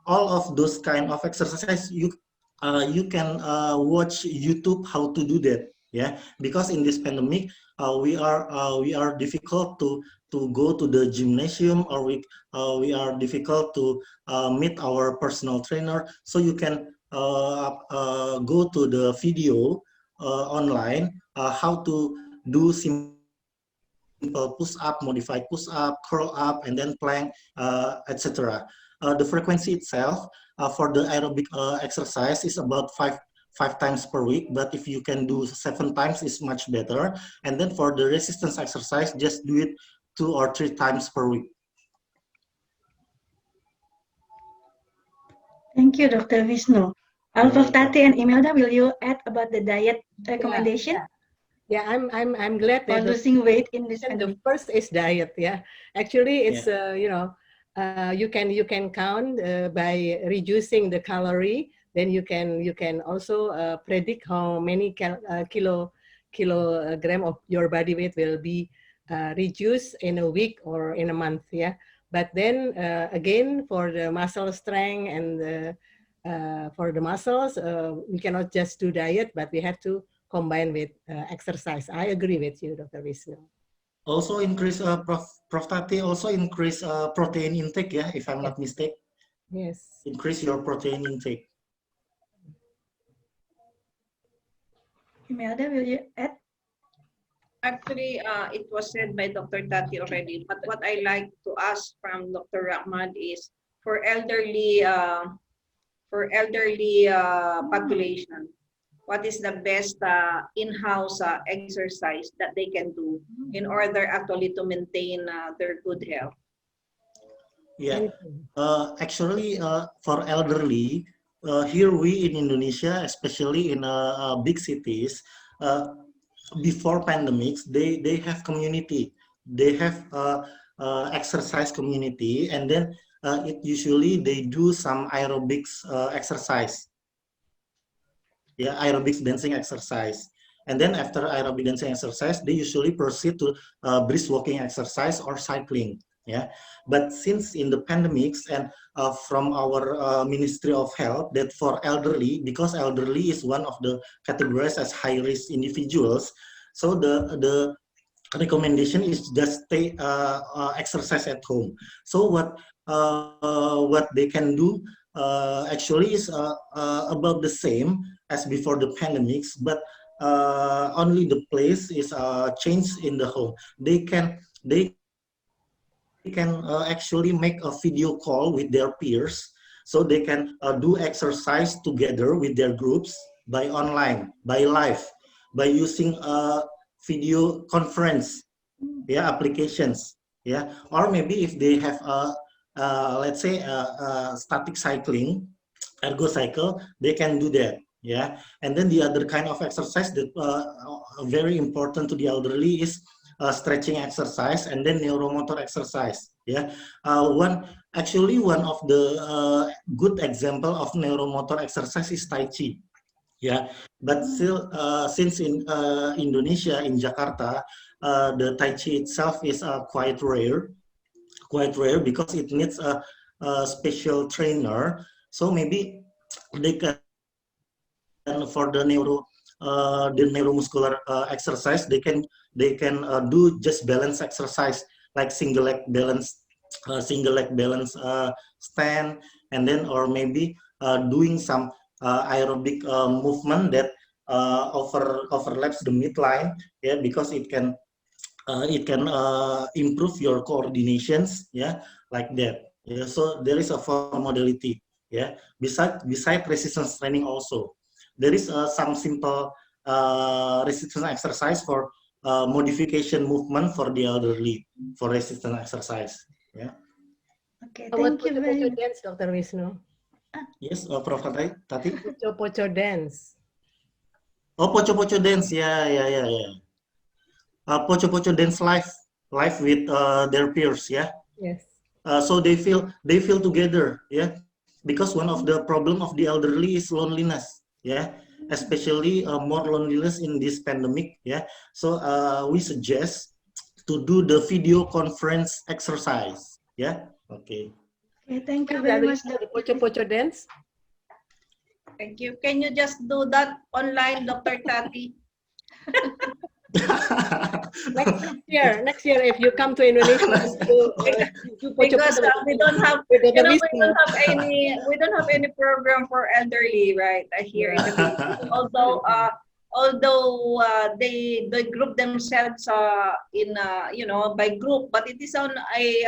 All of those kind of exercise you can watch YouTube how to do that. Yeah, because in this pandemic we are difficult to go to the gymnasium, or we are difficult to meet our personal trainer. So you can go to the video online how to do simple push up, modified push up, curl up, and then plank, etc. The frequency itself for the aerobic exercise is about five times per week, but if you can do 7 times, it's much better. And then for the resistance exercise, just do it 2 or 3 times per week. Thank you, Dr. Wisnu. Prof. Tati and Imelda, will you add about the diet recommendation? Yeah, I'm glad for that losing weight in this the pandemic. first is diet. Yeah, actually, it's you can count by reducing the calorie. Then you can also predict how many kilogram of your body weight will be reduced in a week or in a month. Yeah, but then again, for the muscle strength and for the muscles, we cannot just do diet, but we have to combine with exercise. I agree with you, Dr. Wisnu. Also increase, Prof. Tati, also increase protein intake, yeah, if I'm not mistaken. Yes. Increase your protein intake. Imelda, will you add? Actually, it was said by Dr. Tati already, but what I like to ask from Dr. Rachmad is for elderly population, what is the best in-house exercise that they can do in order actually to maintain their good health? Yeah, actually, for elderly, here we in Indonesia, especially in big cities, before pandemics, they have community, they have exercise community, and then it usually they do some aerobics exercise. Yeah, aerobics dancing exercise. And then after aerobic dancing exercise, they usually proceed to brisk walking exercise or cycling. Yeah, but since in the pandemics and from our Ministry of Health that for elderly, because elderly is one of the categorized as high risk individuals, so the recommendation is just stay exercise at home. So what they can do actually is about the same as before the pandemics, but only the place is changed in the home. They can actually make a video call with their peers, so they can do exercise together with their groups by online, by live, by using video conference, yeah, applications, yeah, or maybe if they have let's say static cycling, ergo cycle, they can do that, yeah. And then the other kind of exercise that very important to the elderly is stretching exercise and then neuromotor exercise, yeah. One of the good example of neuromotor exercise is Tai Chi, yeah. But still, since in Indonesia, in Jakarta, the Tai Chi itself is quite rare because it needs a special trainer. So maybe they can, for the neuromuscular exercise, they can do just balance exercise like single leg balance stand, and then or maybe doing some aerobic movement that overlaps the midline, yeah, because it can improve your coordinations, yeah, like that, yeah. So there is a four modality, yeah. Beside resistance training also, there is some simple resistance exercise for modification movement for the elderly for resistance exercise, yeah. Okay, What thank you very pocho much. dance, Dr. Wisnu? Yes, Prof. Tati. Pocho dance. Oh, pocho dance, yeah. Pocho dance live with their peers, yeah. Yes. So they feel together, yeah, because one of the problem of the elderly is loneliness, yeah, especially more loneliness in this pandemic, yeah. So we suggest to do the video conference exercise, yeah. Okay. Okay, thank you very much. The pocho dance. Thank you. Can you just do that online, Dr. Tati? Next year, if you come to Indonesia, Because we don't have, we don't have any program for elderly, right? Here in the Philippines. Although they group themselves in by group, but it is on a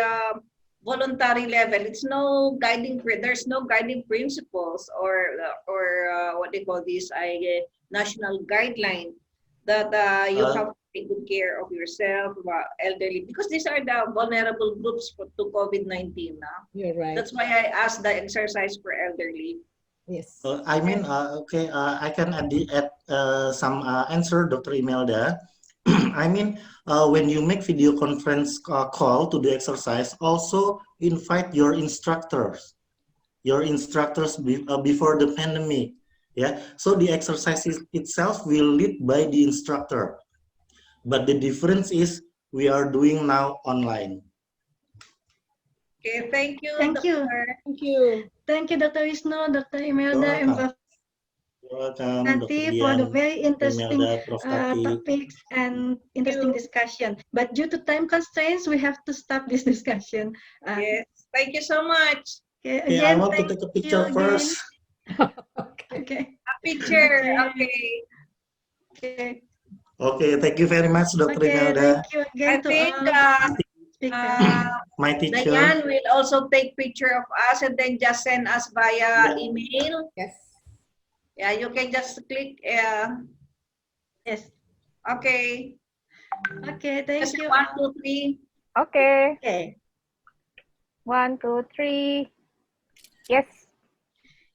voluntary level. It's there's no guiding principles or what they call this national guideline that you have to take good care of yourself, elderly, because these are the vulnerable groups to COVID-19. You're right. That's why I asked the exercise for elderly. Yes. I mean, okay, I can add some answer, Dr. Imelda. I mean, when you make video conference call to the exercise, also invite your instructors before the pandemic. Yeah, so the exercise itself will lead by the instructor, but the difference is we are doing now online. Okay, thank you. Thank you. Thank you. Thank you, Dr. Wisnu, Dr. Imelda, and Prof. Welcome, Tati, for the very interesting Imelda, Prof. Tati. topics and interesting discussion. But due to time constraints, we have to stop this discussion. Yes, thank you so much. Okay, Okay, again, I want to take a picture first. Okay. A picture, okay. Okay. Okay, thank you very much, Dr. Okay, Imelda. thank you again I to think speakers. My teacher. Diane will also take picture of us and then just send us via email. Yes. Yeah, you can just click. Yes. Okay. Okay, thank you. 1, 2, 3. Okay. Okay. 1, 2, 3. Yes.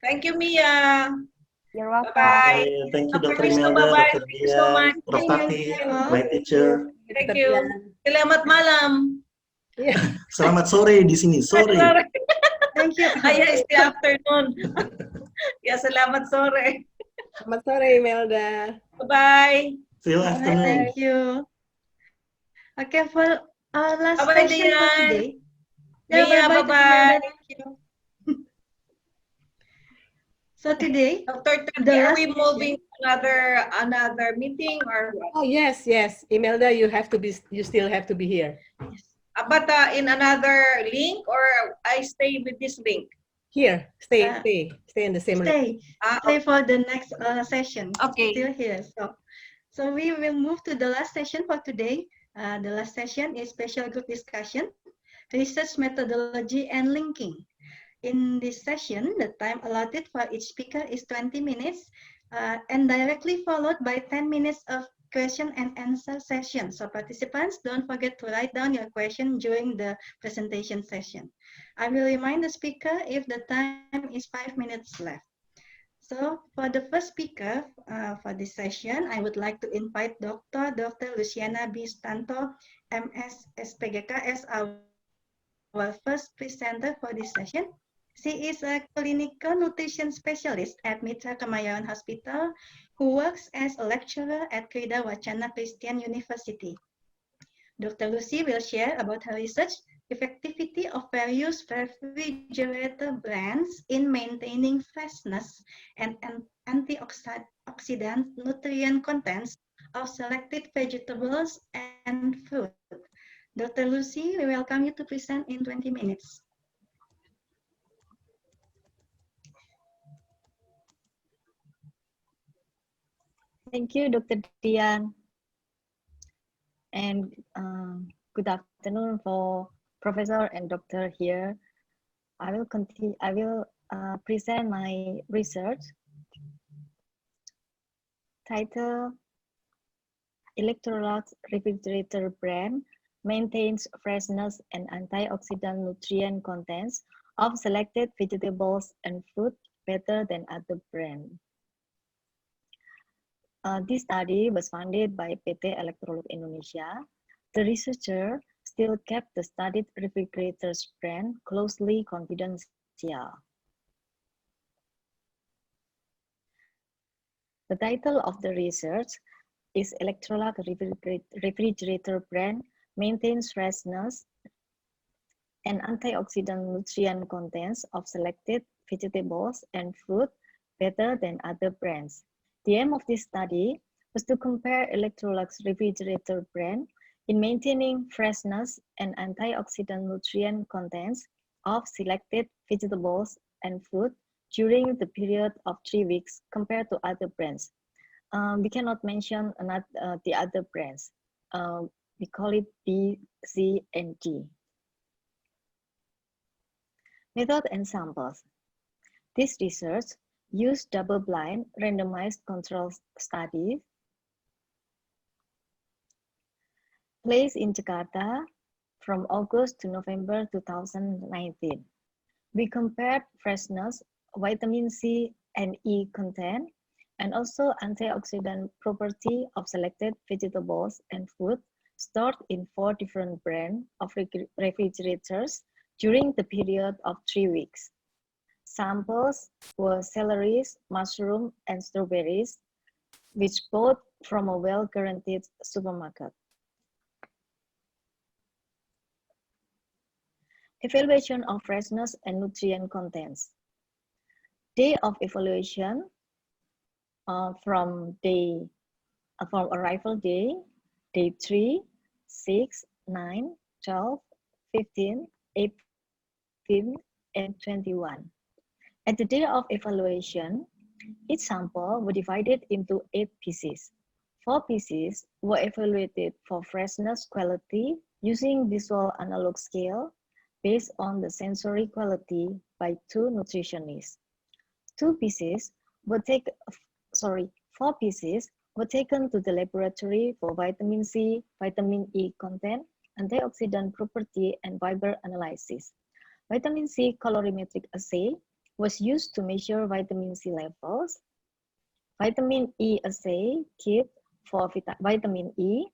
Thank you, Mia. You're welcome. Bye-bye. Okay, thank you, Dr. Dr. Wisnu, Imelda, bye-bye. Dr. Thank you so much. Dian, Prof. Tati, you. my teacher. Thank you. Selamat malam. Selamat sore di sini, sore. Thank you. It's the afternoon. Ya, selamat sore. Selamat sore, Imelda. Bye-bye. See you afternoon. Thank you. Okay, for our last Bye-bye, session for Dian. today. Yeah, Mia, bye-bye, Dr. bye-bye. Imelda. Thank you. So today, Dr. the Tati, are last we session. moving to another meeting or what? Oh, yes, yes. Imelda, you still have to be here. But in another link, or I stay with this link? Here, stay in the same link. Stay for the next session. Okay. Still here. So we will move to the last session for today. The last session is special group discussion, research methodology, and linking. In this session, the time allotted for each speaker is 20 minutes and directly followed by 10 minutes of question and answer session. So participants, don't forget to write down your question during the presentation session. I will remind the speaker if the time is 5 minutes left. So for the first speaker for this session, I would like to invite Dr. Luciana B. Sutanto, MS SpGK, as our first presenter for this session. She is a clinical nutrition specialist at Mitra Kemayoran Hospital who works as a lecturer at Krida Wacana Christian University. Dr. Lucy will share about her research, effectivity of various refrigerator brands in maintaining freshness and antioxidant nutrient contents of selected vegetables and fruit. Dr. Lucy, we welcome you to present in 20 minutes. Thank you, Dr. Dian. And good afternoon for Professor and Doctor here. I will continue. I will present my research. Title: Electrolux refrigerator brand maintains freshness and antioxidant nutrient contents of selected vegetables and fruit better than other brands. This study was funded by PT Electrolux Indonesia. The researcher still kept the studied refrigerators brand closely confidential. The title of the research is Electrolux refrigerator brand maintains freshness and antioxidant nutrient contents of selected vegetables and fruit better than other brands. The aim of this study was to compare Electrolux refrigerator brand in maintaining freshness and antioxidant nutrient contents of selected vegetables and fruit during the period of 3 weeks compared to other brands. We cannot mention the other brands. We call it B, C, and D. Method and samples. This research used double-blind randomized control studies placed in Jakarta from August to November 2019. We compared freshness, vitamin C and E content, and also antioxidant property of selected vegetables and fruit stored in 4 different brands of refrigerators during the period of 3 weeks. Samples were celeries, mushroom, and strawberries, which bought from a well-guaranteed supermarket. Evaluation of freshness and nutrient contents. Day of evaluation from arrival day, day 3, 6, 9, 12, 15, 18, and 21. At the day of evaluation, each sample was divided into 8 pieces. 4 pieces were evaluated for freshness quality using visual analog scale based on the sensory quality by 2 nutritionists. 4 pieces were taken to the laboratory for vitamin C, vitamin E content, antioxidant property, and fiber analysis. Vitamin C colorimetric assay was used to measure vitamin C levels. Vitamin E assay kit for vitamin E,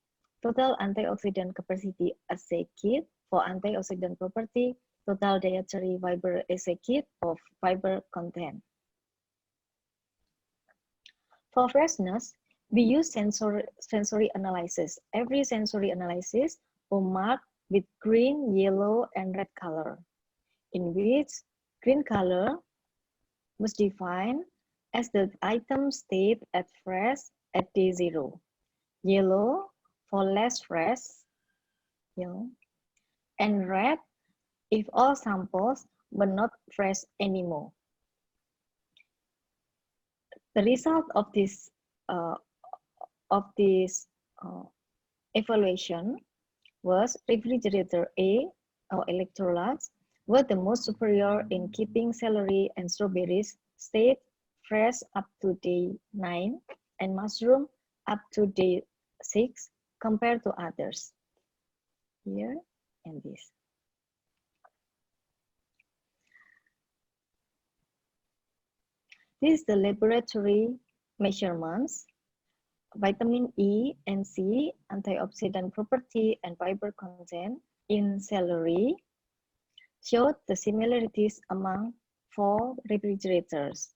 total antioxidant capacity assay kit for antioxidant property, total dietary fiber assay kit of fiber content. For freshness, we use sensory analysis. Every sensory analysis was marked with green, yellow, and red color, in which green color was defined as the item stayed at fresh at day 0, yellow for less fresh, and red if all samples were not fresh anymore. The result of this evaluation was refrigerator A, or Electrolux, were the most superior in keeping celery and strawberries stayed fresh up to day 9 and mushroom up to day 6 compared to others. Here and this. This is the laboratory measurements. Vitamin E and C, antioxidant property and fiber content in celery showed the similarities among 4 refrigerators.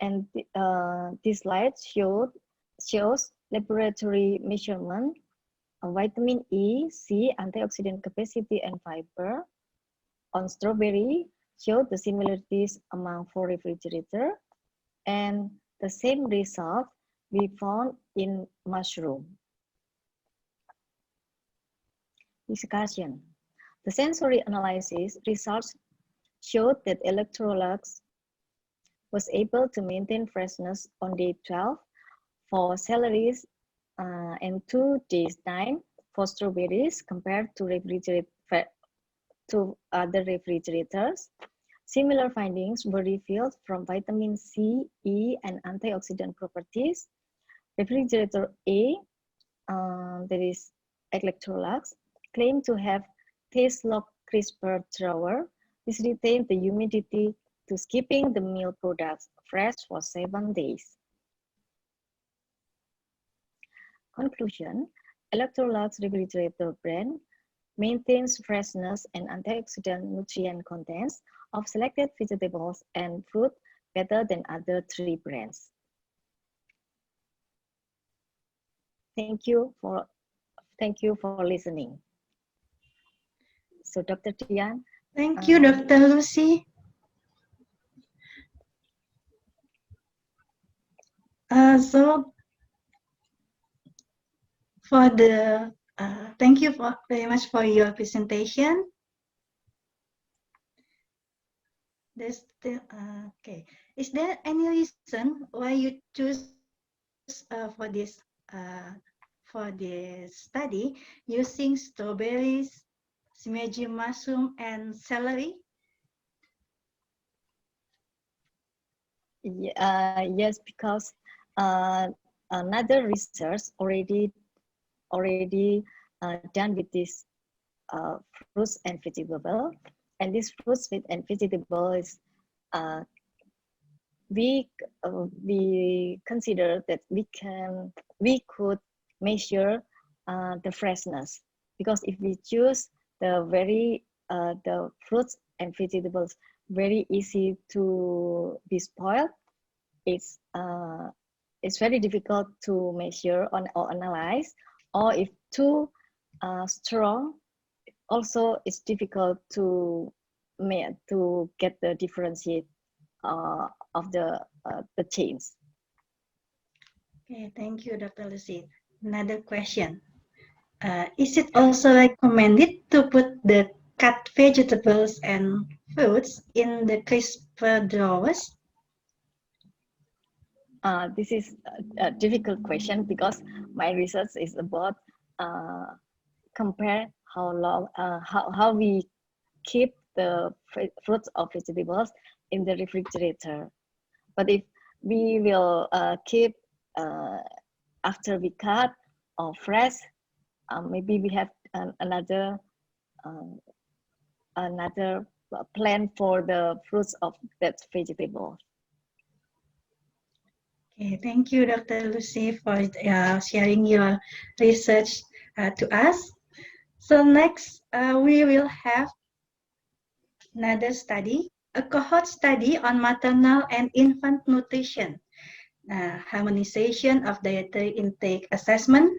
And this slide shows laboratory measurement of vitamin E, C, antioxidant capacity and fiber on strawberry showed the similarities among 4 refrigerators, and the same result we found in mushroom. Discussion. The sensory analysis results showed that Electrolux was able to maintain freshness on day 12 for celeries and 2 days 9 for strawberries compared to other refrigerators. Similar findings were revealed from vitamin C, E, and antioxidant properties. Refrigerator A, that is Electrolux, claimed to have taste-lock crisper drawer. This retained the humidity to keeping the meal products fresh for 7 days. Conclusion, Electrolux refrigerator brand maintains freshness and antioxidant nutrient contents of selected vegetables and fruit better than other 3 brands. Thank you for listening. So Dr. Tian. Thank you, Dr. Lucy. So for the thank you very much for your presentation. Okay. Is there any reason why you choose for this study using strawberries, shimeji mushroom, and celery? Yes, because another research already done with this fruits and vegetable, and this fruits and vegetable is we consider that we could measure the freshness, because if we choose the fruits and vegetables very easy to be spoiled, it's very difficult to measure or analyze, or if too strong, also it's difficult to get the differentiate of the chains. Okay, thank you, Dr. Lucy. Another question. Is it also recommended to put the cut vegetables and fruits in the crisper drawers? This is a difficult question because my research is about compare how long how we keep the fruits or vegetables in the refrigerator. But if we will keep after we cut or fresh, maybe we have another plan for the fruits of that vegetable. Okay, thank you, Dr. Lucy, for sharing your research to us. So next, we will have another study, a cohort study on maternal and infant nutrition, harmonization of dietary intake assessment,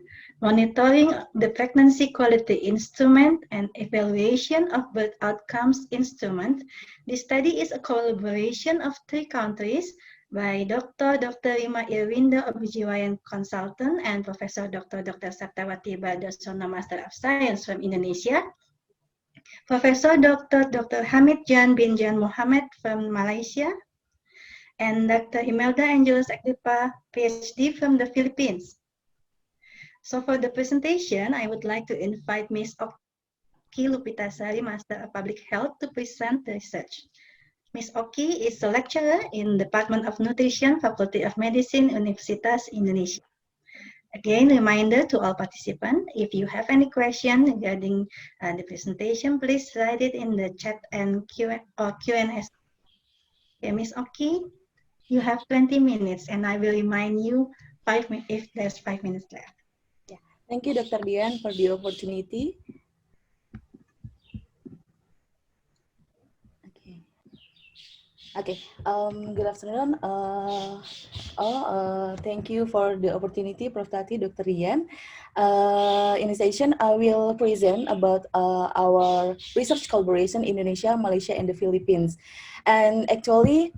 monitoring the pregnancy quality instrument, and evaluation of birth outcomes instrument. This study is a collaboration of 3 countries by Dr. Rima Irwinda, OBGYN consultant, and Professor Dr. Saptawati Bardosono, Master of Science from Indonesia, Professor Dr. Hamid Jan bin Jan Mohammed from Malaysia, and Dr. Imelda Angeles Agdeppa, PhD from the Philippines. So for the presentation, I would like to invite Ms. Okky Lupita, Master of Public Health, to present the research. Ms. Okky is a lecturer in Department of Nutrition, Faculty of Medicine, Universitas Indonesia. Again, reminder to all participants, if you have any question regarding the presentation, please write it in the chat and Q&A. Okay, Ms. Okky, you have 20 minutes, and I will remind you 5 minutes if there's 5 minutes left. Thank you, Dr. Dian, for the opportunity. Okay. Good afternoon. Thank you for the opportunity, Prof. Tati, Dr. Dian. In this session, I will present about our research collaboration in Indonesia, Malaysia, and the Philippines. And actually,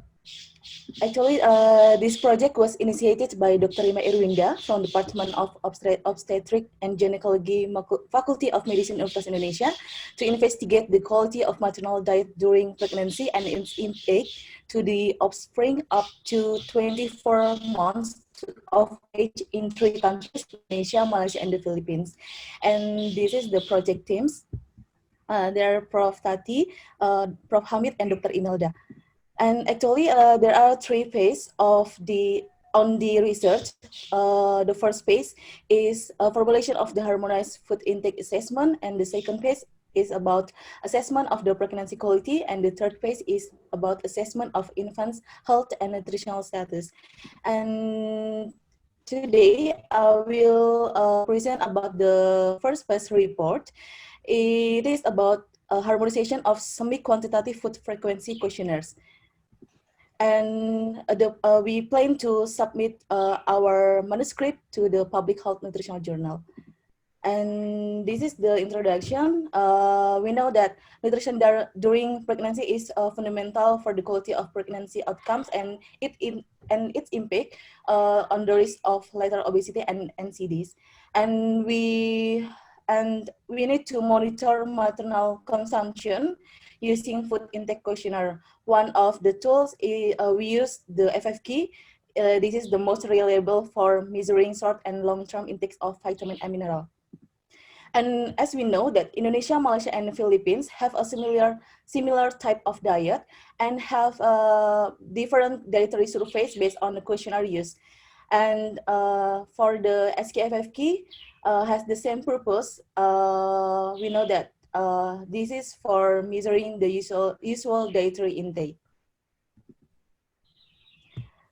this project was initiated by Dr. Rima Irwinda from Department of Obstetric and Gynecology, Faculty of Medicine, Universitas Indonesia, to investigate the quality of maternal diet during pregnancy and its impact to the offspring up to 24 months of age in 3 countries, Indonesia, Malaysia, and the Philippines. And this is the project teams. There are Prof. Tati, Prof. Hamid, and Dr. Imelda. And actually, there are 3 phases on the research. The first phase is a formulation of the harmonized food intake assessment, and the second phase is about assessment of the pregnancy quality, and the third phase is about assessment of infants' health and nutritional status. And today, I will present about the first phase report. It is about harmonization of semi-quantitative food frequency questionnaires. And we plan to submit our manuscript to the Public Health Nutritional Journal. And this is the introduction. We know that nutrition during pregnancy is fundamental for the quality of pregnancy outcomes and its impact on the risk of later obesity and NCDs. And we need to monitor maternal consumption using food intake questionnaire. One of the tools is we use the FFK. This is the most reliable for measuring short and long-term intakes of vitamin and mineral. And as we know that Indonesia, Malaysia, and the Philippines have a similar type of diet and have different dietary surveys based on the questionnaire used. And for the SKFFK has the same purpose. We know that this is for measuring the usual dietary intake.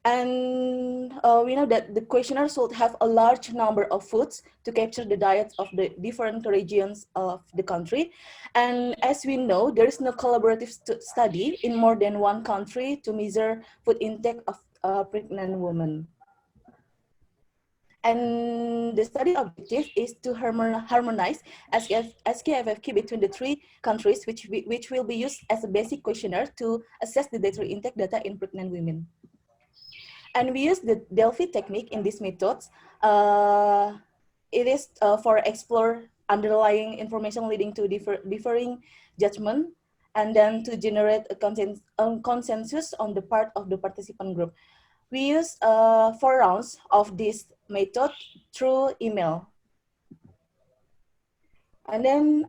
And we know that the questionnaire should have a large number of foods to capture the diets of the different regions of the country. And as we know, there is no collaborative study in more than 1 country to measure food intake of pregnant women. And the study objective is to harmonize SKFFK between the 3 countries, which will be used as a basic questionnaire to assess the dietary intake data in pregnant women. And we use the Delphi technique in these methods. It is for explore underlying information leading to differing judgment, and then to generate a consensus on the part of the participant group. We use 4 rounds of this method through email. And then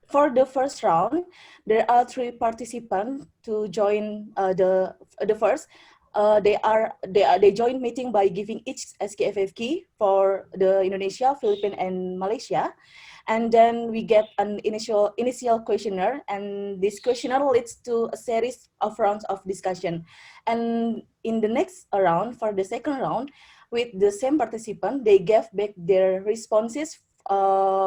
for the first round, there are 3 participants to join the first. They join meeting by giving each SKFFK for the Indonesia, Philippines, and Malaysia. And then we get an initial questionnaire, and this questionnaire leads to a series of rounds of discussion. And in the next round, for the second round, with the same participant, they gave back their responses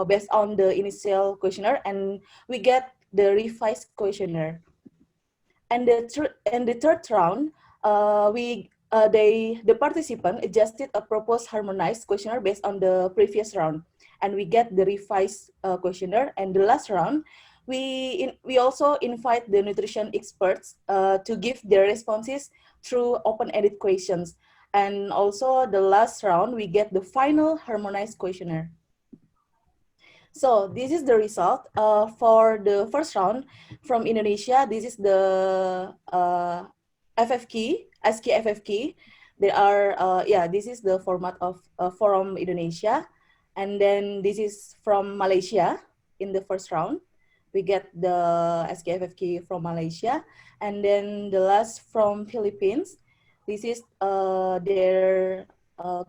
based on the initial questionnaire, and we get the revised questionnaire. And the third round, we the participant adjusted a proposed harmonized questionnaire based on the previous round, and we get the revised questionnaire. And the last round, we also invite the nutrition experts to give their responses through open-ended questions. And also the last round, we get the final harmonized questionnaire. So this is the result for the first round from Indonesia. This is the FFK, SKFFK. There are, this is the format of Forum Indonesia. And then this is from Malaysia in the first round. We get the SKFFK from Malaysia. And then the last from Philippines. This is their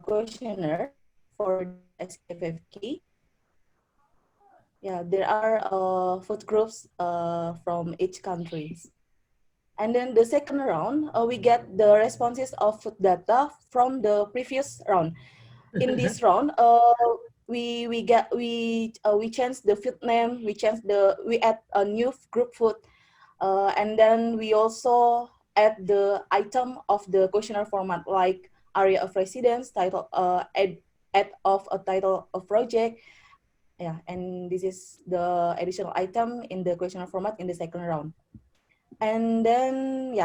questionnaire for SKFFK. Yeah, there are food groups from each country. And then the second round, we get the responses of food data from the previous round. In this round, we change the food name, we add a new group food, and then we also add the item of the questionnaire format, like area of residence, title, add of a title of project. Yeah, and this is the additional item in the questionnaire format in the second round. And then,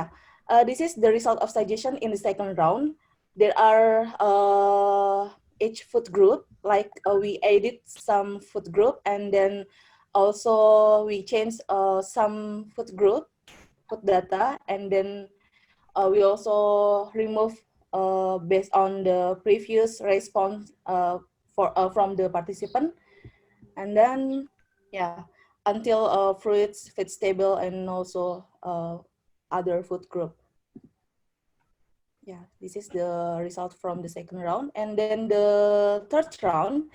this is the result of suggestion in the second round. There are each food group, like we edit some food group, and then also we change some food group, food data, and then we also remove based on the previous response from the participant. And then, until fruits, vegetable, and also other food group. Yeah, this is the result from the second round. And then the third round,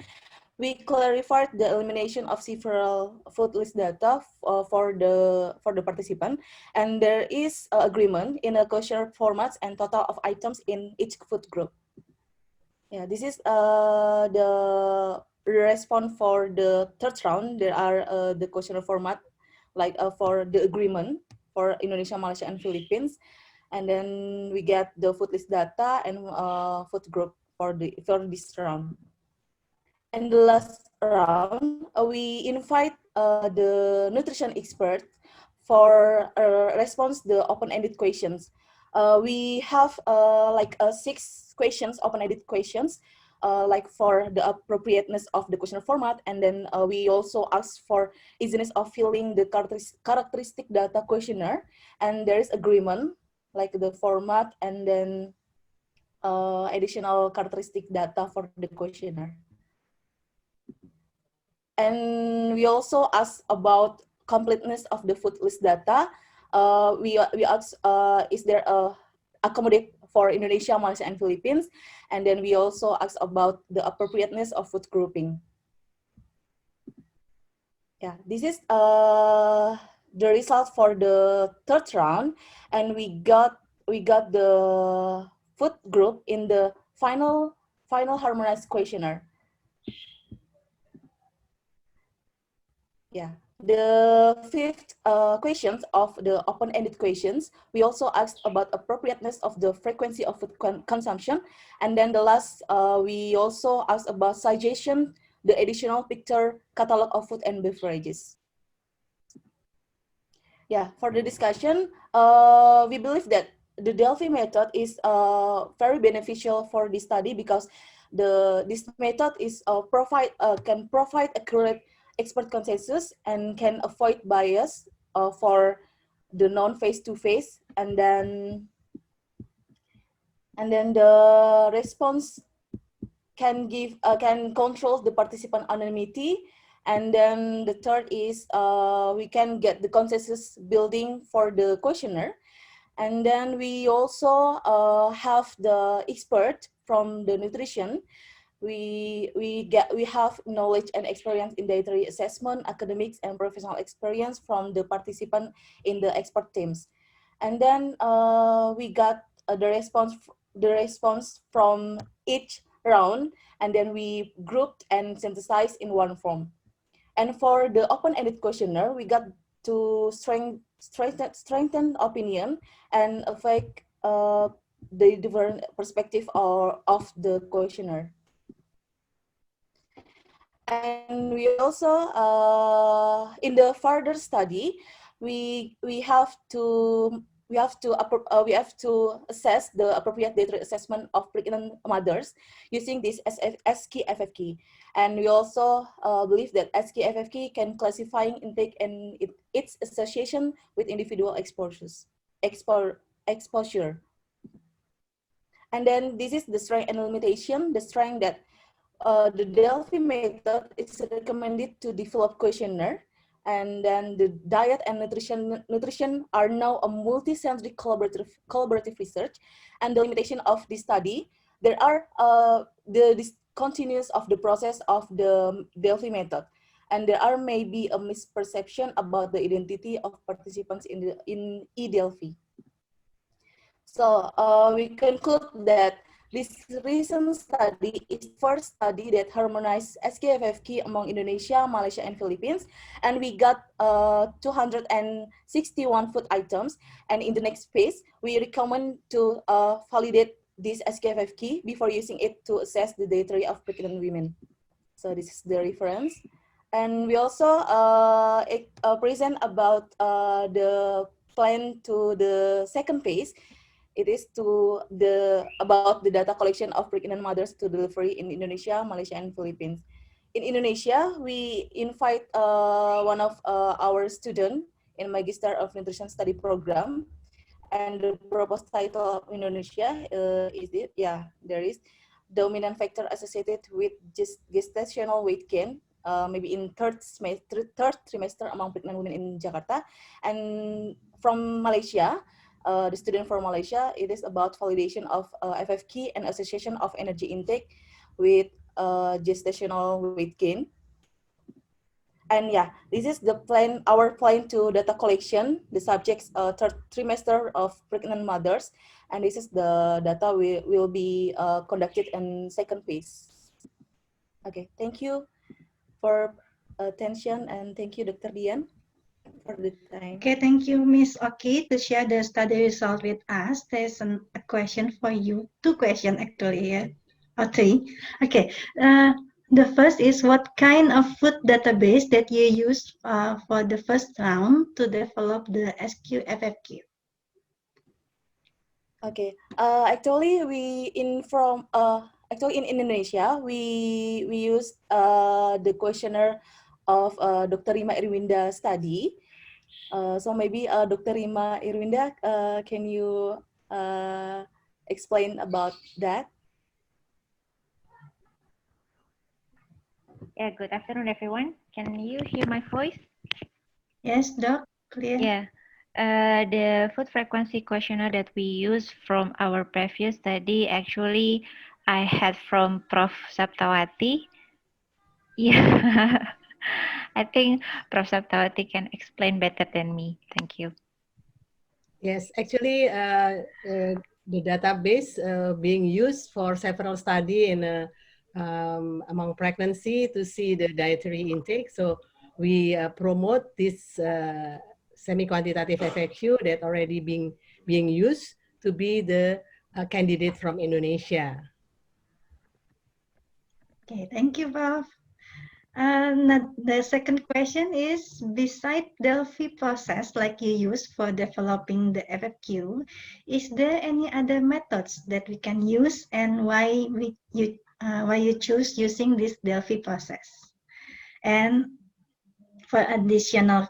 we clarified the elimination of several food list data for the participant, and there is agreement in a questionnaire formats and total of items in each food group. Yeah, this is the response for the third round. There are the questionnaire format, like for the agreement for Indonesia, Malaysia, and Philippines, and then we get the food list data and food group for this round. And the last round, we invite the nutrition expert for response the open-ended questions. We have like 6 questions, open-ended questions, like for the appropriateness of the questionnaire format, and then we also ask for easiness of filling the characteristic data questionnaire, and there is agreement, like the format, and then additional characteristic data for the questionnaire. And we also ask about completeness of the food list data. We ask, is there a accommodate for Indonesia, Malaysia, and Philippines? And then we also ask about the appropriateness of food grouping. Yeah, this is the result for the third round, and we got the food group in the final harmonized questionnaire. Yeah, the fifth questions of the open-ended questions, we also asked about appropriateness of the frequency of food consumption. And then the last, we also asked about suggestion, the additional picture catalog of food and beverages. Yeah, for the discussion, we believe that the Delphi method is very beneficial for this study, because this method is can provide accurate expert consensus and can avoid bias for the non-face-to-face, and then the response can control the participant anonymity. And then the third is we can get the consensus building for the questionnaire. And then we also have the expert from the nutrition. We have knowledge and experience in dietary assessment, academics, and professional experience from the participant in the expert teams. And then we got the response from each round, and then we grouped and synthesized in one form. And for the open-ended questionnaire, we got to strengthen opinion and avoid the different perspective of the questionnaire. And we also, in the further study, we have to assess the appropriate dietary assessment of pregnant mothers using this SpFFK. And we also believe that SpFFK can classifying intake and its association with individual exposure. And then this is the strength and limitation. The strength that the Delphi method is recommended to develop questionnaire, and then the diet and nutrition are now a multi-centric collaborative research. And the limitation of this study, there are the discontinuous of the process of the Delphi method, and there are maybe a misperception about the identity of participants in eDelphi. So we conclude that this recent study is the first study that harmonized SpFFK among Indonesia, Malaysia, and Philippines. And we got 261 food items. And in the next phase, we recommend to validate this SpFFK before using it to assess the dietary of pregnant women. So this is the reference. And we also present about the plan to the second phase. It is about the data collection of pregnant mothers to delivery in Indonesia, Malaysia, and Philippines. In Indonesia, we invite one of our students in Magister of Nutrition Study Program, and the proposed title of Indonesia there is dominant factor associated with gestational weight gain, maybe in third trimester among pregnant women in Jakarta. And from Malaysia, the student from Malaysia, it is about validation of FFK and association of energy intake with gestational weight gain. And yeah, this is the plan, our plan to data collection, the subjects third trimester of pregnant mothers. And this is the data will be conducted in second phase. Okay, thank you for attention, and thank you, Dr. Dian, for the time. Okay, thank you, Miss Okky, to share the study result with us. There's a question for you, two questions actually, yeah? Or three. Okay, the first is what kind of food database that you used for the first round to develop the SpFFK? Okay, actually in Indonesia we used the questionnaire of Dr. Rima Irwinda study. So maybe Dr. Rima Irwinda, can you explain about that? Yeah, good afternoon, everyone. Can you hear my voice? Yes, Doc, clear. Yeah. The food frequency questionnaire that we use from our previous study, actually, I had from Prof. Saptawati. Yeah. I think Prof. Saptawati can explain better than me. Thank you. Yes, actually, the database being used for several study in among pregnancy to see the dietary intake. So we promote this semi-quantitative FAQ that already being used to be the candidate from Indonesia. Okay, thank you, Prof. The second question is, beside Delphi process like you use for developing the FFQ, is there any other methods that we can use, and why you choose using this Delphi process? And for additional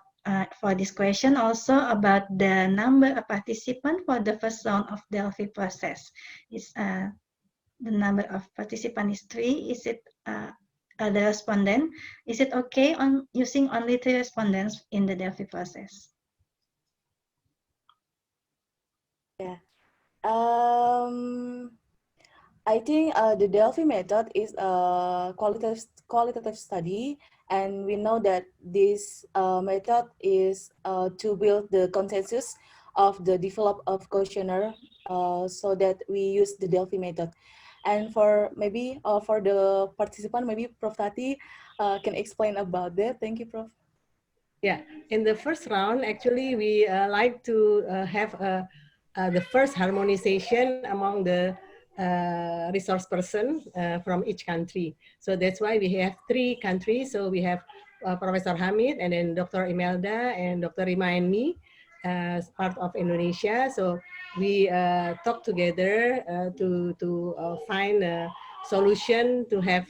for this question also about the number of participants for the first round of Delphi process. Is the number of participants is 3? Is it the respondent? Is it okay on using only 3 respondents in the Delphi process? Yeah, I think the Delphi method is a qualitative study, and we know that this method is to build the consensus of the develop of questionnaire, so that we use the Delphi method. And for maybe for the participant, maybe Prof. Tati can explain about that. Thank you, Prof. Yeah, in the first round, actually, we like to have a the first harmonization among the resource person from each country. So that's why we have 3 countries. So we have Professor Hamid, and then Dr. Imelda, and Dr. Rima and me as part of Indonesia. So we talk together to find a solution to have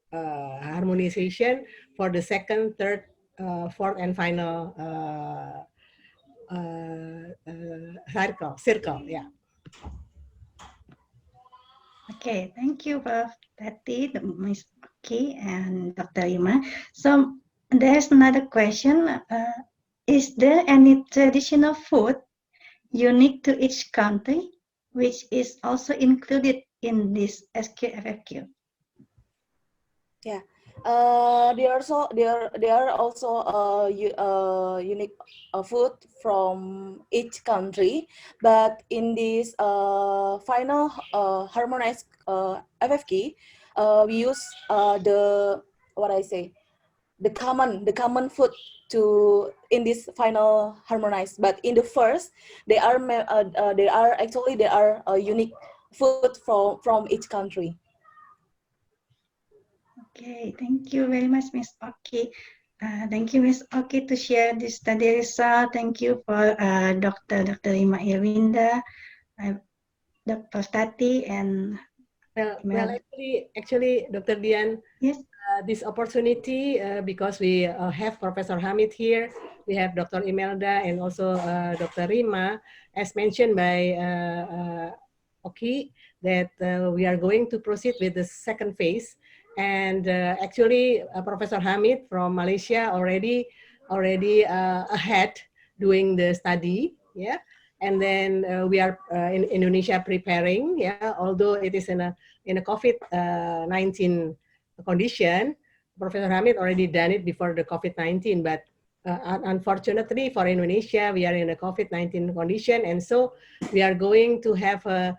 harmonization for the second, third, fourth, and final circle. Yeah. Okay, thank you, Prof. Tati, Ms. Okky, and Dr. Ima. So there's another question. Is there any traditional food unique to each country, which is also included in this SQFFQ? Yeah, there are also unique food from each country, but in this final harmonized FFK, we use the common food to in this final harmonized. But in the first, there are unique food from each country. Okay, thank you very much, Ms. Okky. Thank you, Ms. Okky, to share this study result. Thank you for Dr. Rima Irwinda, Dr. Tati, and Well, actually, Dr. Dian, yes, this opportunity because we have Professor Hamid here, we have Dr. Imelda, and also Dr. Rima, as mentioned by Okky, that we are going to proceed with the second phase. And actually, Professor Hamid from Malaysia already ahead doing the study, yeah. And then we are in Indonesia preparing, yeah. Although it is in a COVID-19 condition, Professor Hamid already done it before the COVID-19, but unfortunately for Indonesia, we are in a COVID-19 condition, and so we are going to have a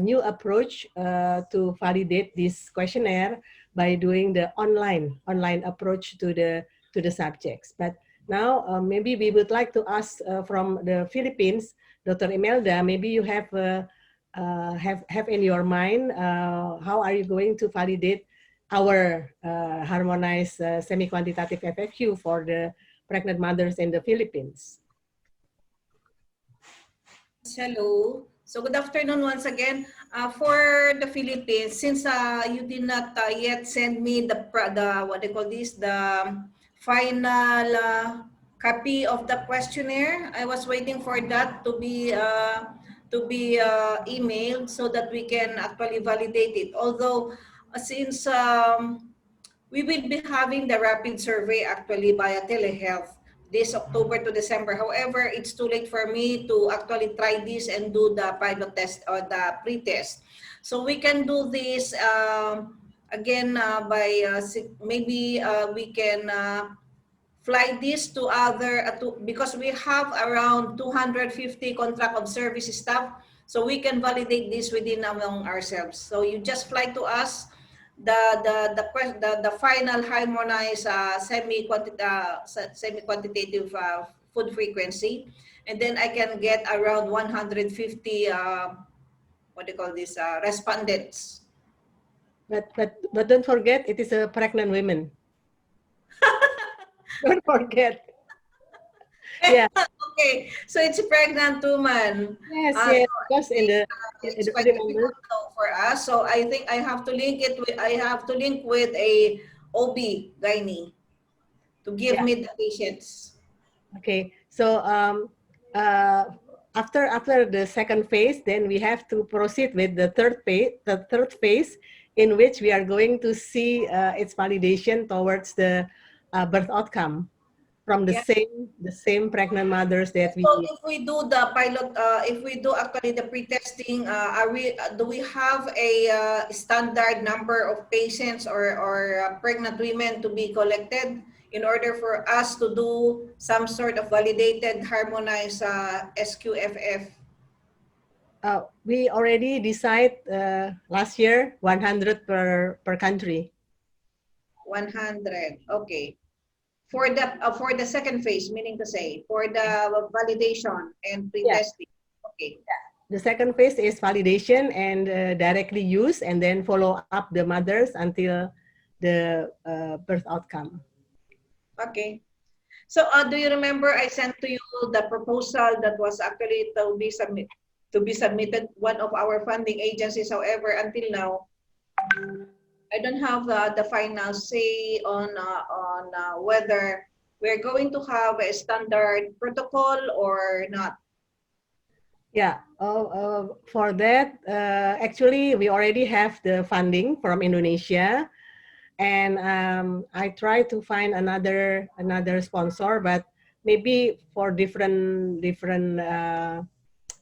new approach to validate this questionnaire by doing the online approach to the subjects. But now maybe we would like to ask from the Philippines, Dr. Imelda, maybe you have in your mind how are you going to validate our harmonized semi-quantitative FFQ for the pregnant mothers in the Philippines? Hello. So good afternoon once again. For the Philippines, since you did not yet send me the what they call this, the final copy of the questionnaire, I was waiting for that to be emailed so that we can actually validate it. Although since we will be having the rapid survey actually via telehealth this October to December. However, it's too late for me to actually try this and do the pilot test or the pre-test. So we can do this again by maybe we can fly this to other, because we have around 250 contract of service staff, so we can validate this within among ourselves. So you just fly to us the final harmonized semi-quantitative food frequency, and then I can get around 150 what do you call this respondents. But don't forget, it is a pregnant women. Don't forget. Yeah. Okay, so it's a pregnant woman. Yes, So because it's quite difficult for us. So I think I have to link it with a OB gynae to give me the patients. Okay, so after the second phase, then we have to proceed with the third phase, in which we are going to see its validation towards the birth outcome from the same pregnant mothers that we. So if we do the pilot, if we do actually the pre-testing, do we have a standard number of patients or pregnant women to be collected in order for us to do some sort of validated harmonized SQFF? We already decide last year 100 per country. 100, okay. For the second phase, meaning to say, for the validation and pre-testing. Okay. The second phase is validation and directly use, and then follow up the mothers until the birth outcome. Okay. So do you remember I sent to you the proposal that was actually to be submitted one of our funding agencies? However, until now, I don't have the final say on whether we're going to have a standard protocol or not. Yeah, for that, actually, we already have the funding from Indonesia, and I try to find another sponsor, but maybe for different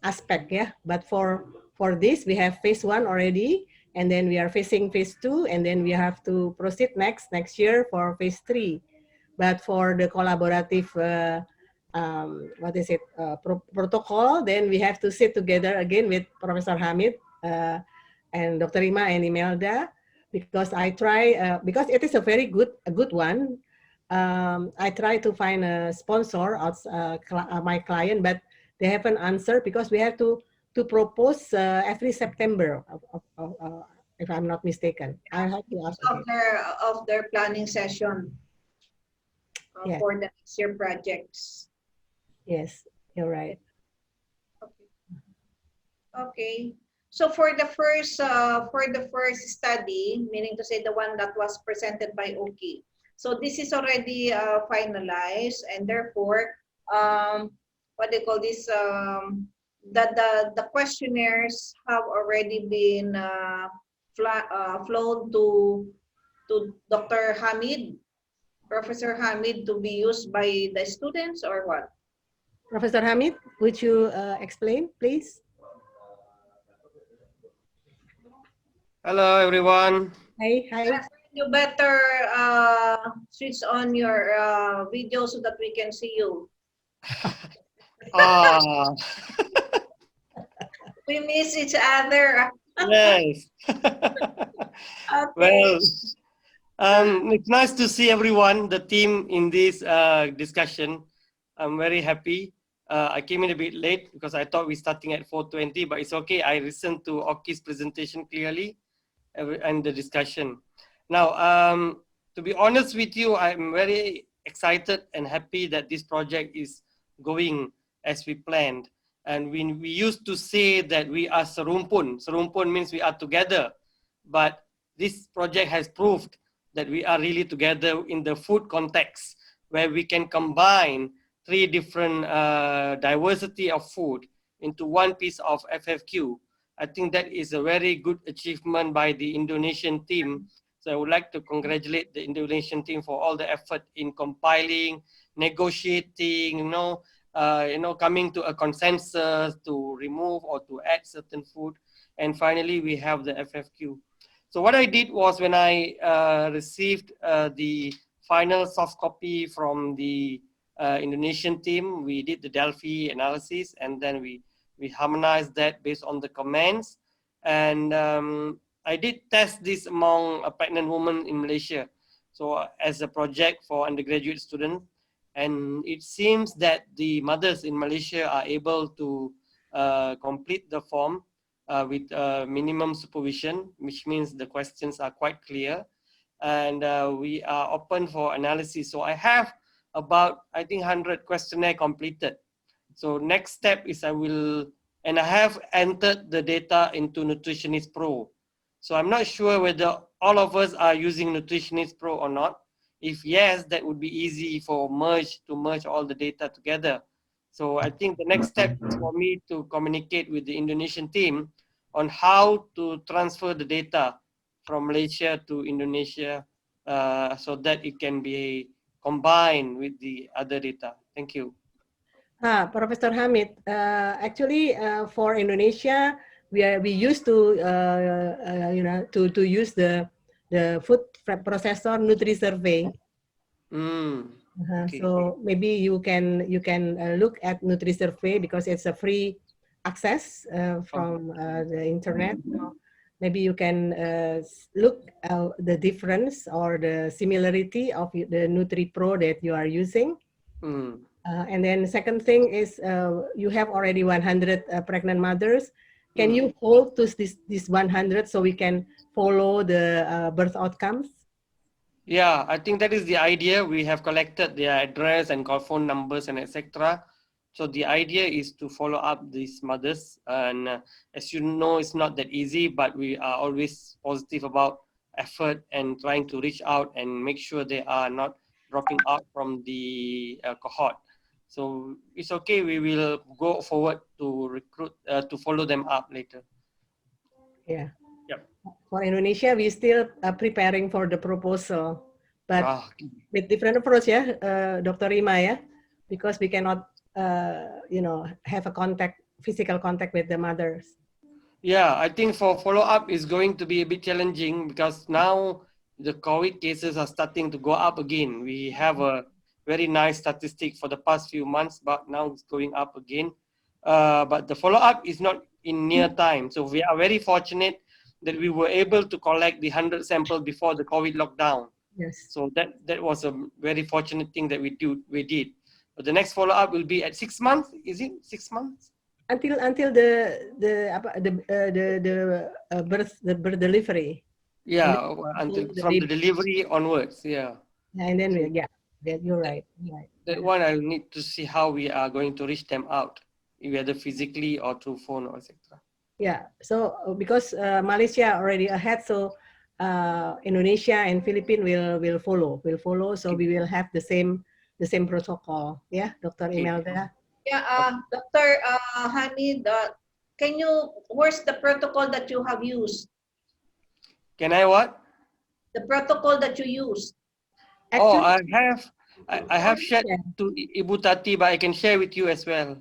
aspect, yeah. But for this, we have phase 1 already, and then we are facing phase 2, and then we have to proceed next year for phase 3. But for the collaborative protocol, then we have to sit together again with Professor Hamid and Dr. Rima and Imelda, because I try, because it is a very good one. I try to find a sponsor as my client, but they haven't answered because we have to propose every September, if I'm not mistaken. I have to ask of their planning session yeah. for the next year projects. Yes, you're right. Okay. Okay. So for the first study, meaning to say the one that was presented by Okky, so this is already finalized, and therefore, what they call this, the questionnaires have already been flown to Dr. Hamid, Professor Hamid, to be used by the students, or what? Professor Hamid, would you explain, please? Hello, everyone. Hi. You better switch on your video so that we can see you. We miss each other. Yes. Okay. Well, it's nice to see everyone, the team in this discussion. I'm very happy. I came in a bit late because I thought we're starting at 4:20, but it's okay. I listened to Okky's presentation clearly and the discussion. Now, to be honest with you, I'm very excited and happy that this project is going as we planned. And we used to say that we are serumpun. Serumpun means we are together. But this project has proved that we are really together in the food context, where we can combine 3 different diversity of food into one piece of FFQ. I think that is a very good achievement by the Indonesian team. So I would like to congratulate the Indonesian team for all the effort in compiling, negotiating, coming to a consensus to remove or to add certain food. And finally, we have the FFQ. So what I did was, when I received the final soft copy from the Indonesian team, we did the Delphi analysis, and then we harmonized that based on the comments. And I did test this among a pregnant woman in Malaysia, so as a project for undergraduate students. And it seems that the mothers in Malaysia are able to complete the form with minimum supervision, which means the questions are quite clear. And we are open for analysis. So I have about, I think, 100 questionnaire completed. So next step is I have entered the data into Nutritionist Pro. So I'm not sure whether all of us are using Nutritionist Pro or not. If yes, that would be easy to merge all the data together. So I think the next step is for me to communicate with the Indonesian team on how to transfer the data from Malaysia to Indonesia so that it can be combined with the other data. Thank you. Professor Hamid, actually for Indonesia, we used to to use the food processor Nutri Survey. Okay. So maybe you can look at Nutri Survey because it's a free access from the internet. So maybe you can look the difference or the similarity of the Nutri Pro that you are using. And then second thing is you have already 100 pregnant mothers. Can you hold to this 100 so we can follow the birth outcomes? Yeah, I think that is the idea. We have collected their address and call phone numbers and etc. So the idea is to follow up these mothers. And as you know, it's not that easy, but we are always positive about effort and trying to reach out and make sure they are not dropping out from the cohort. So it's okay. We will go forward to recruit, to follow them up later. Yeah. Yep. For Indonesia, we still preparing for the proposal, but with different approach, yeah, Dr. Rima, yeah, because we cannot, have a physical contact with the mothers. Yeah, I think for follow-up is going to be a bit challenging because now the COVID cases are starting to go up again. We have a very nice statistic for the past few months, but now it's going up again. But the follow-up is not in near time. So we are very fortunate that we were able to collect the 100 samples before the COVID lockdown. Yes. So that was a very fortunate thing that we did. But the next follow-up will be at 6 months. Is it 6 months? Until the birth delivery. Yeah, until from the delivery onwards. Yeah. And then you're right. That one I'll need to see how we are going to reach them out, whether physically or through phone or etc. Yeah. So because Malaysia already ahead, so Indonesia and Philippines will follow. So we will have the same protocol. Yeah, Dr. Imelda. Yeah, Dr. Hamid, where's the protocol that you have used? Can I what? The protocol that you used. Actually, I have shared to Ibu Tati, but I can share with you as well.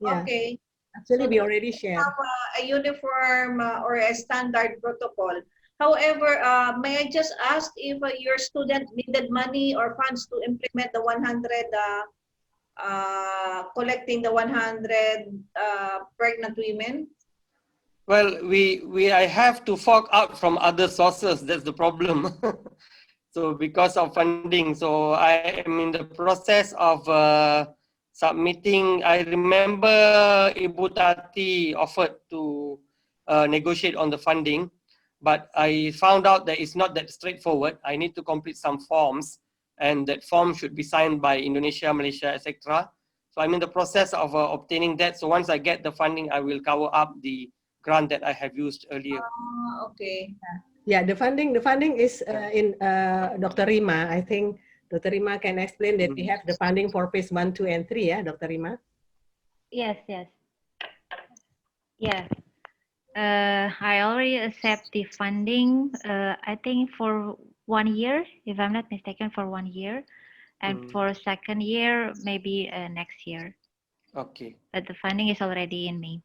Yeah. Okay. Actually, So we already shared. Have a uniform or a standard protocol. However, may I just ask if your student needed money or funds to implement the 100, collecting the 100 pregnant women? Well, I have to fork out from other sources. That's the problem. So because of funding, so I am in the process of submitting. I remember Ibu Tati offered to negotiate on the funding, but I found out that it's not that straightforward. I need to complete some forms, and that form should be signed by Indonesia, Malaysia, etc. So I'm in the process of obtaining that. So once I get the funding, I will cover up the grant that I have used earlier. Okay. Yeah, the funding is in Dr. Rima. I think Dr. Rima can explain that we have the funding for phase 1, 2, and 3. Yeah, Dr. Rima. Yes. Yeah. I already accept the funding. I think for 1 year, if I'm not mistaken, for 1 year, and for second year maybe next year. Okay. But the funding is already in me.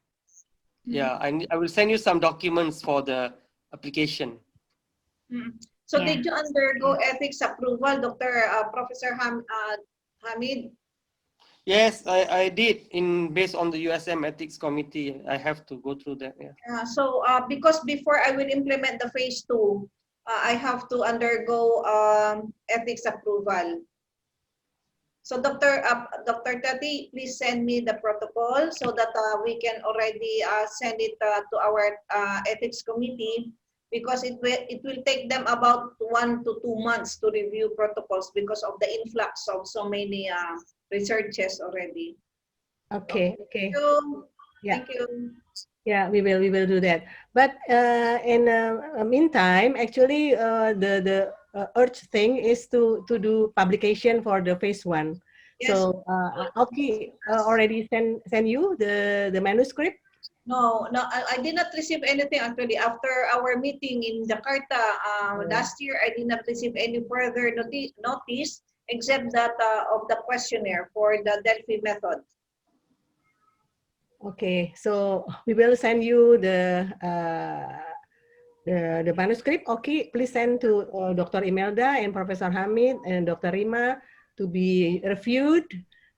Yeah, I will send you some documents for the application. So did you undergo ethics approval, Professor Hamid? Yes, I did based on the USM ethics committee. I have to go through that. Yeah. So because before I will implement the phase 2, I have to undergo ethics approval. So Dr. Tati, please send me the protocol so that we can already send it to our ethics committee, because it will take them about 1 to 2 months to review protocols because of the influx of so many researches already. Okay. Thank you. Yeah, we will do that. But in the meantime, actually, the urge thing is to do publication for the phase 1. Yes. So Okky already send you the manuscript. No, I did not receive anything actually. After our meeting in Jakarta last year, I did not receive any further notice except that of the questionnaire for the Delphi method. Okay, so we will send you the manuscript. Okay, please send to Dr. Imelda and Professor Hamid and Dr. Rima to be reviewed,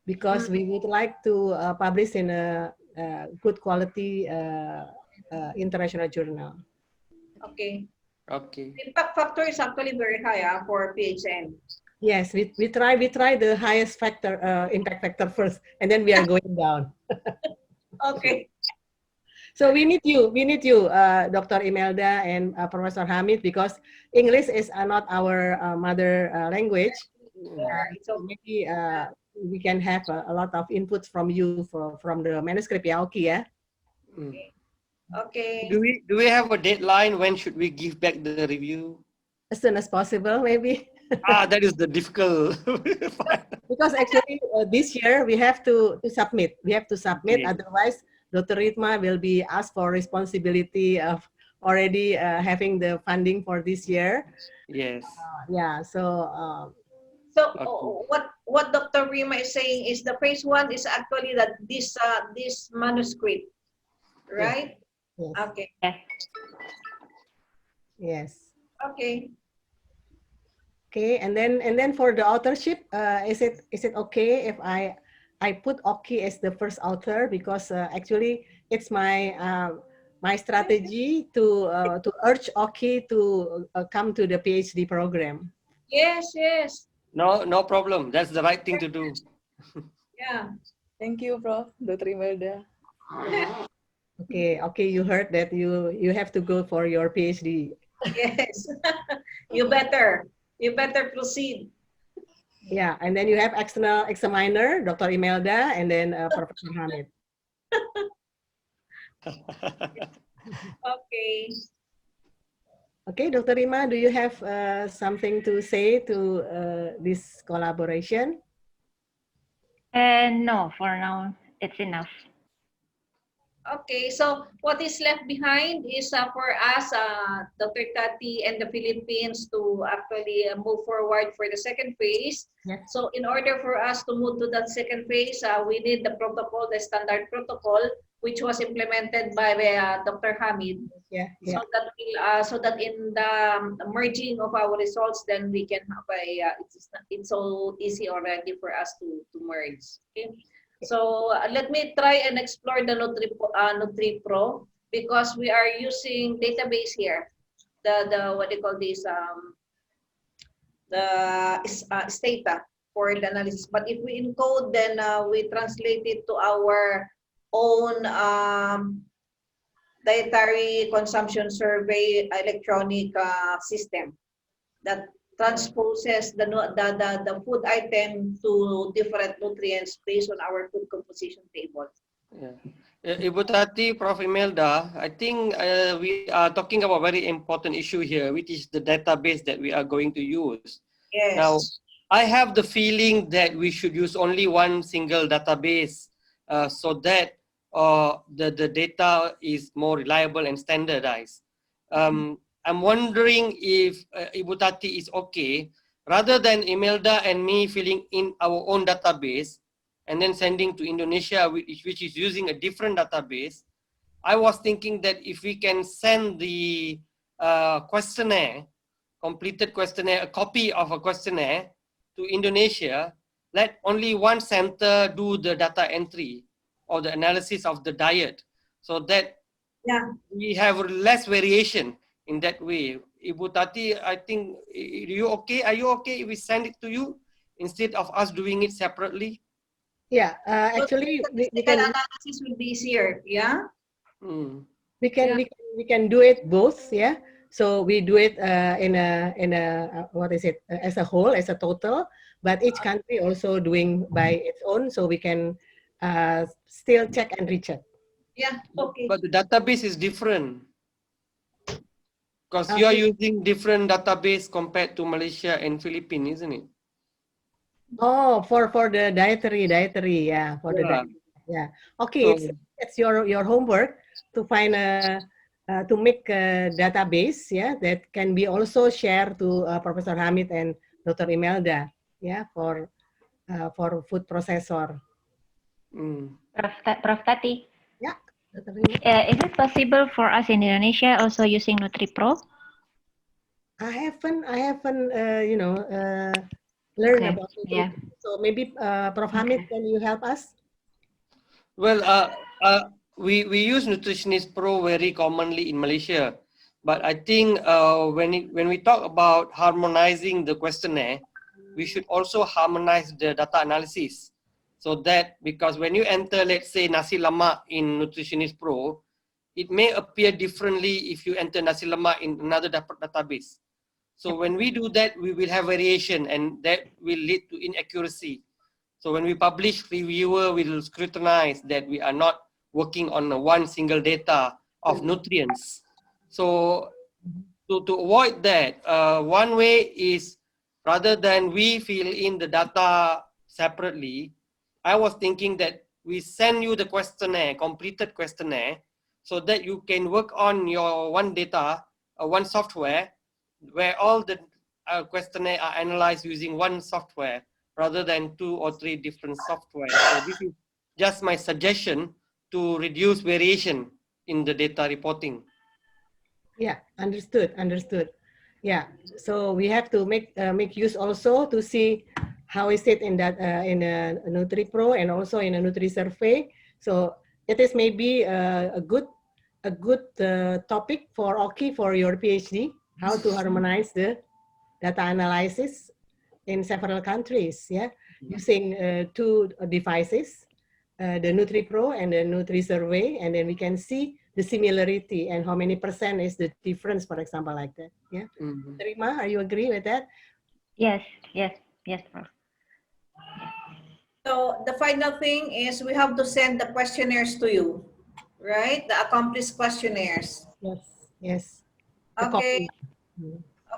because we would like to publish in a good quality international journal. Okay. Okay. The impact factor is actually very high for PHN. Yes, we try the highest factor impact factor first, and then we are going down. Okay. So we need you, Dr. Imelda and Professor Hamid, because English is not our mother language. So maybe we can have a lot of inputs from you from the manuscript, yeah, Okky, yeah. Okay. Do we have a deadline? When should we give back the review? As soon as possible, maybe. That is the difficult part. Because actually this year we have to submit. We have to submit, Okay. otherwise Dr. Ritma will be asked for responsibility of already having the funding for this year. Yes. Yeah, so So Okay. what Dr. Rima is saying is the phase 1 is actually that this manuscript, right? yes. Okay. Yes. Yes. Okay. Okay, and then for the authorship, is it okay if I put Okky as the first author, because actually it's my my strategy to urge Okky to come to the PhD program. Yes, yes. No problem. That's the right thing to do. Yeah. Thank you, Prof. Dr. Imelda. Okay, you heard that you have to go for your PhD. Yes. You better proceed. Yeah, and then you have external examiner, Dr. Imelda, and then Professor Hamid. Okay. Okay, Dr. Rima, do you have something to say to this collaboration? No, for now, it's enough. Okay, so what is left behind is for us, Dr. Tati and the Philippines to actually move forward for the second phase. Yes. So in order for us to move to that second phase, we need the protocol, the standard protocol, which was implemented by Dr. Hamid. Yeah. So that in the merging of our results, then we can have it's so easy already for us to merge. Okay. So let me try and explore the NutriPro, because we are using database here. The what do you call this? The Stata for the analysis. But if we encode, then we translate it to our own dietary consumption survey electronic system that transposes the food item to different nutrients based on our food composition table. Yeah. Ibu Tati, Prof. Imelda, I think we are talking about a very important issue here, which is the database that we are going to use. Yes. Now, I have the feeling that we should use only one single database so that the data is more reliable and standardized. I'm wondering if Ibu Tati is okay, rather than Imelda and me filling in our own database and then sending to Indonesia, which is using a different database. I was thinking that if we can send the questionnaire, completed questionnaire, a copy of a questionnaire to Indonesia, let only one center do the data entry or the analysis of the diet, so that we have less variation in that way. Ibu Tati, I think, are you okay if we send it to you instead of us doing it separately? Yeah, actually, we can analysis will be easier. Yeah. We can do it both. Yeah. So we do it in a what is it, as a whole, as a total, but each country also doing by its own, so we can still check and recheck. Yeah. Okay. But the database is different, because you are using different database compared to Malaysia and Philippines, isn't it? Oh, for the dietary, yeah, for the dietary, yeah. Okay, So, it's your homework to find to make a database, yeah, that can be also shared to Professor Hamid and Dr. Imelda, yeah, for food processor. Prof. Tati. Yeah. Is it possible for us in Indonesia also using NutriPro? I haven't learned about it. Yeah. So maybe Prof. Hamid, can you help us? well, we use Nutritionist Pro very commonly in Malaysia, but I think when we talk about harmonizing the questionnaire, we should also harmonize the data analysis. So that, because when you enter, let's say, nasi lemak in Nutritionist Pro, it may appear differently if you enter nasi lemak in another database. So when we do that, we will have variation, and that will lead to inaccuracy. So when we publish, reviewer will scrutinize that we are not working on one single data of nutrients. So to avoid that, one way is, rather than we fill in the data separately, I was thinking that we send you the questionnaire, completed questionnaire, so that you can work on your one data, one software, where all the questionnaire are analyzed using one software rather than 2 or 3 different software. So this is just my suggestion to reduce variation in the data reporting. Yeah, understood. Yeah, so we have to make use also to see how is it in that in a NutriPro and also in a Nutri survey. So it is maybe a good topic for Okky for your PhD, how to harmonize the data analysis in several countries. Yeah, using 2 devices, the NutriPro and the Nutri survey, and then we can see the similarity and how many % is the difference, for example, like that. Yeah. Rima, are you agree with that? Yes, Prof. So the final thing is we have to send the questionnaires to you, right? The accomplished questionnaires. Yes. Okay.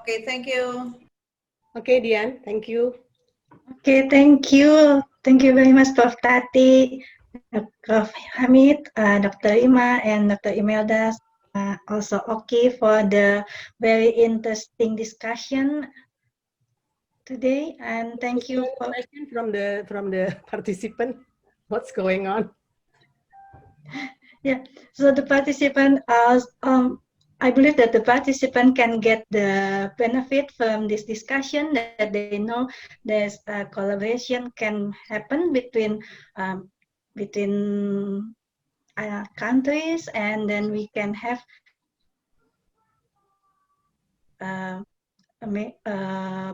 Okay, thank you. Okay, Dian, thank you. Okay, thank you. Thank you very much, Prof. Tati, Prof. Hamid, Dr. Ima, and Dr. Imelda, also Okky for the very interesting discussion today. And thank you for question from the participant. What's going on? Yeah, so the participant, I believe that the participant can get the benefit from this discussion, that they know there's a collaboration can happen between countries, and then we can have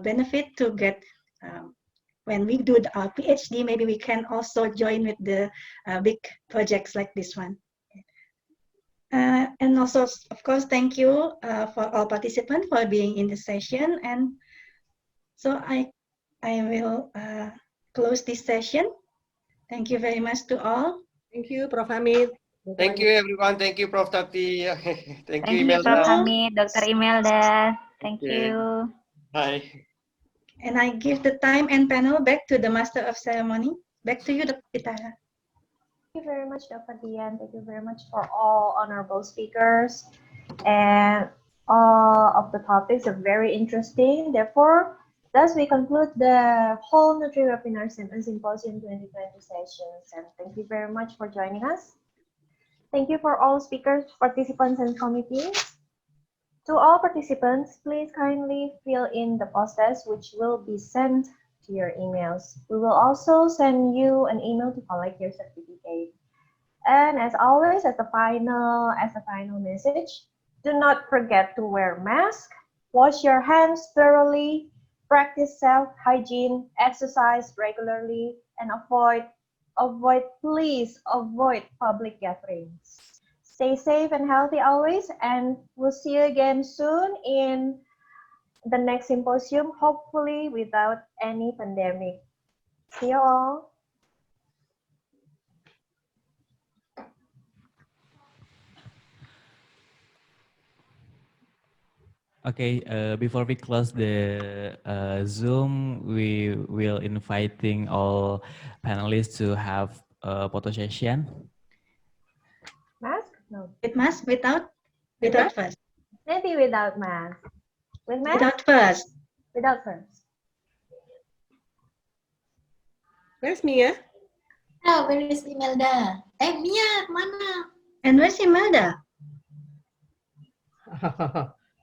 benefit to get when we do our PhD. Maybe we can also join with the big projects like this one. And also, of course, thank you for all participants for being in the session. And so I will close this session. Thank you very much to all. Thank you, Prof. Hamid. Thank you, everyone. Thank you, Prof. Tati. Thank you, you, Imelda. Prof. Hamid, Dr. Imelda. Thank you. Bye. And I give the time and panel back to the Master of Ceremony. Back to you, Dr. Pitara. Thank you very much, Dr. Dian. Thank you very much for all honorable speakers. And all of the topics are very interesting. Therefore, thus we conclude the whole Nutri Webinar and Symposium 2020 sessions. And thank you very much for joining us. Thank you for all speakers, participants, and committees. To all participants, please kindly fill in the post-test which will be sent to your emails. We will also send you an email to collect your certificate. And as always, as a final message, do not forget to wear mask, wash your hands thoroughly, practice self-hygiene, exercise regularly, and please avoid public gatherings. Stay safe and healthy always, and we'll see you again soon in the next symposium, hopefully without any pandemic. See you all. Okay, before we close the Zoom, we will inviting all panelists to have a photo session. Mask? No. With mask? Without first. Maybe without mask. With mask? Without first. Without first. Where's Mia? Oh, where is Imelda? Mia, mana? And where's Imelda?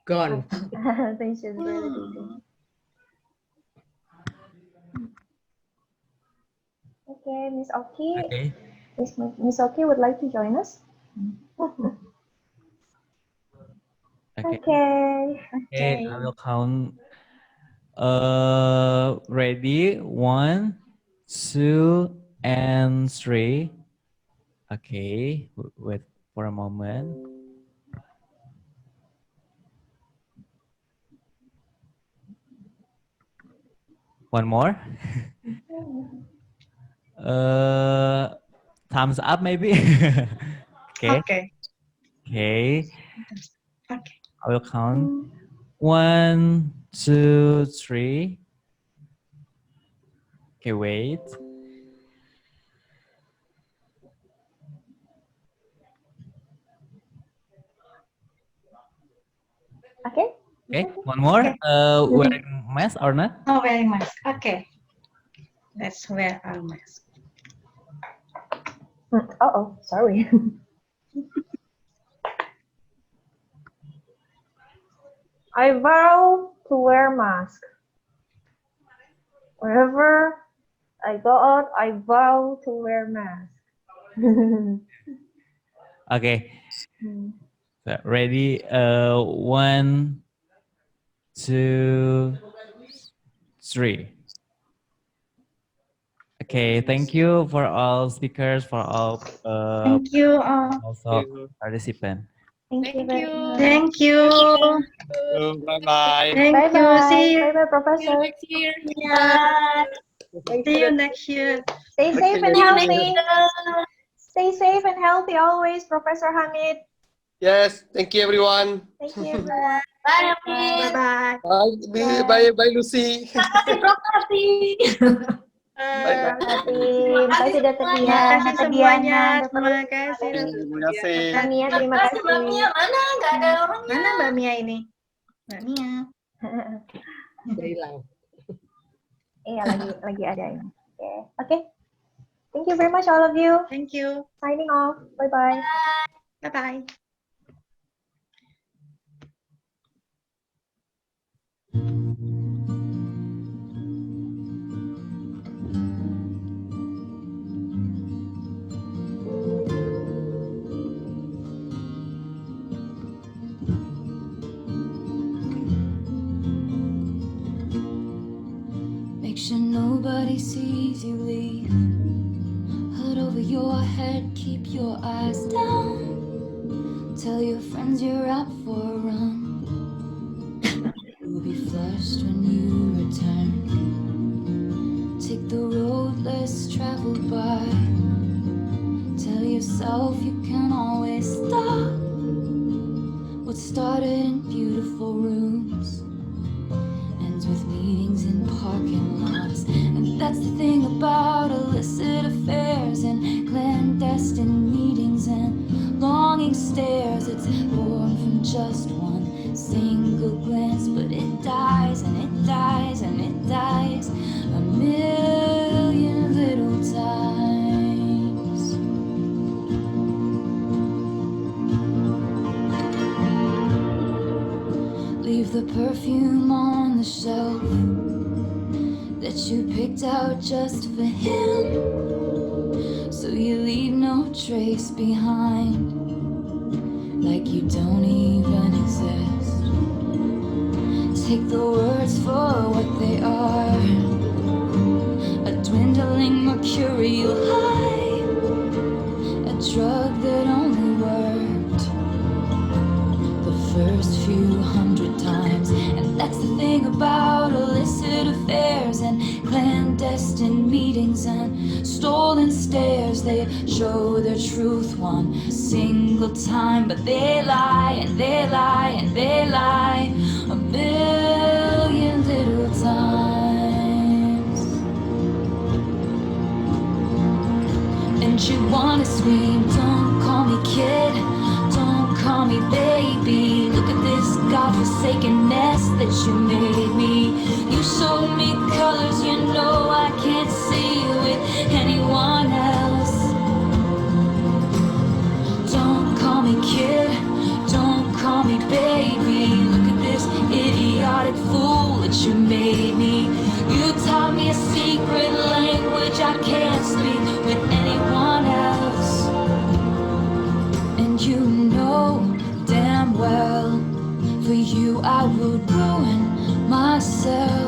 Gone. Okay, Miss Okky. Okay. Miss Okky would like to join us. Okay. Okay. Okay, I will count Ready? 1, 2, and 3. Okay, wait for a moment. One more. Thumbs up maybe. Okay. Okay. Okay. Okay. I will count. 1, 2, 3. Okay, wait. Okay. Okay, one more. Okay. Wearing mask or not? Oh, wearing mask. Okay. Let's wear our mask. Uh-oh, sorry. I vow to wear mask. Wherever I go out, I vow to wear mask. Okay. So, ready? 1, 2, 3. Okay, thank you for all speakers, for all Thank you all. also participants. Thank you very much. Thank you. Bye-bye. Thank you. Bye-bye. See you. Bye-bye, Professor. Next year. Yeah. See you next year. Stay safe and Okay. healthy. Stay safe and healthy always, Professor Hamid. Yes, thank you everyone. Thank you, everyone. Bye, Amin. Bye-bye. Bye llucy. Makasih, Prof. Bye. Terima kasih Dr. Dian, Terima kasih Dr. semuanya. Diana, Dr. Terima kasih. Terima kasih. Mbak Mia, terima Mbak kasih. Mia mana? Nggak ada orangnya. Mana Mbak Mia ini? Mbak Mia. Hilang. Iya, lagi ada ini. Oke. Thank you very much all of you. Thank you. Signing off. Bye-bye. Bye-bye. Make sure nobody sees you leave. Hood over your head, keep your eyes down. Tell your friends you're out for a run. You'll be flushed when you return. Take the road less traveled by. Tell yourself you can always stop. What started in beautiful rooms ends with meetings in parking lots. And that's the thing about illicit affairs and clandestine meetings and longing stares. It's born from just one single glance, but it dies and it dies and it dies a million little times. Leave the perfume on the shelf that you picked out just for him, so you leave no trace behind, like you don't even exist. Take the words for what they are, a dwindling mercurial high, a drug that only worked the first few hundred times. And that's the thing about illicit affairs and clandestine meetings and stolen stares. They show their truth one single time, but they lie and they lie and they lie a million little times. And you wanna scream, don't call me kid, don't call me baby. Look at this godforsaken mess that you made me. You showed me colors you know I can't see with anyone else. Don't call me kid, don't call me baby. Look at this idiotic fool that you made me. You taught me a secret language I can't speak with anyone else. And you know damn well, for you I would ruin myself.